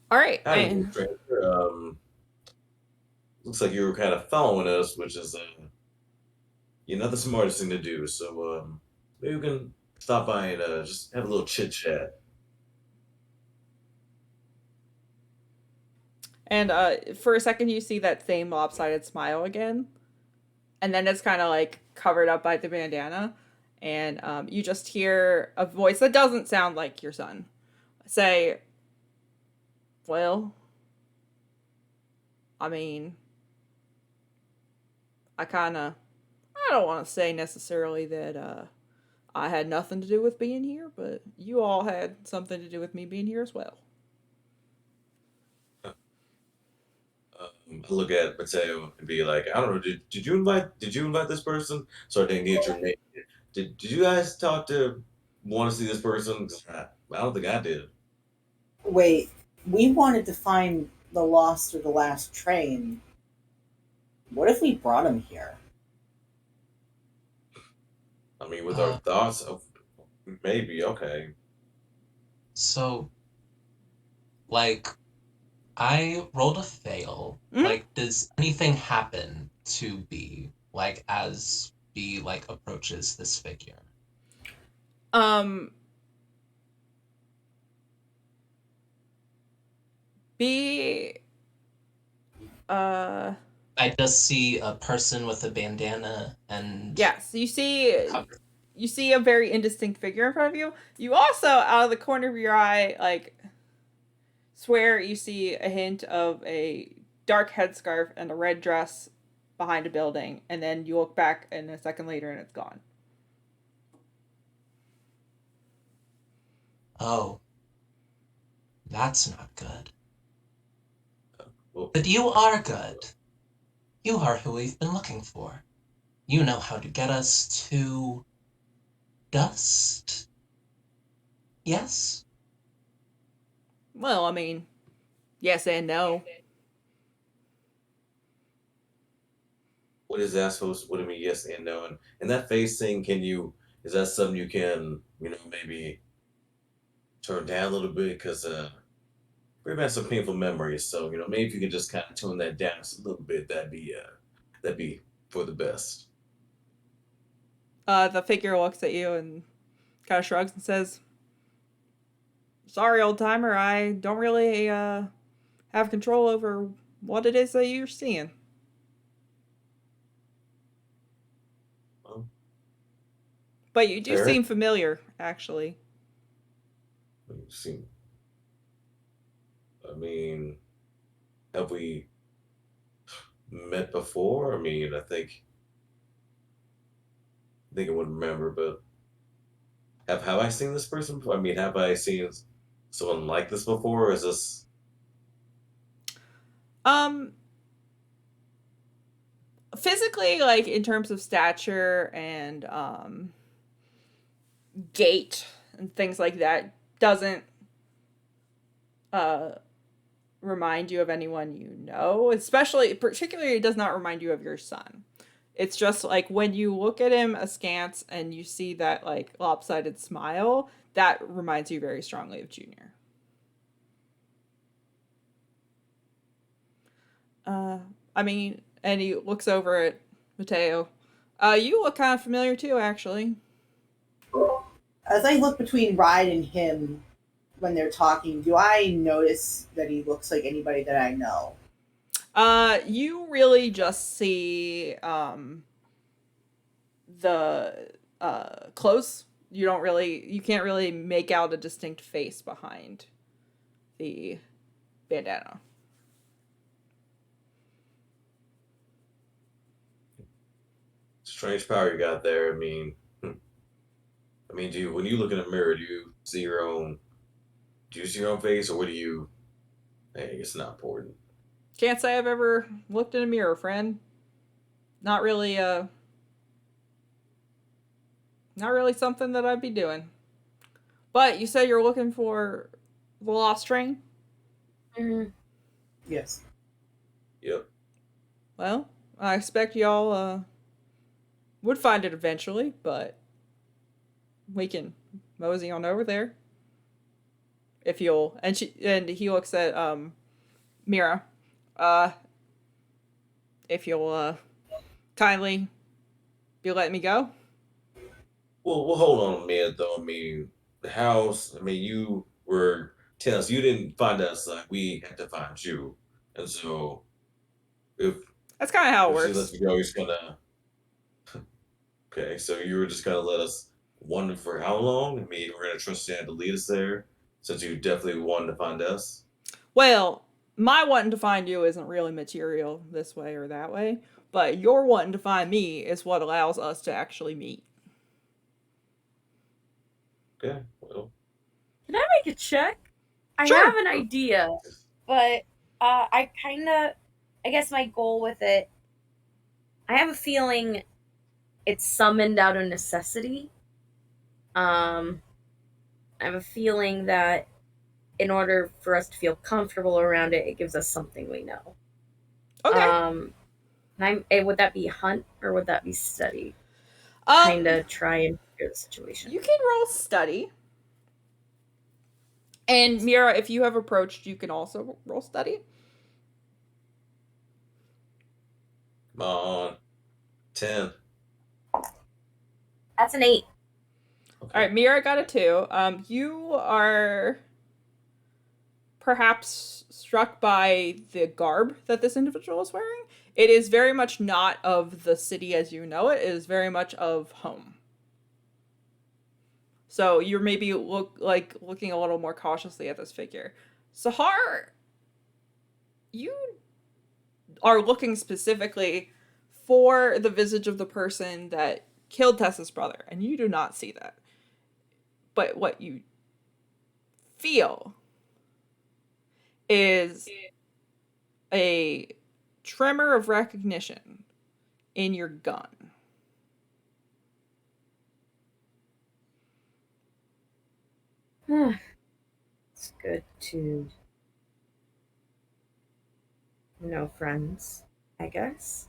All right, How do you, and stranger? Looks like you were kind of following us, which is you're not the smartest thing to do. So maybe we can stop by and just have a little chit chat. for a second you see that same lopsided smile again, and then it's kind of like covered up by the bandana, and you just hear a voice that doesn't sound like your son say, "Well, I mean, I don't want to say necessarily that I had nothing to do with being here, but you all had something to do with me being here as well." I look at Mateo and be like, I don't know, did you invite this person? So I didn't get your name. Did you guys talk to want to see this person? 'Cause I don't think I did. Wait, we wanted to find the lost or the last train. What if we brought him here? I mean, with our Uh, thoughts of maybe okay. so like I rolled a fail. Mm? Like, does anything happen to B like as B like approaches this figure? Um, B, uh, I just see a person with a bandana and yes, cover. you see a very indistinct figure in front of you. You also, out of the corner of your eye, like, swear you see a hint of a dark headscarf and a red dress behind a building, and then you look back and a second later and it's gone. Oh, that's not good. Well, But you are good. You are who we've been looking for. You know how to get us to dust. Yes? Well, I mean, yes and no. what is that supposed? What do you mean? Yes and no. And that face thing, can you? Is that something you can maybe turn down a little bit? Because we've had some painful memories. So maybe if you could just kind of tone that down just a little bit, that'd be for the best. The figure looks at you and kind of shrugs and says, "Sorry, old timer, I don't really have control over what it is that you're seeing." Well, But you do fair. seem familiar, actually. Let me see. I mean, have we met before? I mean, I think I would remember, but have I seen this person before? I mean, have I seen someone like this before? Or is this Um, physically, like in terms of stature and gait and things like that, doesn't uh remind you of anyone you know. Especially, particularly, it does not remind you of your son. It's just like when you look at him askance and you see that like lopsided smile, that reminds you very strongly of Junior. Uh, I mean, and he looks over at Mateo. You look kind of familiar too, actually. As I look between Ride and him when they're talking, do I notice that he looks like anybody that I know? You really just see the clothes. You can't really make out a distinct face behind the bandana. strange power you got there? I mean, I mean, do you when you look in a mirror, do you see your own? Do you see your own face, or what do you? Hey, it's not important. Can't say I've ever looked in a mirror, friend. Not really not really something that I'd be doing. But you said you're looking for the lost train? Mhm. Yes. Yep. Well, I expect y'all would find it eventually, but we can mosey on over there if you'll. And he looks at Mira. Uh, if you'll kindly be letting me go. Well, we'll hold on a minute though. I mean, the house. I mean, you were telling us you didn't find us. Like we had to find you, and so if That's kind of how it if she lets works. me go, you're just gonna. Okay, so you were just gonna let us wonder for how long? I mean, we're gonna trust you to lead us there, since you definitely wanted to find us. Well, my wanting to find you isn't really material this way or that way, but your wanting to find me is what allows us to actually meet. Okay, well, Can I make a check? I have Sure. an idea, but I kind of, I guess my goal with it, I have a feeling it's summoned out of necessity. I have a feeling that in order for us to feel comfortable around it, it gives us something we know. Okay. Would that be hunt or would that be study? Um, Kind of try and figure the situation. you can roll study. And Mira, if you have approached, you can also roll study. come on, 10. That's an 8. Okay. All right, Mira got a 2. You are perhaps struck by the garb that this individual is wearing. It is very much not of the city as you know it. It is very much of home. So you're maybe looking a little more cautiously at this figure. Sahar, you are looking specifically for the visage of the person that killed Tessa's brother, and you do not see that. But what you feel is a tremor of recognition in your gun. It's good to know friends, I guess.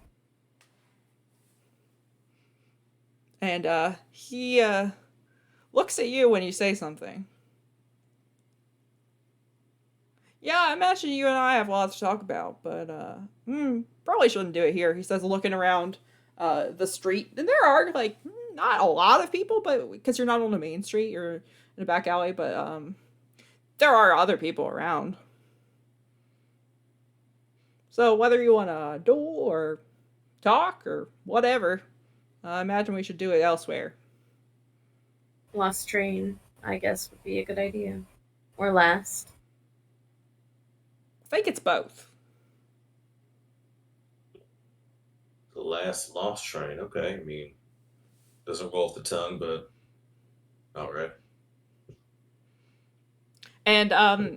And he looks at you when you say something. Yeah, I imagine you and I have lots to talk about, but probably shouldn't do it here. He says, looking around the street, and there are like not a lot of people, but because you're not on the main street, you're in a back alley, but there are other people around. So whether you want to duel or talk or whatever, I imagine we should do it elsewhere. Lost train, I guess, would be a good idea. Or last. I think it's both. The last lost train. Okay, I mean, doesn't roll off the tongue, but all right. And What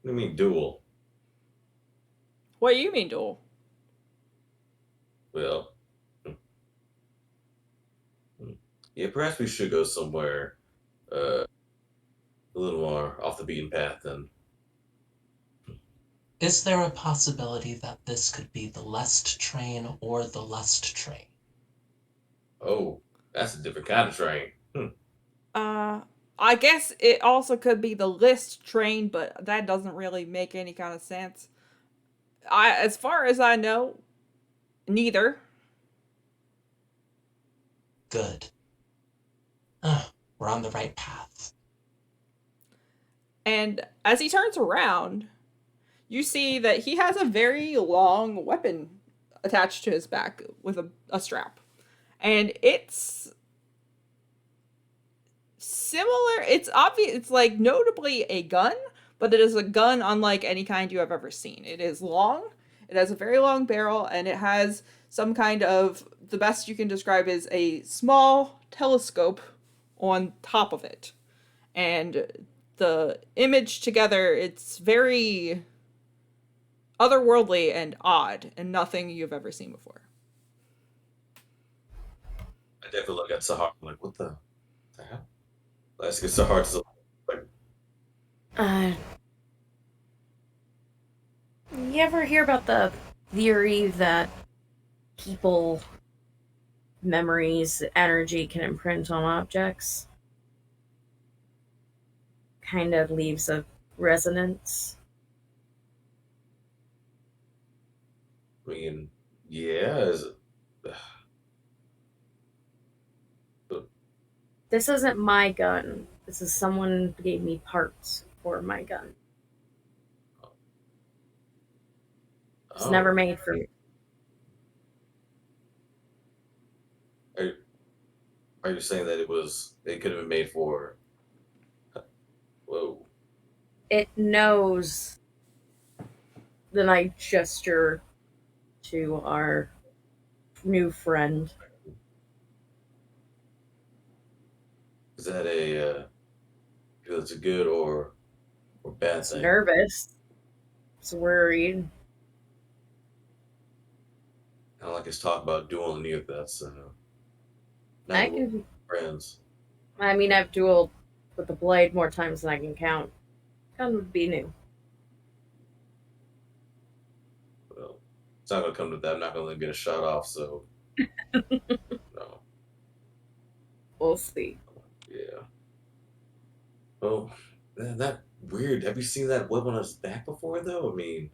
do you mean duel? what do you mean duel? Well, yeah, perhaps we should go somewhere a little more off the beaten path then. Is there a possibility that this could be the Lust train or the Lust train? Oh, that's a different kind of train. I guess it also could be the list train, but that doesn't really make any kind of sense. As far as I know, neither. Good. We're on the right path. And as he turns around, you see that he has a very long weapon attached to his back with a strap. And it's similar, it's obvious, it's like notably a gun, but it is a gun unlike any kind you have ever seen. It is long, it has a very long barrel, and it has some kind of, the best you can describe is a small telescope on top of it. And the image together, it's very otherworldly and odd and nothing you've ever seen before. I definitely look at Sahar like, what the hell? Let's get Sahar to like, Uh, You ever hear about the theory that people, memories, energy can imprint on objects? Kind of leaves a resonance. I mean, yeah, This isn't my gun. This is someone gave me parts for my gun. It's never oh, made for me. are, are you saying that it could have been made for, whoa, It knows that I gesture to our new friend. is that it's a good or bad It's thing? nervous. It's worried. I don't like his talk about dueling you if that's not I what can. friends. I mean, I've dueled with the blade more times than I can count. Gun would be new. Well, it's not gonna come to that. I'm not gonna let him get a shot off. So no, We'll see. yeah. Oh, that weird. Have you seen that web on his back before though? I mean,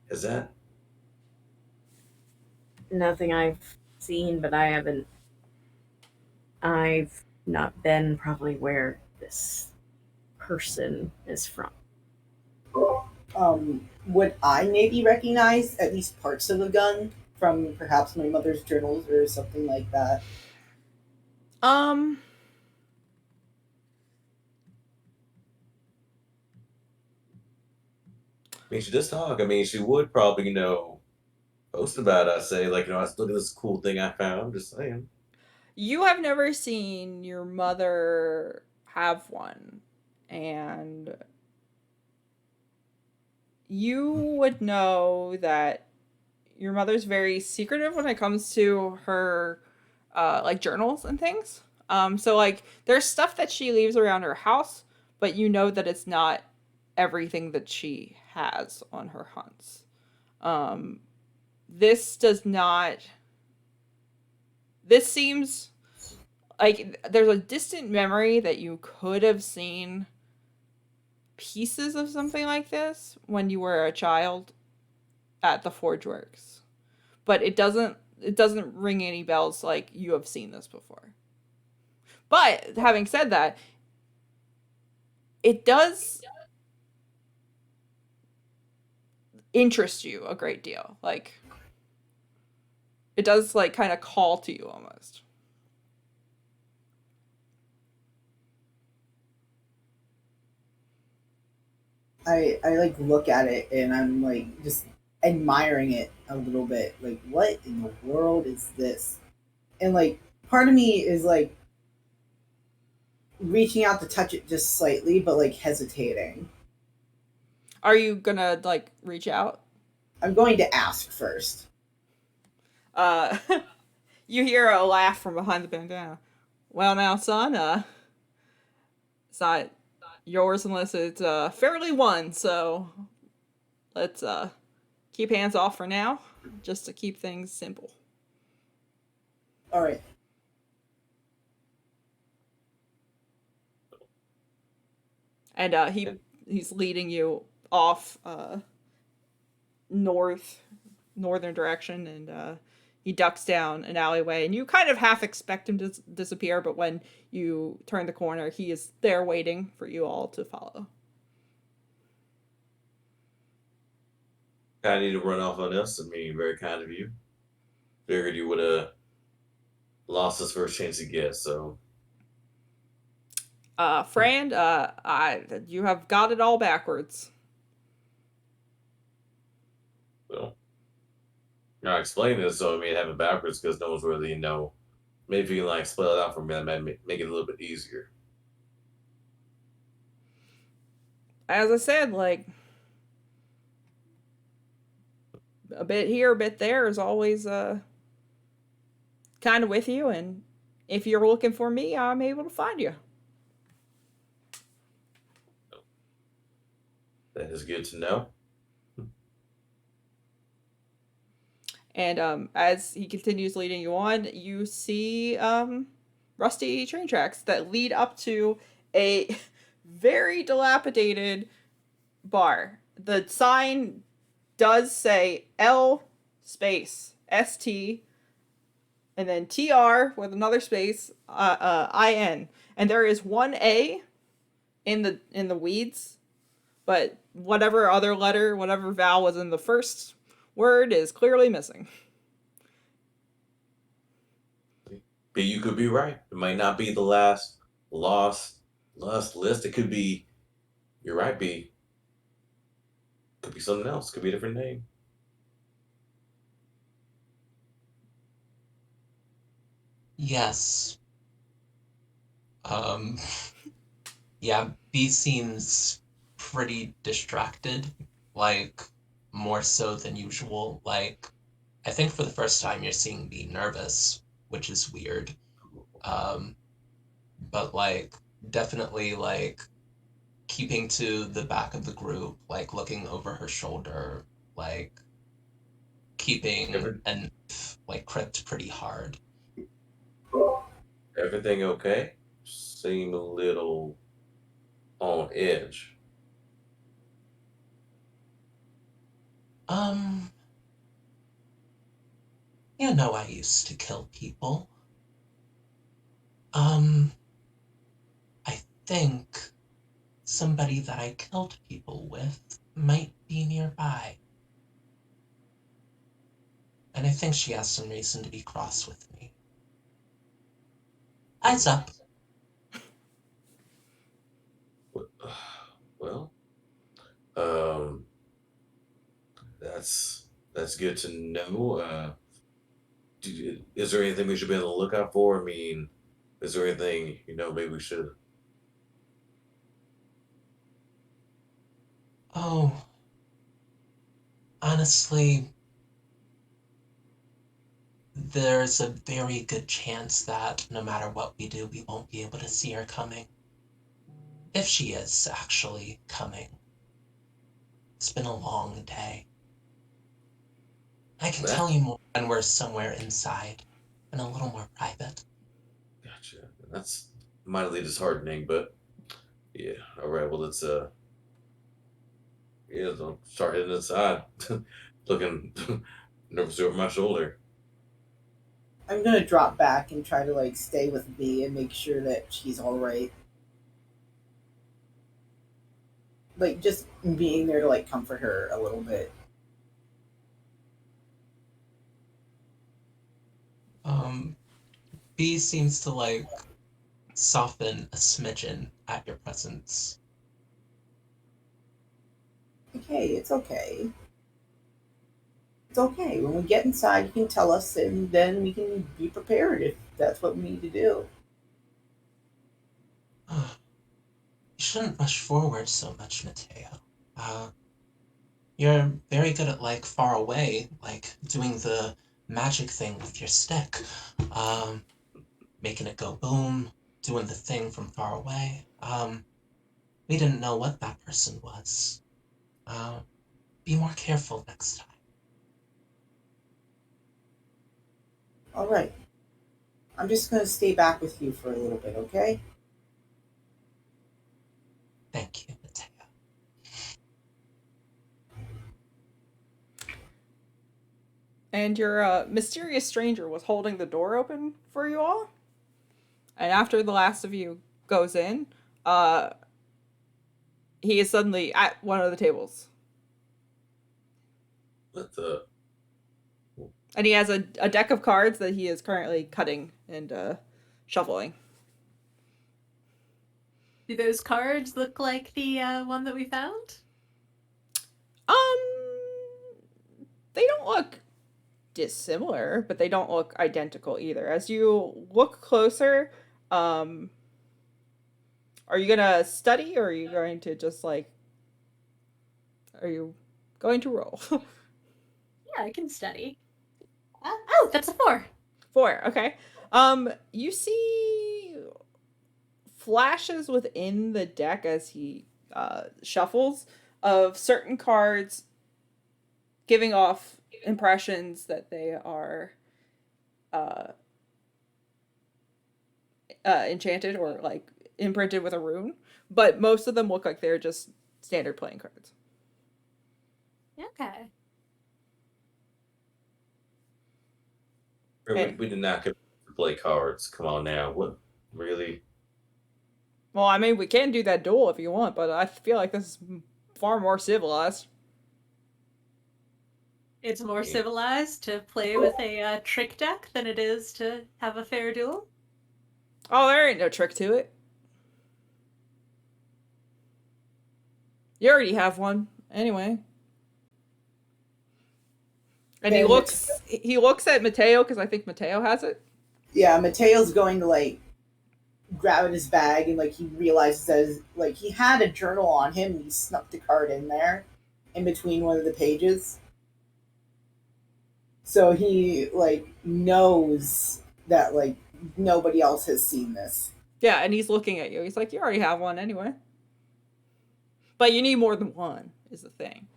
is that Nothing I've seen, but I haven't. I've not been probably where this person is from. Would I maybe recognize at least parts of the gun from perhaps my mother's journals or something like that? Um, I mean, she does talk. I mean, she would probably, post about it. I say, like, look at this cool thing I found. I'm just saying. you have never seen your mother have one, and you would know that your mother's very secretive when it comes to her like journals and things. So like there's stuff that she leaves around her house, but you know that it's not everything that she has on her hunts. Um, this does not. This seems like there's a distant memory that you could have seen pieces of something like this when you were a child at the Forge Works, but it doesn't ring any bells like you have seen this before. But having said that, it does interest you a great deal. Like it does like kind of call to you almost. I like look at it and I'm like just admiring it a little bit. Like, what in the world is this? And like, part of me is like reaching out to touch it just slightly, but like hesitating. Are you gonna like reach out? I'm going to ask first. Uh, you hear a laugh from behind the bandana. Well, now, son, it's not yours unless it's fairly won. So let's keep hands off for now, just to keep things simple. All right. And he's leading you off northern direction, and he ducks down an alleyway, and you kind of half expect him to disappear, but when you turn the corner, he is there waiting for you all to follow. Kind of need to run off on us. I mean, very kind of you. Figured you would have lost his first chance to get. So, Friend, you have got it all backwards. well, I explain this. So I mean, have it backwards because no one's really, maybe if you can like spell it out for me, that might make it a little bit easier. As I said, like a bit here, a bit there is always kind of with you, and if you're looking for me, I'm able to find you. That is good to know. And as he continues leading you on, you see rusty train tracks that lead up to a very dilapidated bar. The sign does say L space ST and then TR with another space IN, and there is one A in the weeds, but whatever other letter, whatever vowel was in the first word is clearly missing. But you could be right. It might not be the last lost list. It could be. You're right, B. Could be something else. Could be a different name. Yes. Um, yeah, B seems pretty distracted, like more so than usual. Like, I think for the first time you're seeing B nervous, which is weird. Um, but like definitely like keeping to the back of the group, like looking over her shoulder, like keeping Every, and like cripped pretty hard. everything okay? Seem a little on edge. Um, I used to kill people. Um, I think somebody that I killed people with might be nearby. And I think she has some reason to be cross with me. Eyes up. Well, um, that's good to know. Is there anything we should be on the lookout for? I mean, is there anything maybe we should? Oh, honestly, there's a very good chance that no matter what we do, we won't be able to see her coming. If she is actually coming. It's been a long day. I can tell That you more when we're somewhere inside and a little more private. gotcha. That's mildly disheartening, but yeah. All right. Well, let's yeah, don't start heading inside. Looking nervous over my shoulder. I'm gonna drop back and try to like stay with B and make sure that she's all right. Like just being there to like comfort her a little bit. Um, B seems to like soften a smidgen at your presence. Okay, it's okay. It's okay. When we get inside, you can tell us, and then we can be prepared if that's what we need to do. You shouldn't rush forward so much, Mateo. You're very good at like far away, like doing the magic thing with your stick. Um, Making it go boom, doing the thing from far away. We didn't know what that person was. Uh, be more careful next time. All right. I'm just gonna stay back with you for a little bit, okay? Thank you, Mateo. And your mysterious stranger was holding the door open for you all. And after the last of you goes in, he is suddenly at one of the tables. Let the And he has a deck of cards that he is currently cutting and shuffling. Do those cards look like the one that we found? They don't look dissimilar, but they don't look identical either. As you look closer, are you gonna study or are you going to just like? Are you going to roll? Yeah, I can study. Oh, that's a 4. 4. Okay. You see flashes within the deck as he shuffles of certain cards giving off impressions that they are uh, enchanted or like imprinted with a rune, but most of them look like they're just standard playing cards. Okay. We did not get to play cards. Come on now. What? Really? Well, I mean, we can do that duel if you want, but I feel like this is far more civilized. It's more civilized to play with a trick deck than it is to have a fair duel. Oh, there ain't no trick to it. You already have one, anyway. And he looks at Mateo because I think Mateo has it. Yeah, Mateo's going to like grab at his bag and like he realizes that like he had a journal on him and he snuck the card in there in between one of the pages. So he like knows that like nobody else has seen this. Yeah, and he's looking at you. He's like, you already have one anyway. But you need more than one, is the thing.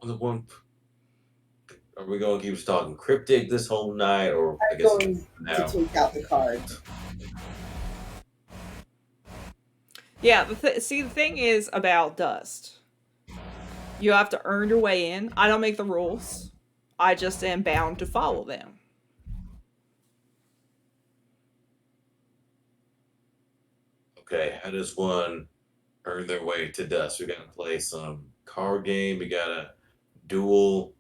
The one. Are we going to keep talking cryptic this whole night, or I'm going to take out the card. Yeah, the thing is about Dust. You have to earn your way in. I don't make the rules. I just am bound to follow them. Okay, how does one earn their way to Dust? We got to play some card game. We got to duel.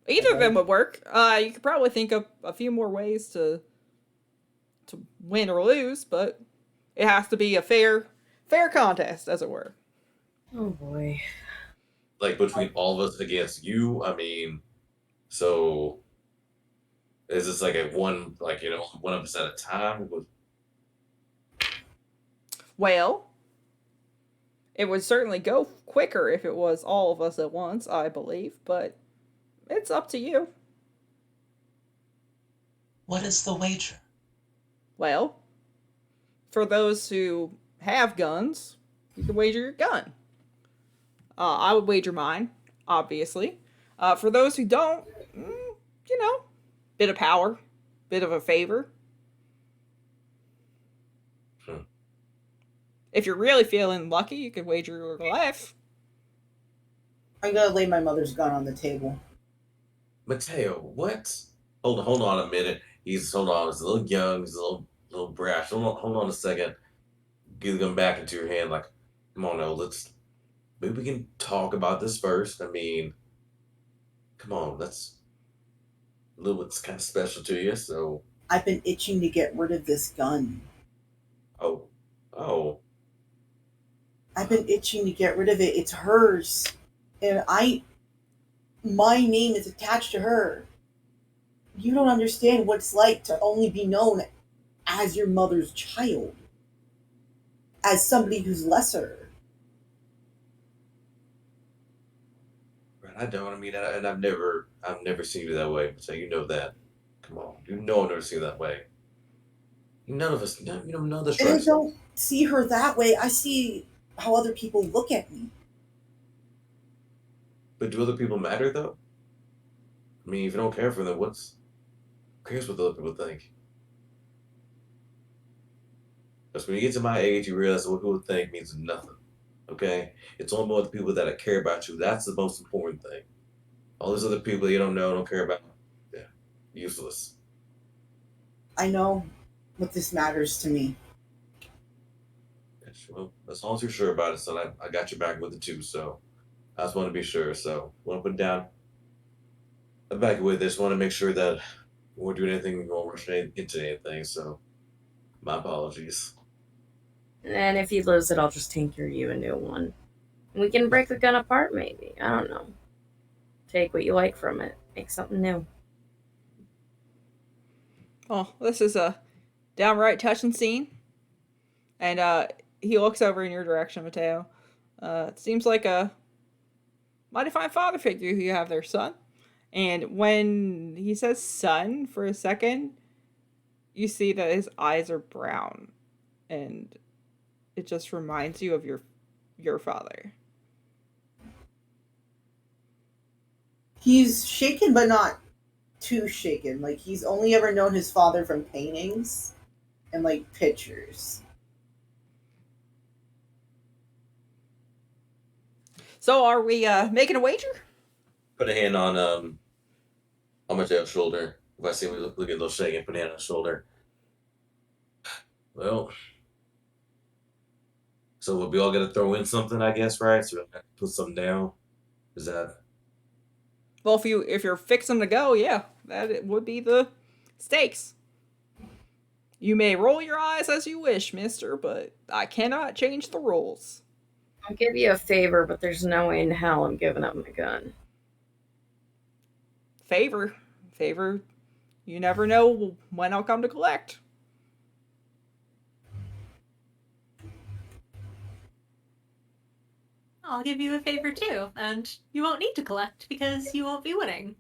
Either of them would work. You could probably think of a few more ways to win or lose, but it has to be a fair contest, as it were. Oh boy. Like between all of us against you. I mean, so is this like a one, like, you know, one of us at a time? Well, it would certainly go quicker if it was all of us at once, I believe, but it's up to you. What is the wager? Well, for those who have guns, you can wager your gun. I would wager mine, obviously. For those who don't, you know, bit of power, bit of a favor. If you're really feeling lucky, you could wager your life. I'm gonna lay my mother's gun on the table. Mateo, what? Hold on a minute. He's a little young, he's a little brash. Hold on a second. Get the gun back into your hand. Like, come on, now, maybe we can talk about this first. I mean, come on, that's a little bit kind of special to you. So I've been itching to get rid of this gun. Oh. I've been itching to get rid of it. It's hers, and my name is attached to her. You don't understand what it's like to only be known as your mother's child, as somebody who's lesser. I don't. I mean, and I've never seen you that way. So you know that. Come on, you know I've never seen you that way. None of us, none of the And I don't see her that way. I see how other people look at me. But do other people matter though? I mean, if you don't care for them, who cares what other people think? Because when you get to my age, you realize what people think means nothing. Okay? It's only more the people that care about you. That's the most important thing. All those other people you don't know, don't care about, yeah, useless. I know what this matters to me. Well, as long as you're sure about it, son, I got your back with it too, so I just want to be sure. So, want to put it down. I'm back with this. Want to make sure that we won't do anything, we won't rush into anything, so my apologies. And if you lose it, I'll just tinker you a new one. We can break the gun apart, maybe. I don't know. Take what you like from it. Make something new. Oh, this is a downright touching scene. And he looks over in your direction, Mateo. It seems like a mighty fine father figure you have there, son. And when he says son for a second, you see that his eyes are brown. And it just reminds you of your father. He's shaken, but not too shaken. Like, he's only ever known his father from paintings and, like, pictures. So are we making a wager? Put a hand on Mateo's shoulder. If I see him look a little shaking, put a hand on his shoulder. Well, so we all got to throw in something, I guess, right? So we got to put something down. Is that? Well, if you're fixing to go, yeah, that it would be the stakes. You may roll your eyes as you wish, mister, but I cannot change the rules. I'll give you a favor, but there's no way in hell I'm giving up my gun. Favor. You never know when I'll come to collect. I'll give you a favor too, and you won't need to collect because you won't be winning.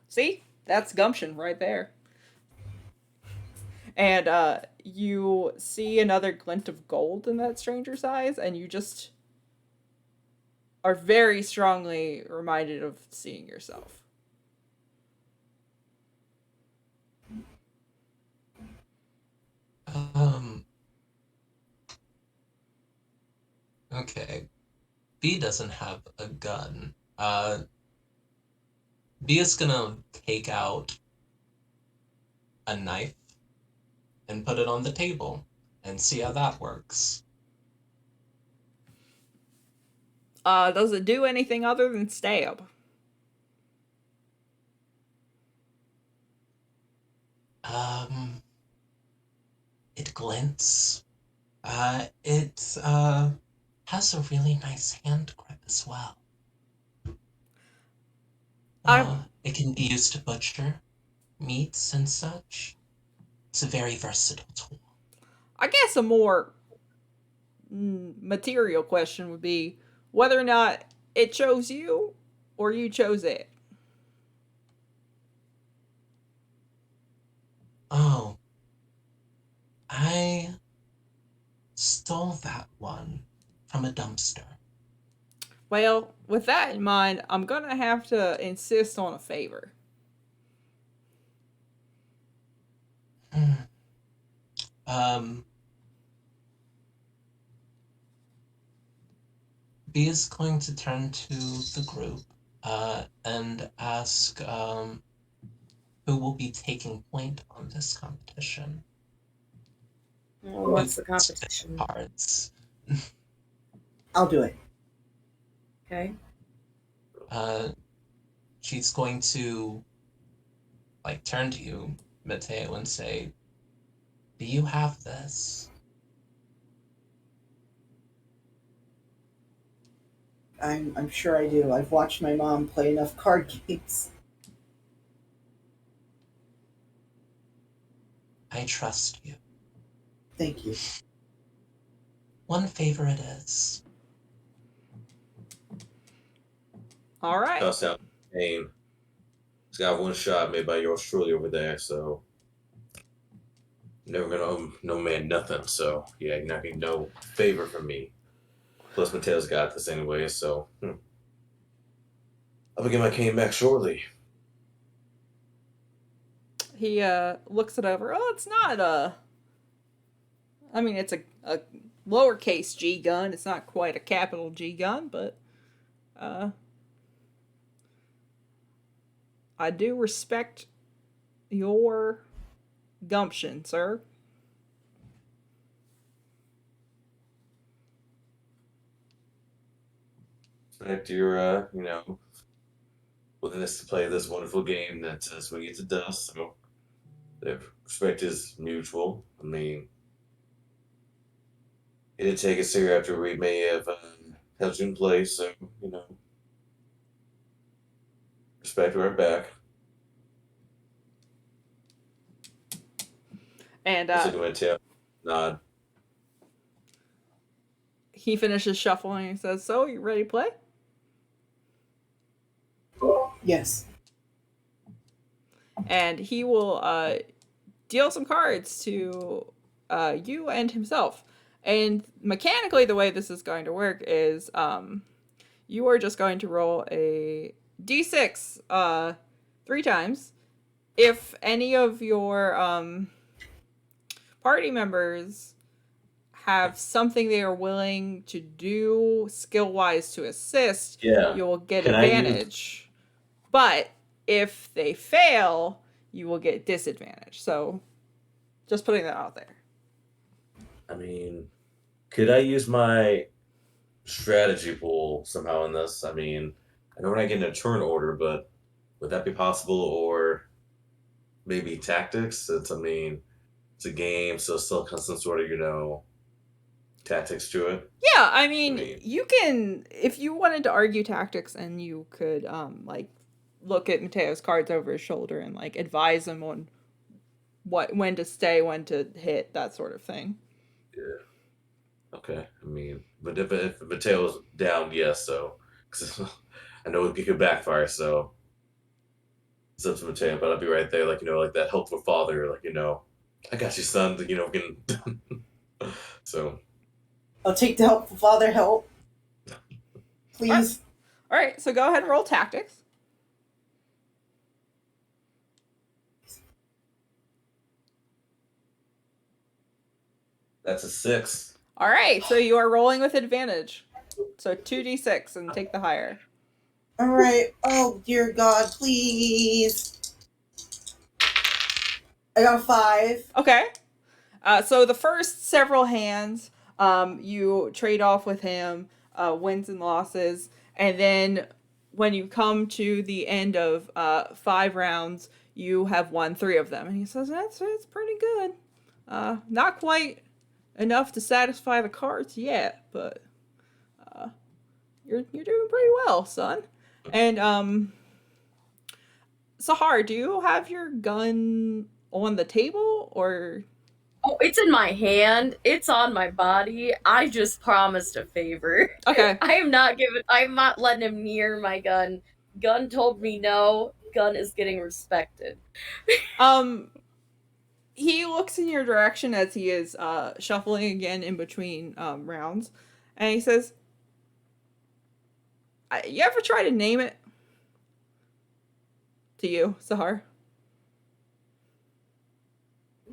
See? That's gumption right there. And you see another glint of gold in that stranger's eyes, and you just are very strongly reminded of seeing yourself. Okay. B doesn't have a gun. B is gonna take out a knife and put it on the table and see how that works. Does it do anything other than stab? It glints. It has a really nice hand grip as well. It can be used to butcher meats and such. It's a very versatile tool. I guess a more material question would be whether or not it chose you or you chose it. Oh. I stole that one from a dumpster. Well, with that in mind, I'm gonna have to insist on a favor. B is going to turn to the group and ask who will be taking point on this competition. Well, what's the competition? Cards. I'll do it. Okay. She's going to turn to you, Mateo, and say, "Do you have this?" I'm sure I do. I've watched my mom play enough card games. I trust you. Thank you. One favor it is. All right. Toss out Kane. He's got one shot made by yours truly over there, so never gonna owe no man nothing. So yeah, you're not getting no favor from me. Plus Mateo's got this anyway, so I'll be getting my cane back shortly. He looks it over. Oh, it's not I mean, it's a lowercase G gun. It's not quite a capital G gun, but I do respect your gumption, sir. Respect your willingness to play this wonderful game that Swing It to Dust. So the respect is mutual. I mean, he did take us here after we may have held you in place, so respect right back. And nod. He finishes shuffling and says, "So, you ready to play?" Yes. And he will deal some cards to you and himself. And mechanically, the way this is going to work is you are just going to roll a D6 3 times. If any of your party members have something they are willing to do skill-wise to assist, Yeah. you will get Can I use- advantage. But if they fail, you will get disadvantage. So just putting that out there. I mean, could I use my strategy pool somehow in this? I mean, I know we're not getting a turn order, but would that be possible? Or maybe tactics? It's a game, so still has some sort of, tactics to it. Yeah, I mean, mean- you can, if you wanted to argue tactics, and you could like look at Mateo's cards over his shoulder and like advise him on when to stay, when to hit, that sort of thing. Yeah. Okay. I mean, but if Mateo's down, yes. So, 'cause I know it could backfire. So it's up to Mateo, but I'll be right there, like that helpful father, I got you, son. So. I'll take the helpful father help. Please. All right, so go ahead and roll tactics. That's a 6. All right, so you are rolling with advantage. So 2d6 and take the higher. All right. Oh dear God, please. I got a 5. Okay. So the first several hands, you trade off with him, wins and losses, and then when you come to the end of 5 rounds, you have won 3 of them. And he says, that's pretty good. Not quite enough to satisfy the cards yet, but you're doing pretty well, son. And Sahar, do you have your gun on the table, or? Oh, it's in my hand. It's on my body. I just promised a favor. Okay. I'm not letting him near my gun. Gun told me no. Gun is getting respected. He looks in your direction as he is shuffling again in between rounds, and he says, "You ever try to name it?" To you, Sahar.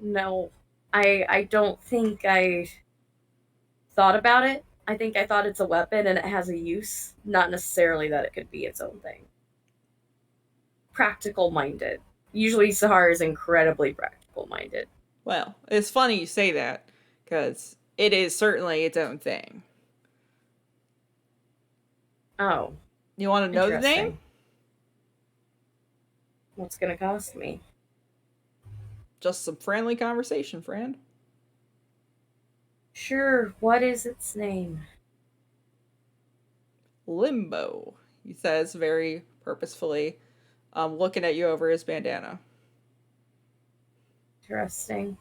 No. I don't think I thought about it. I think I thought it's a weapon and it has a use, not necessarily that it could be its own thing. Practical minded. Usually Sahar is incredibly practical minded. Well, it's funny you say that, because it is certainly its own thing. Oh. You want to know the name? Interesting. What's gonna cost me? Just some friendly conversation, friend. Sure, what is its name? Limbo, he says very purposefully, looking at you over his bandana. Interesting.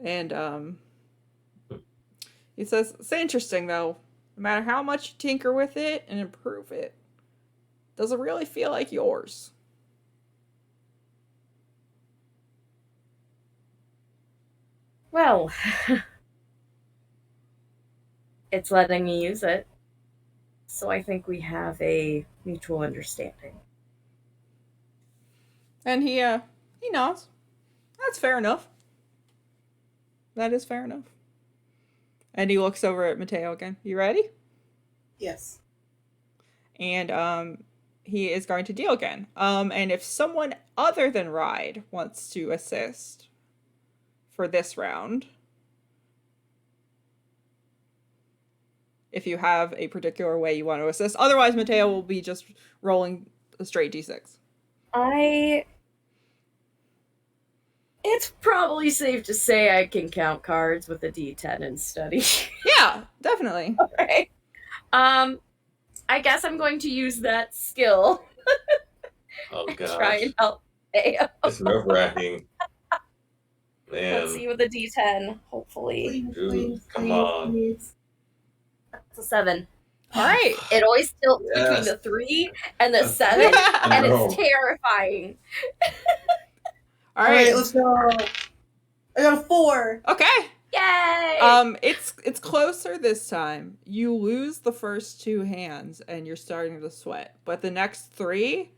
And he says, it's interesting though, no matter how much you tinker with it and improve it, does it really feel like yours? Well, it's letting me use it. So I think we have a mutual understanding. And he nods. That's fair enough. That is fair enough. And he looks over at Mateo again. You ready? Yes. And he is going to deal again. And if someone other than Ride wants to assist for this round, if you have a particular way you want to assist, otherwise Mateo will be just rolling a straight d6. It's probably safe to say I can count cards with a d10 and study. Yeah, definitely. Okay. I guess I'm going to use that skill Oh and gosh. try and help Theo. It's nerve wracking. Let's see Man. with a d10, hopefully. Dude, come on. please. It's a 7. All right. It always tilts between Yes. the 3 and the 7, I and know. it's terrifying. All All right. right, let's go. I got a 4. Okay. Yay! It's closer this time. You lose the first 2 hands and you're starting to sweat, but the next 3,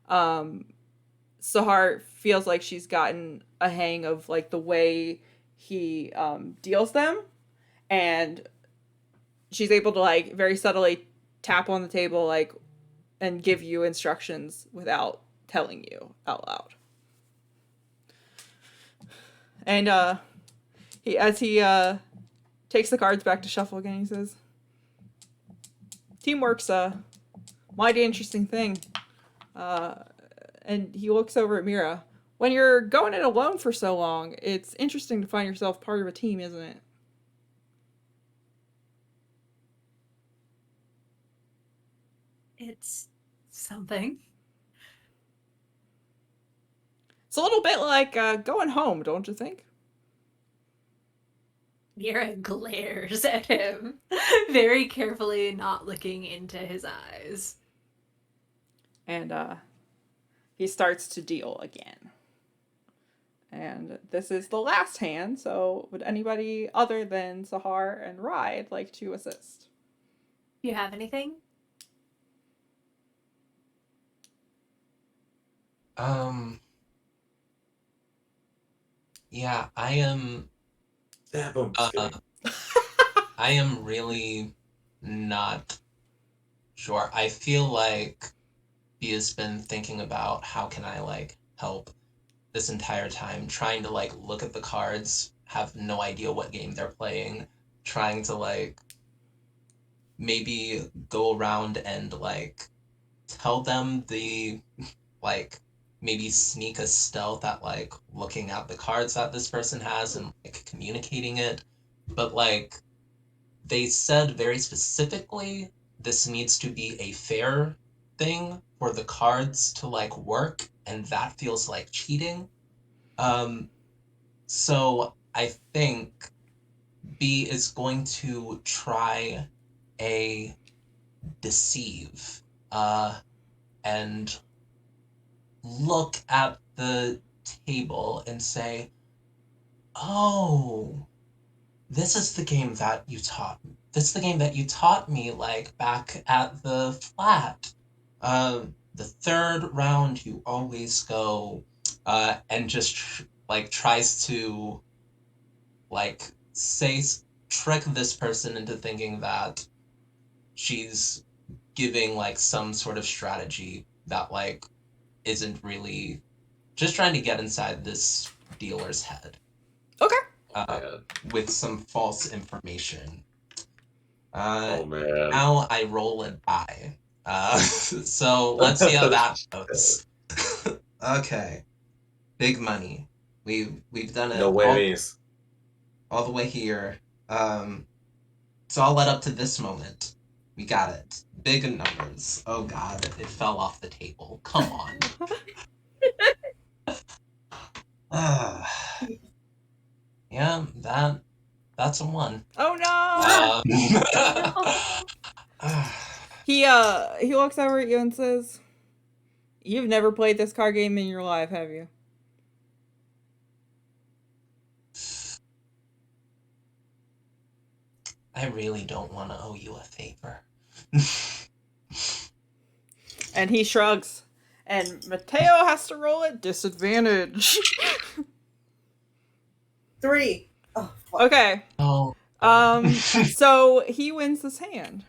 Sahar feels like she's gotten a hang of like the way he deals them, and she's able to like very subtly tap on the table like and give you instructions without telling you out loud. And he takes the cards back to shuffle again, he says, "Teamwork's a mighty interesting thing." And he looks over at Mira. "When you're going it alone for so long, it's interesting to find yourself part of a team, isn't it?" It's something. It's a little bit like going home, don't you think? Mira glares at him, very carefully, not looking into his eyes. And he starts to deal again. And this is the last hand, so would anybody other than Sahar and Ride like to assist? Do you have anything? Yeah, I am. Stab him. I am really not sure. I feel like he has been thinking about how can I like help this entire time, trying to like look at the cards, have no idea what game they're playing, trying to like maybe go around and like tell them the like maybe sneak a stealth at like looking at the cards that this person has and like communicating it. But like they said very specifically this needs to be a fair thing for the cards to like work, and that feels like cheating. So I think B is going to try a deceive and look at the table and say, "Oh, this is the game that you taught me. This is the game that you taught me like back at the flat. The third round you always go and just like tries to like trick this person into thinking that she's giving like some sort of strategy that like isn't really, just trying to get inside this dealer's head Okay. with some false information. Oh man. Now I roll a die. So let's see how that goes. Okay. Big money. We've done it No whammies. all the way here. So I'll let up to this moment. We got it. Big numbers. Oh god, it fell off the table. Come on. Yeah, that's a 1. Oh no! He looks over at you and says, "You've never played this card game in your life, have you?" I really don't want to owe you a favor. And he shrugs. And Mateo has to roll at disadvantage. 3. Oh, fuck. Okay. Oh. So he wins this hand.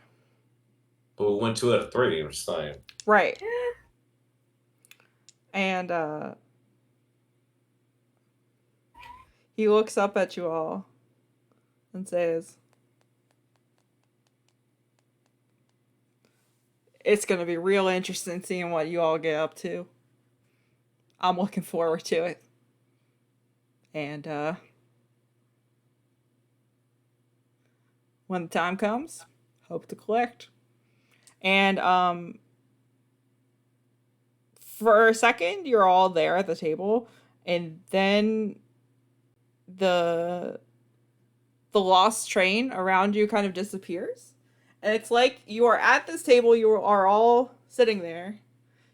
But we went 2 out of 3, I'm just saying. Right. And he looks up at you all and says, "It's going to be real interesting seeing what you all get up to. I'm looking forward to it. And when the time comes, hope to collect." And for a second, you're all there at the table, and then the lost train around you kind of disappears. And it's like you are at this table, you are all sitting there.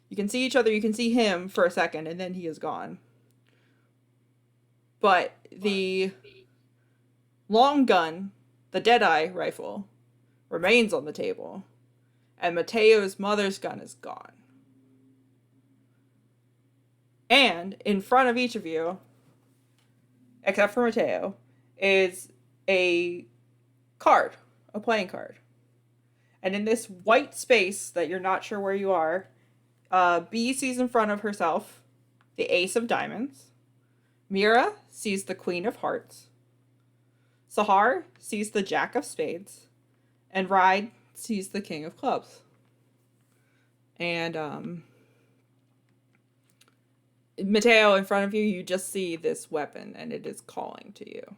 You can see each other, you can see him for a second, and then he is gone. But the long gun, the Deadeye rifle, remains on the table, and Mateo's mother's gun is gone. And in front of each of you, except for Mateo, is a card, a playing card. And in this white space that you're not sure where you are, B sees in front of herself the Ace of Diamonds. Mira sees the Queen of Hearts. Sahar sees the Jack of Spades. And Ride sees the King of Clubs. And Mateo, in front of you, you just see this weapon, and it is calling to you.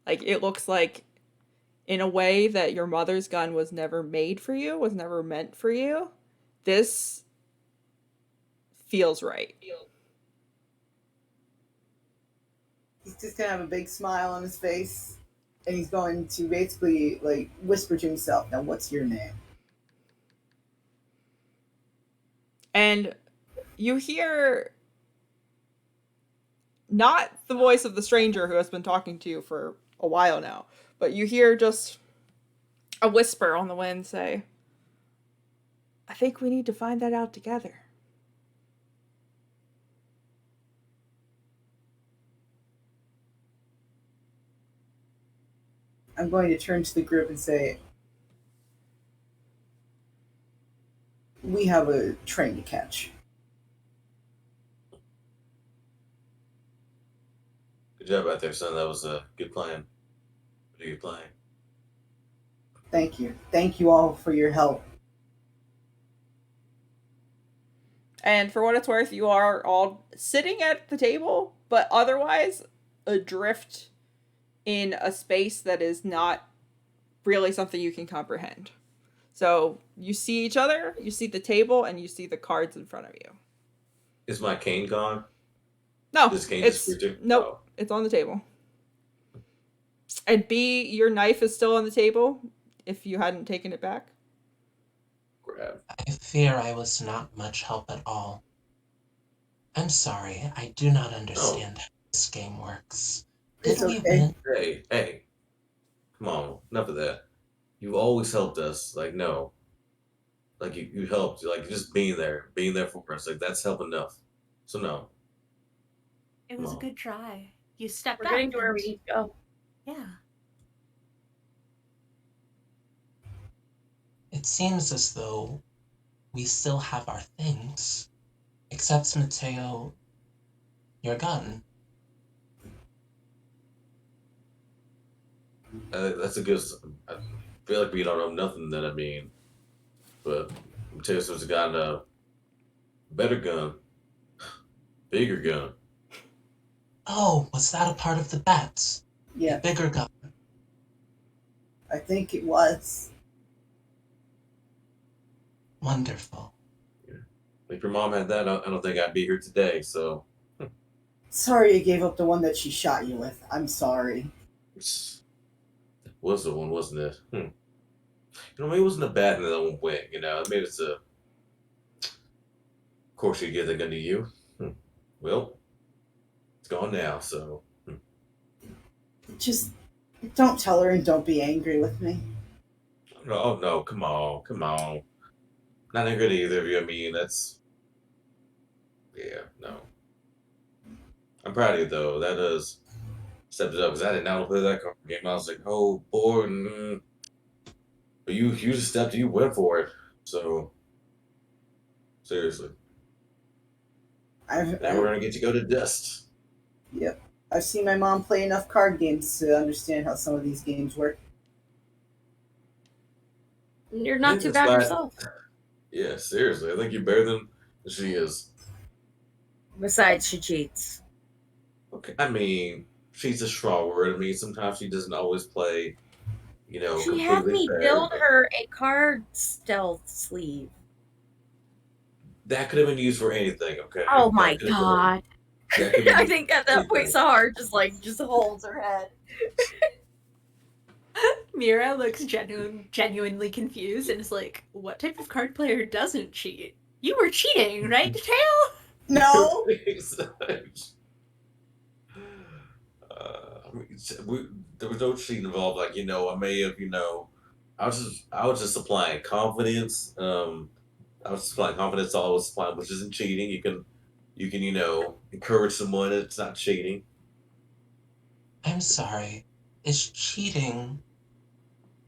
Like, it looks like, in a way that your mother's gun was never made for you, was never meant for you, this feels right. He's just gonna have a big smile on his face, and he's going to basically like whisper to himself, "Now, what's your name?" And you hear not the voice of the stranger who has been talking to you for a while now, but you hear just a whisper on the wind say, "I think we need to find that out together." I'm going to turn to the group and say, "We have a train to catch." Good job out there, son. That was a good plan. Pretty good plan. Thank you. Thank you all for your help. And for what it's worth, you are all sitting at the table, but otherwise adrift in a space that is not really something you can comprehend. So you see each other, you see the table, and you see the cards in front of you. Is my cane gone? No, This cane it's just freaking- nope, oh. it's on the table. And B, your knife is still on the table if you hadn't taken it back. Grab. I fear I was not much help at all. I'm sorry, I do not understand how this game works. It's Did we okay. win? Hey. Come on, enough of that. You've always helped us. Like, no. Like, you helped. Like, just being there for us. Like, that's help enough. So, no. It was a No. good try. You stepped We're up. getting to where and- we need to go. Yeah. It seems as though we still have our things. Except, Mateo, your gun. That's a good. I feel like we don't know nothing then, I mean. But Mateus has gotten a better gun. Bigger gun. Oh, was that a part of the bet? Yeah, Bigger gun. I think it was. Wonderful. If your mom had that, I don't think I'd be here today, so. Sorry you gave up the one that she shot you with. I'm sorry. That was the one, wasn't it? You know, maybe it wasn't a bad thing that one went, you know. Maybe it's a. Of course, you give the gun to you. Well, it's gone now, so. Just don't tell her and don't be angry with me. Oh, no, come on. Not angry at either of you. I mean, that's. Yeah, no. I'm proud of you, though. That does step it up, because I did not play that card game. I was like, oh, boy. But you just stepped, you went for it. So, seriously. Now we're going to get to go to dust. Yep. I've seen my mom play enough card games to understand how some of these games work. You're not think too that's bad why- yourself. Yeah, seriously. I think you're better than she is. Besides, she cheats. Okay. I mean, she's a strong word. I mean, sometimes she doesn't always play, you know, She had completely me fair, build but her a card stealth sleeve. That could have been used for anything, okay? Oh That my could have been- god. that could have I been- think at that point Sahar just holds her head. Mira looks genuinely confused and is like, what type of card player doesn't cheat? You were cheating, right, Tail? No! I mean, there was no cheating involved. Like, I may have, I was just supplying confidence. I was supplying confidence. I was supplying, which isn't cheating. You can, encourage someone. It's not cheating. I'm sorry. Is cheating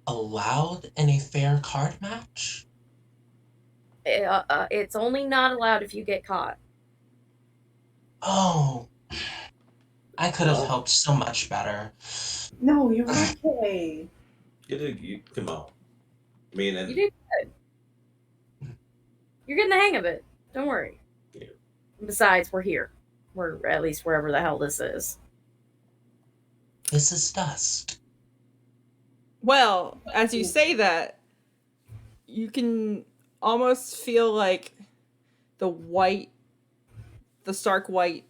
allowed in a fair card match? It's only not allowed if you get caught. Oh, I could have Oh, hoped so much better. No, you're okay. come on. I mean, You and did good. You're getting the hang of it. Don't worry. yeah, Besides, we're here. We're at least wherever the hell this is. This is dust. Well, as you say that, you can almost feel like the stark white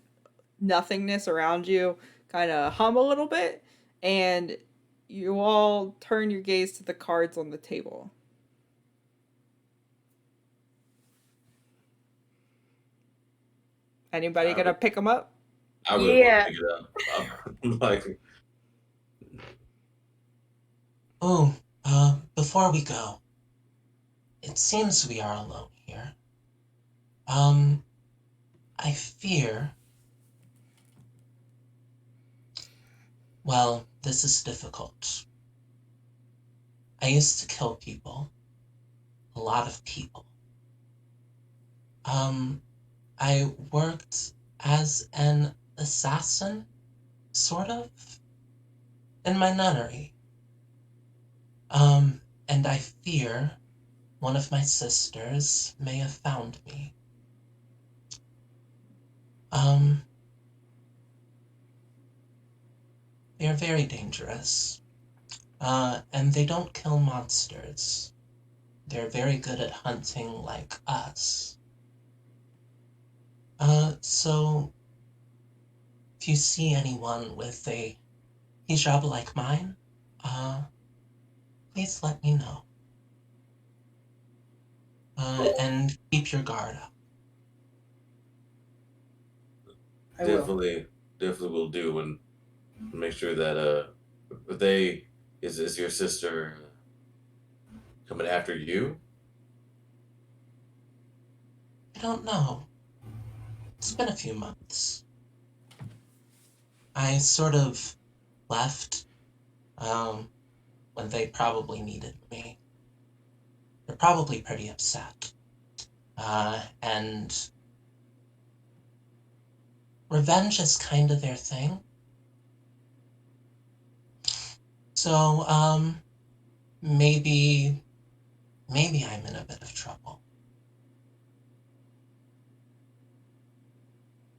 nothingness around you kind of hum a little bit, and you all turn your gaze to the cards on the table. Anybody I gonna would, pick them up? I would want Yeah. to pick it up. I'm like, Oh, before we go, it seems we are alone here. Um, I fear. Well, this is difficult. I used to kill people, a lot of people. Um, I worked as an assassin, sort of, in my nunnery. And I fear one of my sisters may have found me. Um, they're very dangerous. And they don't kill monsters. They're very good at hunting like us. So if you see anyone with a hijab like mine, uh, please let me know. And keep your guard up. I will. definitely will do, and make sure that if is your sister coming after you? I don't know. It's been a few months. I sort of left, um, when they probably needed me. They're probably pretty upset. And revenge is kind of their thing. So, maybe I'm in a bit of trouble.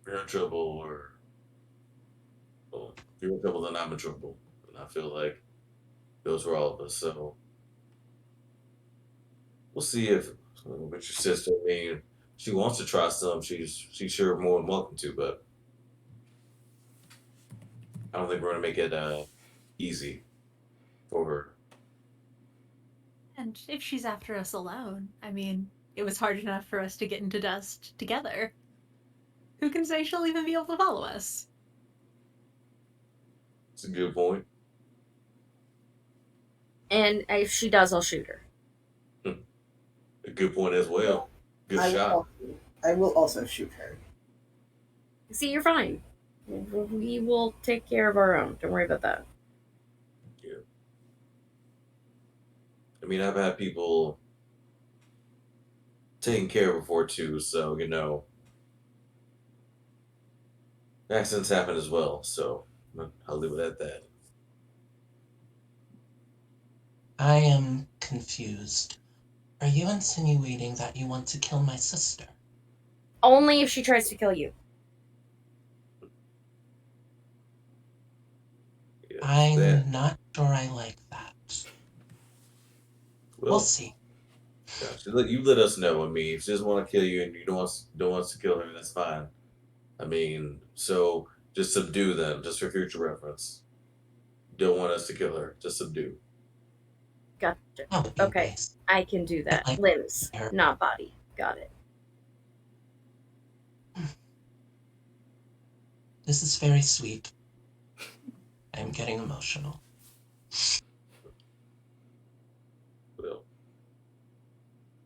If you're in trouble, or well, if you're in trouble, then I'm in trouble, and I feel like those for all of us. So we'll see if with your sister. I mean, she wants to try some. She's sure more than welcome to, but I don't think we're gonna make it easy for her. And if she's after us alone, I mean, it was hard enough for us to get into dust together. Who can say she'll even be able to follow us? It's a good point. And if she does, I'll shoot her. A good point as well. Good I shot. will also shoot her. See, you're fine. We will take care of our own. Don't worry about that. Yeah. I mean, I've had people taken care of before too, so accidents happen as well. So I'll leave it at that. I am confused. Are you insinuating that you want to kill my sister? Only if she tries to kill you. Yeah, I'm that. not sure I like that. We'll Well, see. gotcha. You let us know. I mean, if she doesn't want to kill you and you don't want us to kill her, that's fine. I mean, so just subdue them, just for future reference. Don't want us to kill her, just subdue. Gotcha. That would be Okay, nice. I can do that. like Limbs, her. not body. Got it. This is very sweet. I'm getting emotional. Well,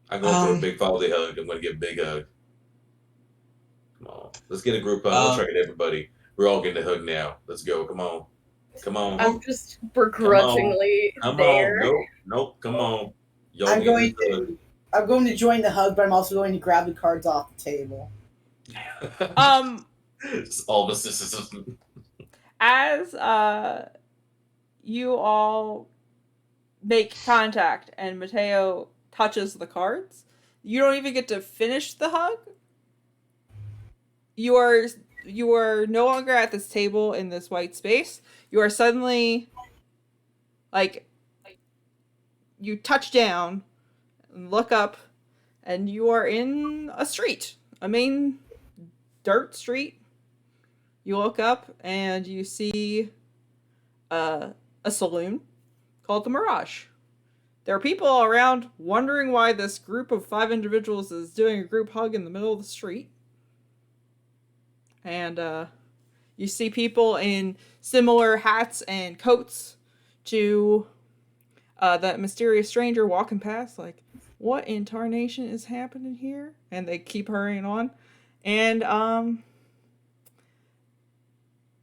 I'm going for a Um, big fatherly hug. I'm going to get a big hug. Come on. Let's get a group hug. Let's try to get everybody. We're all getting a hug now. Let's go. Come on. Come on. I'm just Come on. begrudgingly Come on. there. Nope. Nope. Come on. Y'all I'm getting going this hug. to I'm going to join the hug, but I'm also going to grab the cards off the table. It's all the sisters. As you all make contact and Mateo touches the cards, you don't even get to finish the hug. You are no longer at this table in this white space. You are suddenly like you touch down and look up, and you are in a street, a main dirt street. You look up and you see a saloon called the Mirage. There are people around wondering why this group of 5 individuals is doing a group hug in the middle of the street. And you see people in similar hats and coats to that mysterious stranger walking past, like, what in tarnation is happening here? And they keep hurrying on. And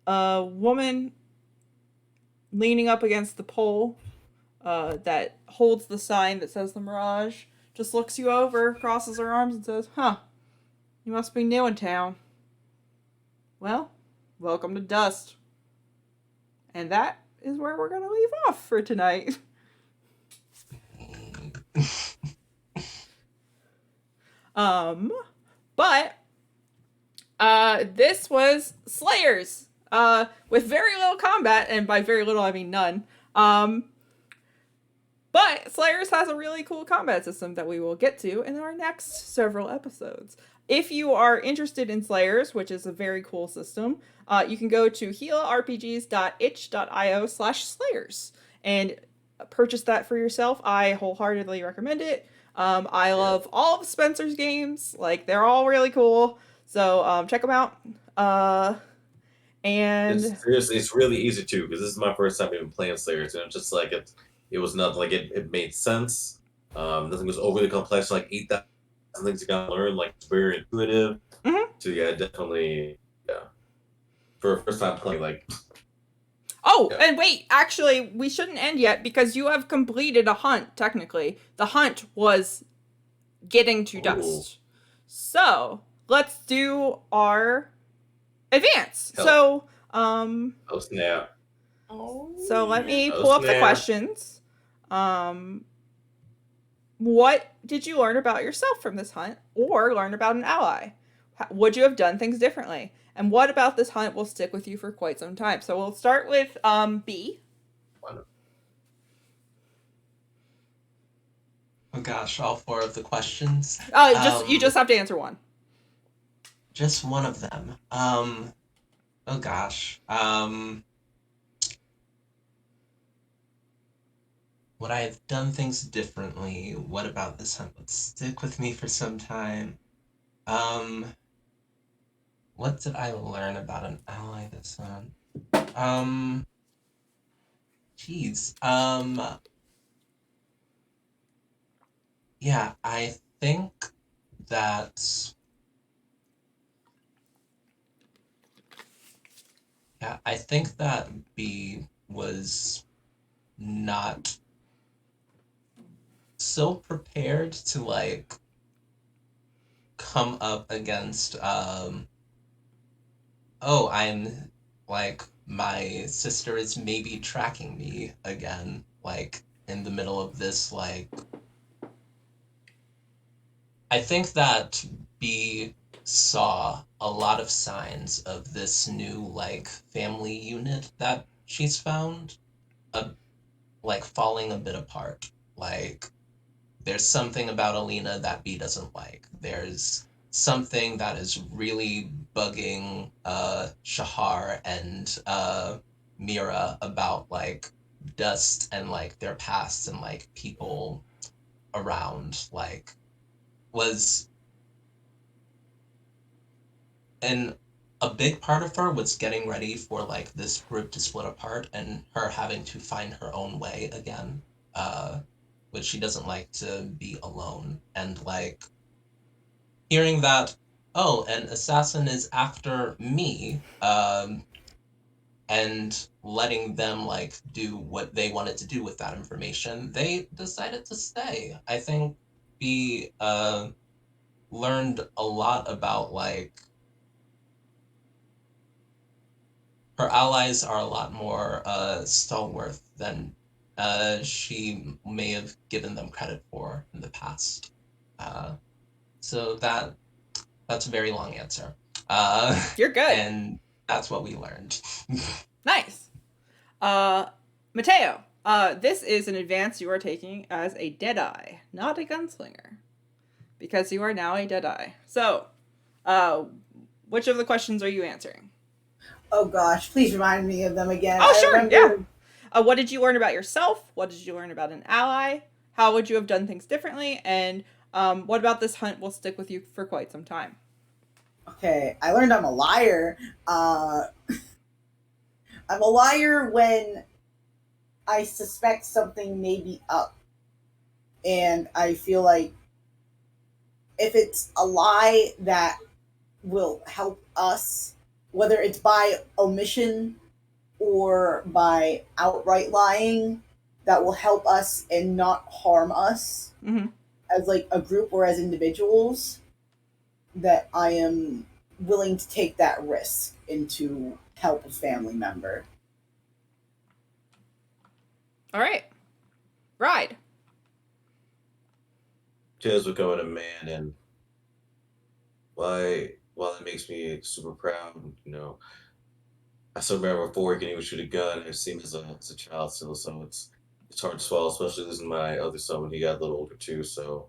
a woman leaning up against the pole that holds the sign that says the Mirage just looks you over, crosses her arms, and says, "Huh, you must be new in town. Well, welcome to Dust." And that is where we're going to leave off for tonight. But this was Slayers with very little combat, and by very little I mean none. But Slayers has a really cool combat system that we will get to in our next several episodes. If you are interested in Slayers, which is a very cool system, you can go to gilarpgs.itch.io/Slayers and purchase that for yourself. I wholeheartedly recommend it. I love all of Spencer's games. Like, they're all really cool. So check them out. And Seriously, it's really easy too, because this is my first time even playing Slayers, and it's just like it was nothing, like it made sense. Nothing was overly complex, like 8,000 things you gotta learn, like it's very intuitive. So yeah, definitely, yeah. For a first time playing, like. Oh, Yeah. and wait, actually, we shouldn't end yet because you have completed a hunt, technically. The hunt was getting to Dust. So, let's do our advance. Hell. So, Oh snap. so let me Oh, pull up the snap. questions. What did you learn about yourself from this hunt, or learn about an ally? Would you have done things differently? And what about this hunt will stick with you for quite some time? So we'll start with B. Oh gosh, all 4 of the questions. You just have to answer one. Just one of them. Oh gosh. Would I have done things differently? What about this hunt would stick with me for some time? What did I learn about an ally this hunt? Geez. Yeah, I think that. Yeah, I think that B was not so prepared to like come up against oh, I'm like my sister is maybe tracking me again, like in the middle of this like I think that B saw a lot of signs of this new like family unit that she's found like falling a bit apart. Like there's something about Alina that B doesn't like. There's something that is really bugging Shahar and Mira about like Dust and like their past and like people around like was an a big part of her was getting ready for like this group to split apart and her having to find her own way again. Which she doesn't like to be alone. And like hearing that, oh, an assassin is after me, and letting them like do what they wanted to do with that information, they decided to stay. I think we learned a lot about like her allies are a lot more stalwart than she may have given them credit for in the past. So that's a very long answer. You're good. And that's what we learned. Nice. Mateo, this is an advance you are taking as a Deadeye, not a gunslinger, because you are now a Deadeye. So, which of the questions are you answering? Oh gosh, please remind me of them again. Oh, I sure, remember- What did you learn about yourself? What did you learn about an ally? How would you have done things differently? And what about this hunt will stick with you for quite some time? Okay, I learned I'm a liar. I'm a liar when I suspect something may be up. And I feel like if it's a lie that will help us, whether it's by omission or by outright lying, that will help us and not harm us Mm-hmm. as like a group or as individuals, that I am willing to take that risk and to help a family member. All right. Ride. Jazz becoming a man, and while it makes me super proud, I still remember before he can even shoot a gun. I've seen him as a child still, so it's hard to swallow, especially losing my other son when he got a little older too. So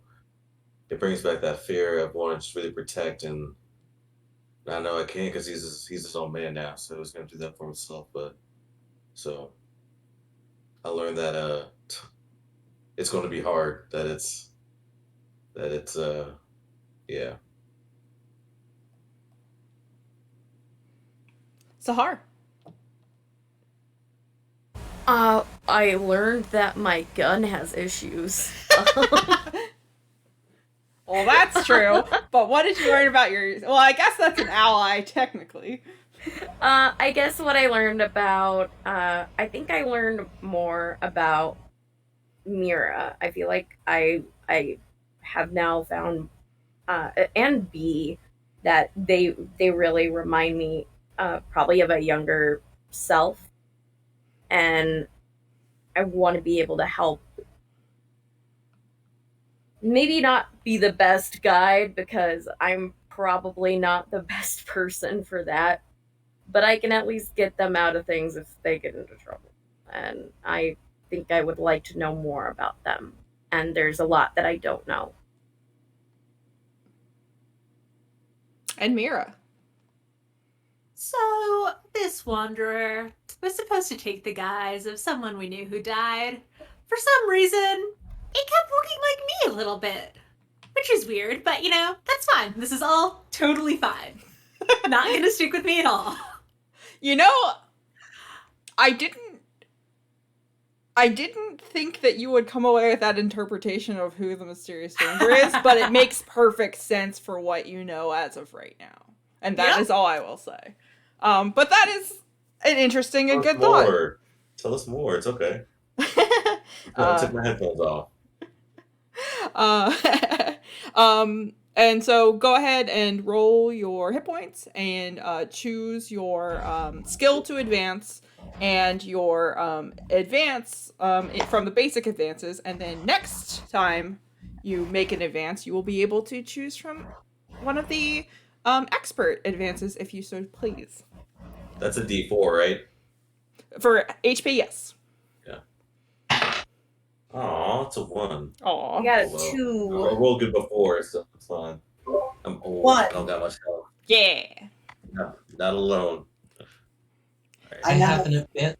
it brings back that fear of wanting to just really protect, and I know I can't because he's his own man now, so he's gonna do that for himself. But so I learned that it's going to be hard. That it's yeah. Sahar. I learned that my gun has issues. Well, that's true. But what did you learn about your... Well, I guess that's an ally, technically. I guess what I learned about, I think I learned more about Mira. I feel like I have now found, and B, that they really remind me, probably of a younger self, and I want to be able to help. Maybe not be the best guide because I'm probably not the best person for that, but I can at least get them out of things if they get into trouble. And I think I would like to know more about them. And there's a lot that I don't know. And Mira. So, this wanderer was supposed to take the guise of someone we knew who died. For some reason, it kept looking like me a little bit. Which is weird, but that's fine. This is all totally fine. Not gonna stick with me at all. I didn't think that you would come away with that interpretation of who the mysterious stranger is, but it makes perfect sense for what you know as of right now. And that is all I will say. But that is an interesting and good thought. Tell us more. It's okay. I took my headphones off. And so go ahead and roll your hit points and choose your skill to advance and your advance from the basic advances. And then next time you make an advance, you will be able to choose from one of the expert advances if you so please. That's a D4, right? For HP, yes. Aw, it's a 1. Aw. I got a Well, 2. I rolled good before, so it's fine. I'm old. 1. I don't got much health. Yeah. No, not alone. I have an advance.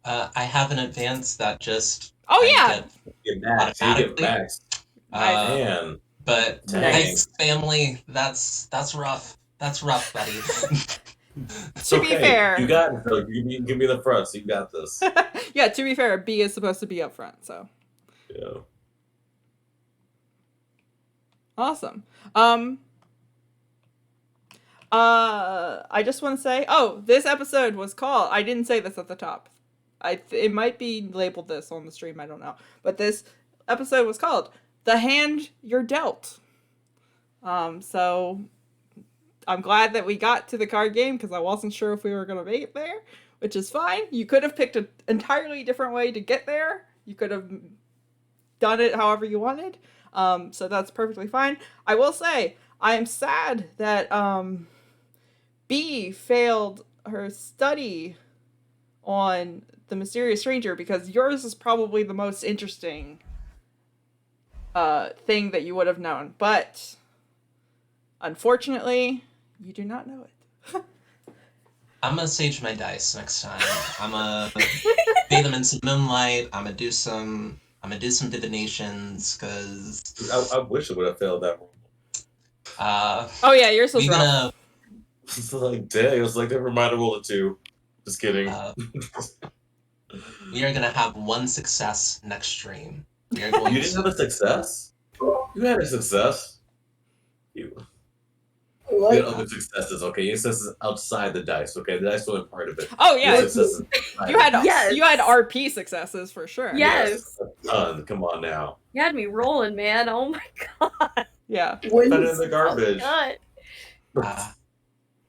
I have an advance that just. Oh, I yeah. Get max. You get automatically. max. Uh, Man. but Dang. thanks, family. That's rough. That's rough, buddy. It's To be fair. you got it. So give me the front, so you got this. Yeah, to be fair, B is supposed to be up front, so. Yeah. Awesome. I just want to say, this episode was called, I didn't say this at the top. It might be labeled this on the stream, I don't know. But this episode was called The Hand You're Dealt. So I'm glad that we got to the card game because I wasn't sure if we were going to make it there, which is fine. You could have picked an entirely different way to get there. You could have done it however you wanted. So that's perfectly fine. I will say, I am sad that B failed her study on The Mysterious Stranger because yours is probably the most interesting thing that you would have known. But unfortunately, you do not know it. I'm gonna sage my dice next time. I'm gonna bathe them in some moonlight. I'm gonna do some divinations because I wish I would have failed that one. Oh yeah, yours was we're rough. gonna It's like, dang, it was like, never mind, I rolled a 2. Just kidding. we are gonna have one success next stream. We are going You didn't have a success? You had a success. You What? had other successes, okay? Your successes outside the dice, okay? The dice weren't part of it. Oh Your yeah, successes you had Yes. you had RP successes for sure. Yes. A ton. Come on now. You had me rolling, man. Oh my god. Yeah. Put it in When's- the garbage. God.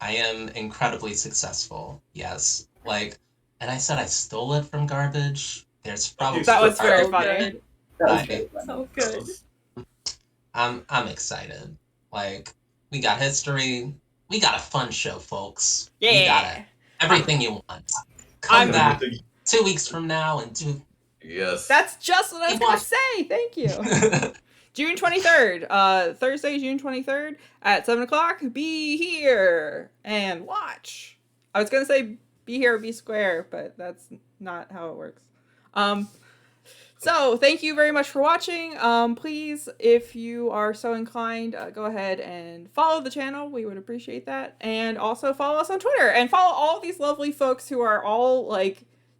I am incredibly successful. Yes, and I said I stole it from garbage. There's probably That was very So funny. good. that was I- very funny. So good. I'm excited. We got history. We got a fun show, folks. We got Yeah. it. Everything you want. Come I'm- back 2 weeks from now and do. Yes. That's just what I was Hey, gonna boss. say. Thank you. June 23rd, Thursday, June 23rd at 7 o'clock. Be here and watch. I was gonna say be here or be square, but that's not how it works. So thank you very much for watching. Please, if you are so inclined, go ahead and follow the channel. We would appreciate that. And also follow us on Twitter and follow all of these lovely folks who are all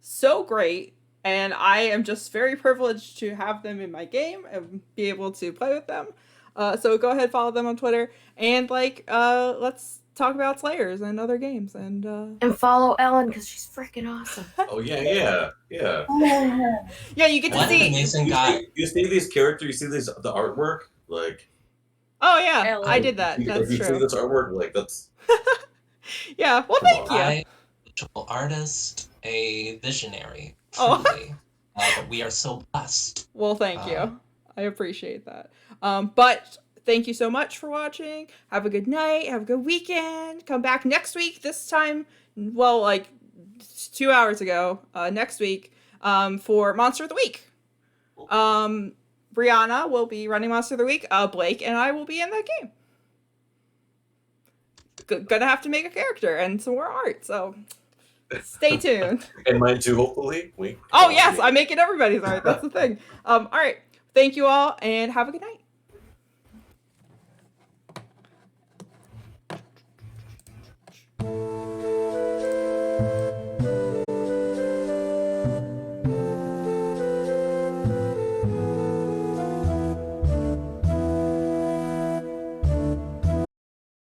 so great. And I am just very privileged to have them in my game and be able to play with them. So go ahead, follow them on Twitter, and let's talk about Slayers and other games. And And follow Ellen because she's freaking awesome. Oh, yeah. yeah, you get to What an see. amazing guy. You see these characters, you see the artwork? Oh yeah, Ellen. I did that. If That's you see true. this artwork, that's... Yeah. Well, Come thank on. you. I, visual artist, a visionary. Oh. Truly. We are so blessed. Well, thank you. I appreciate that. But thank you so much for watching. Have a good night. Have a good weekend. Come back next week. This time, 2 hours ago, next week, for Monster of the Week. Brianna will be running Monster of the Week. Blake and I will be in that game. Gonna have to make a character and some more art, so stay tuned. And mine too, hopefully. Oh yes, I'm making everybody's art. That's the thing. All right. Thank you all and have a good night.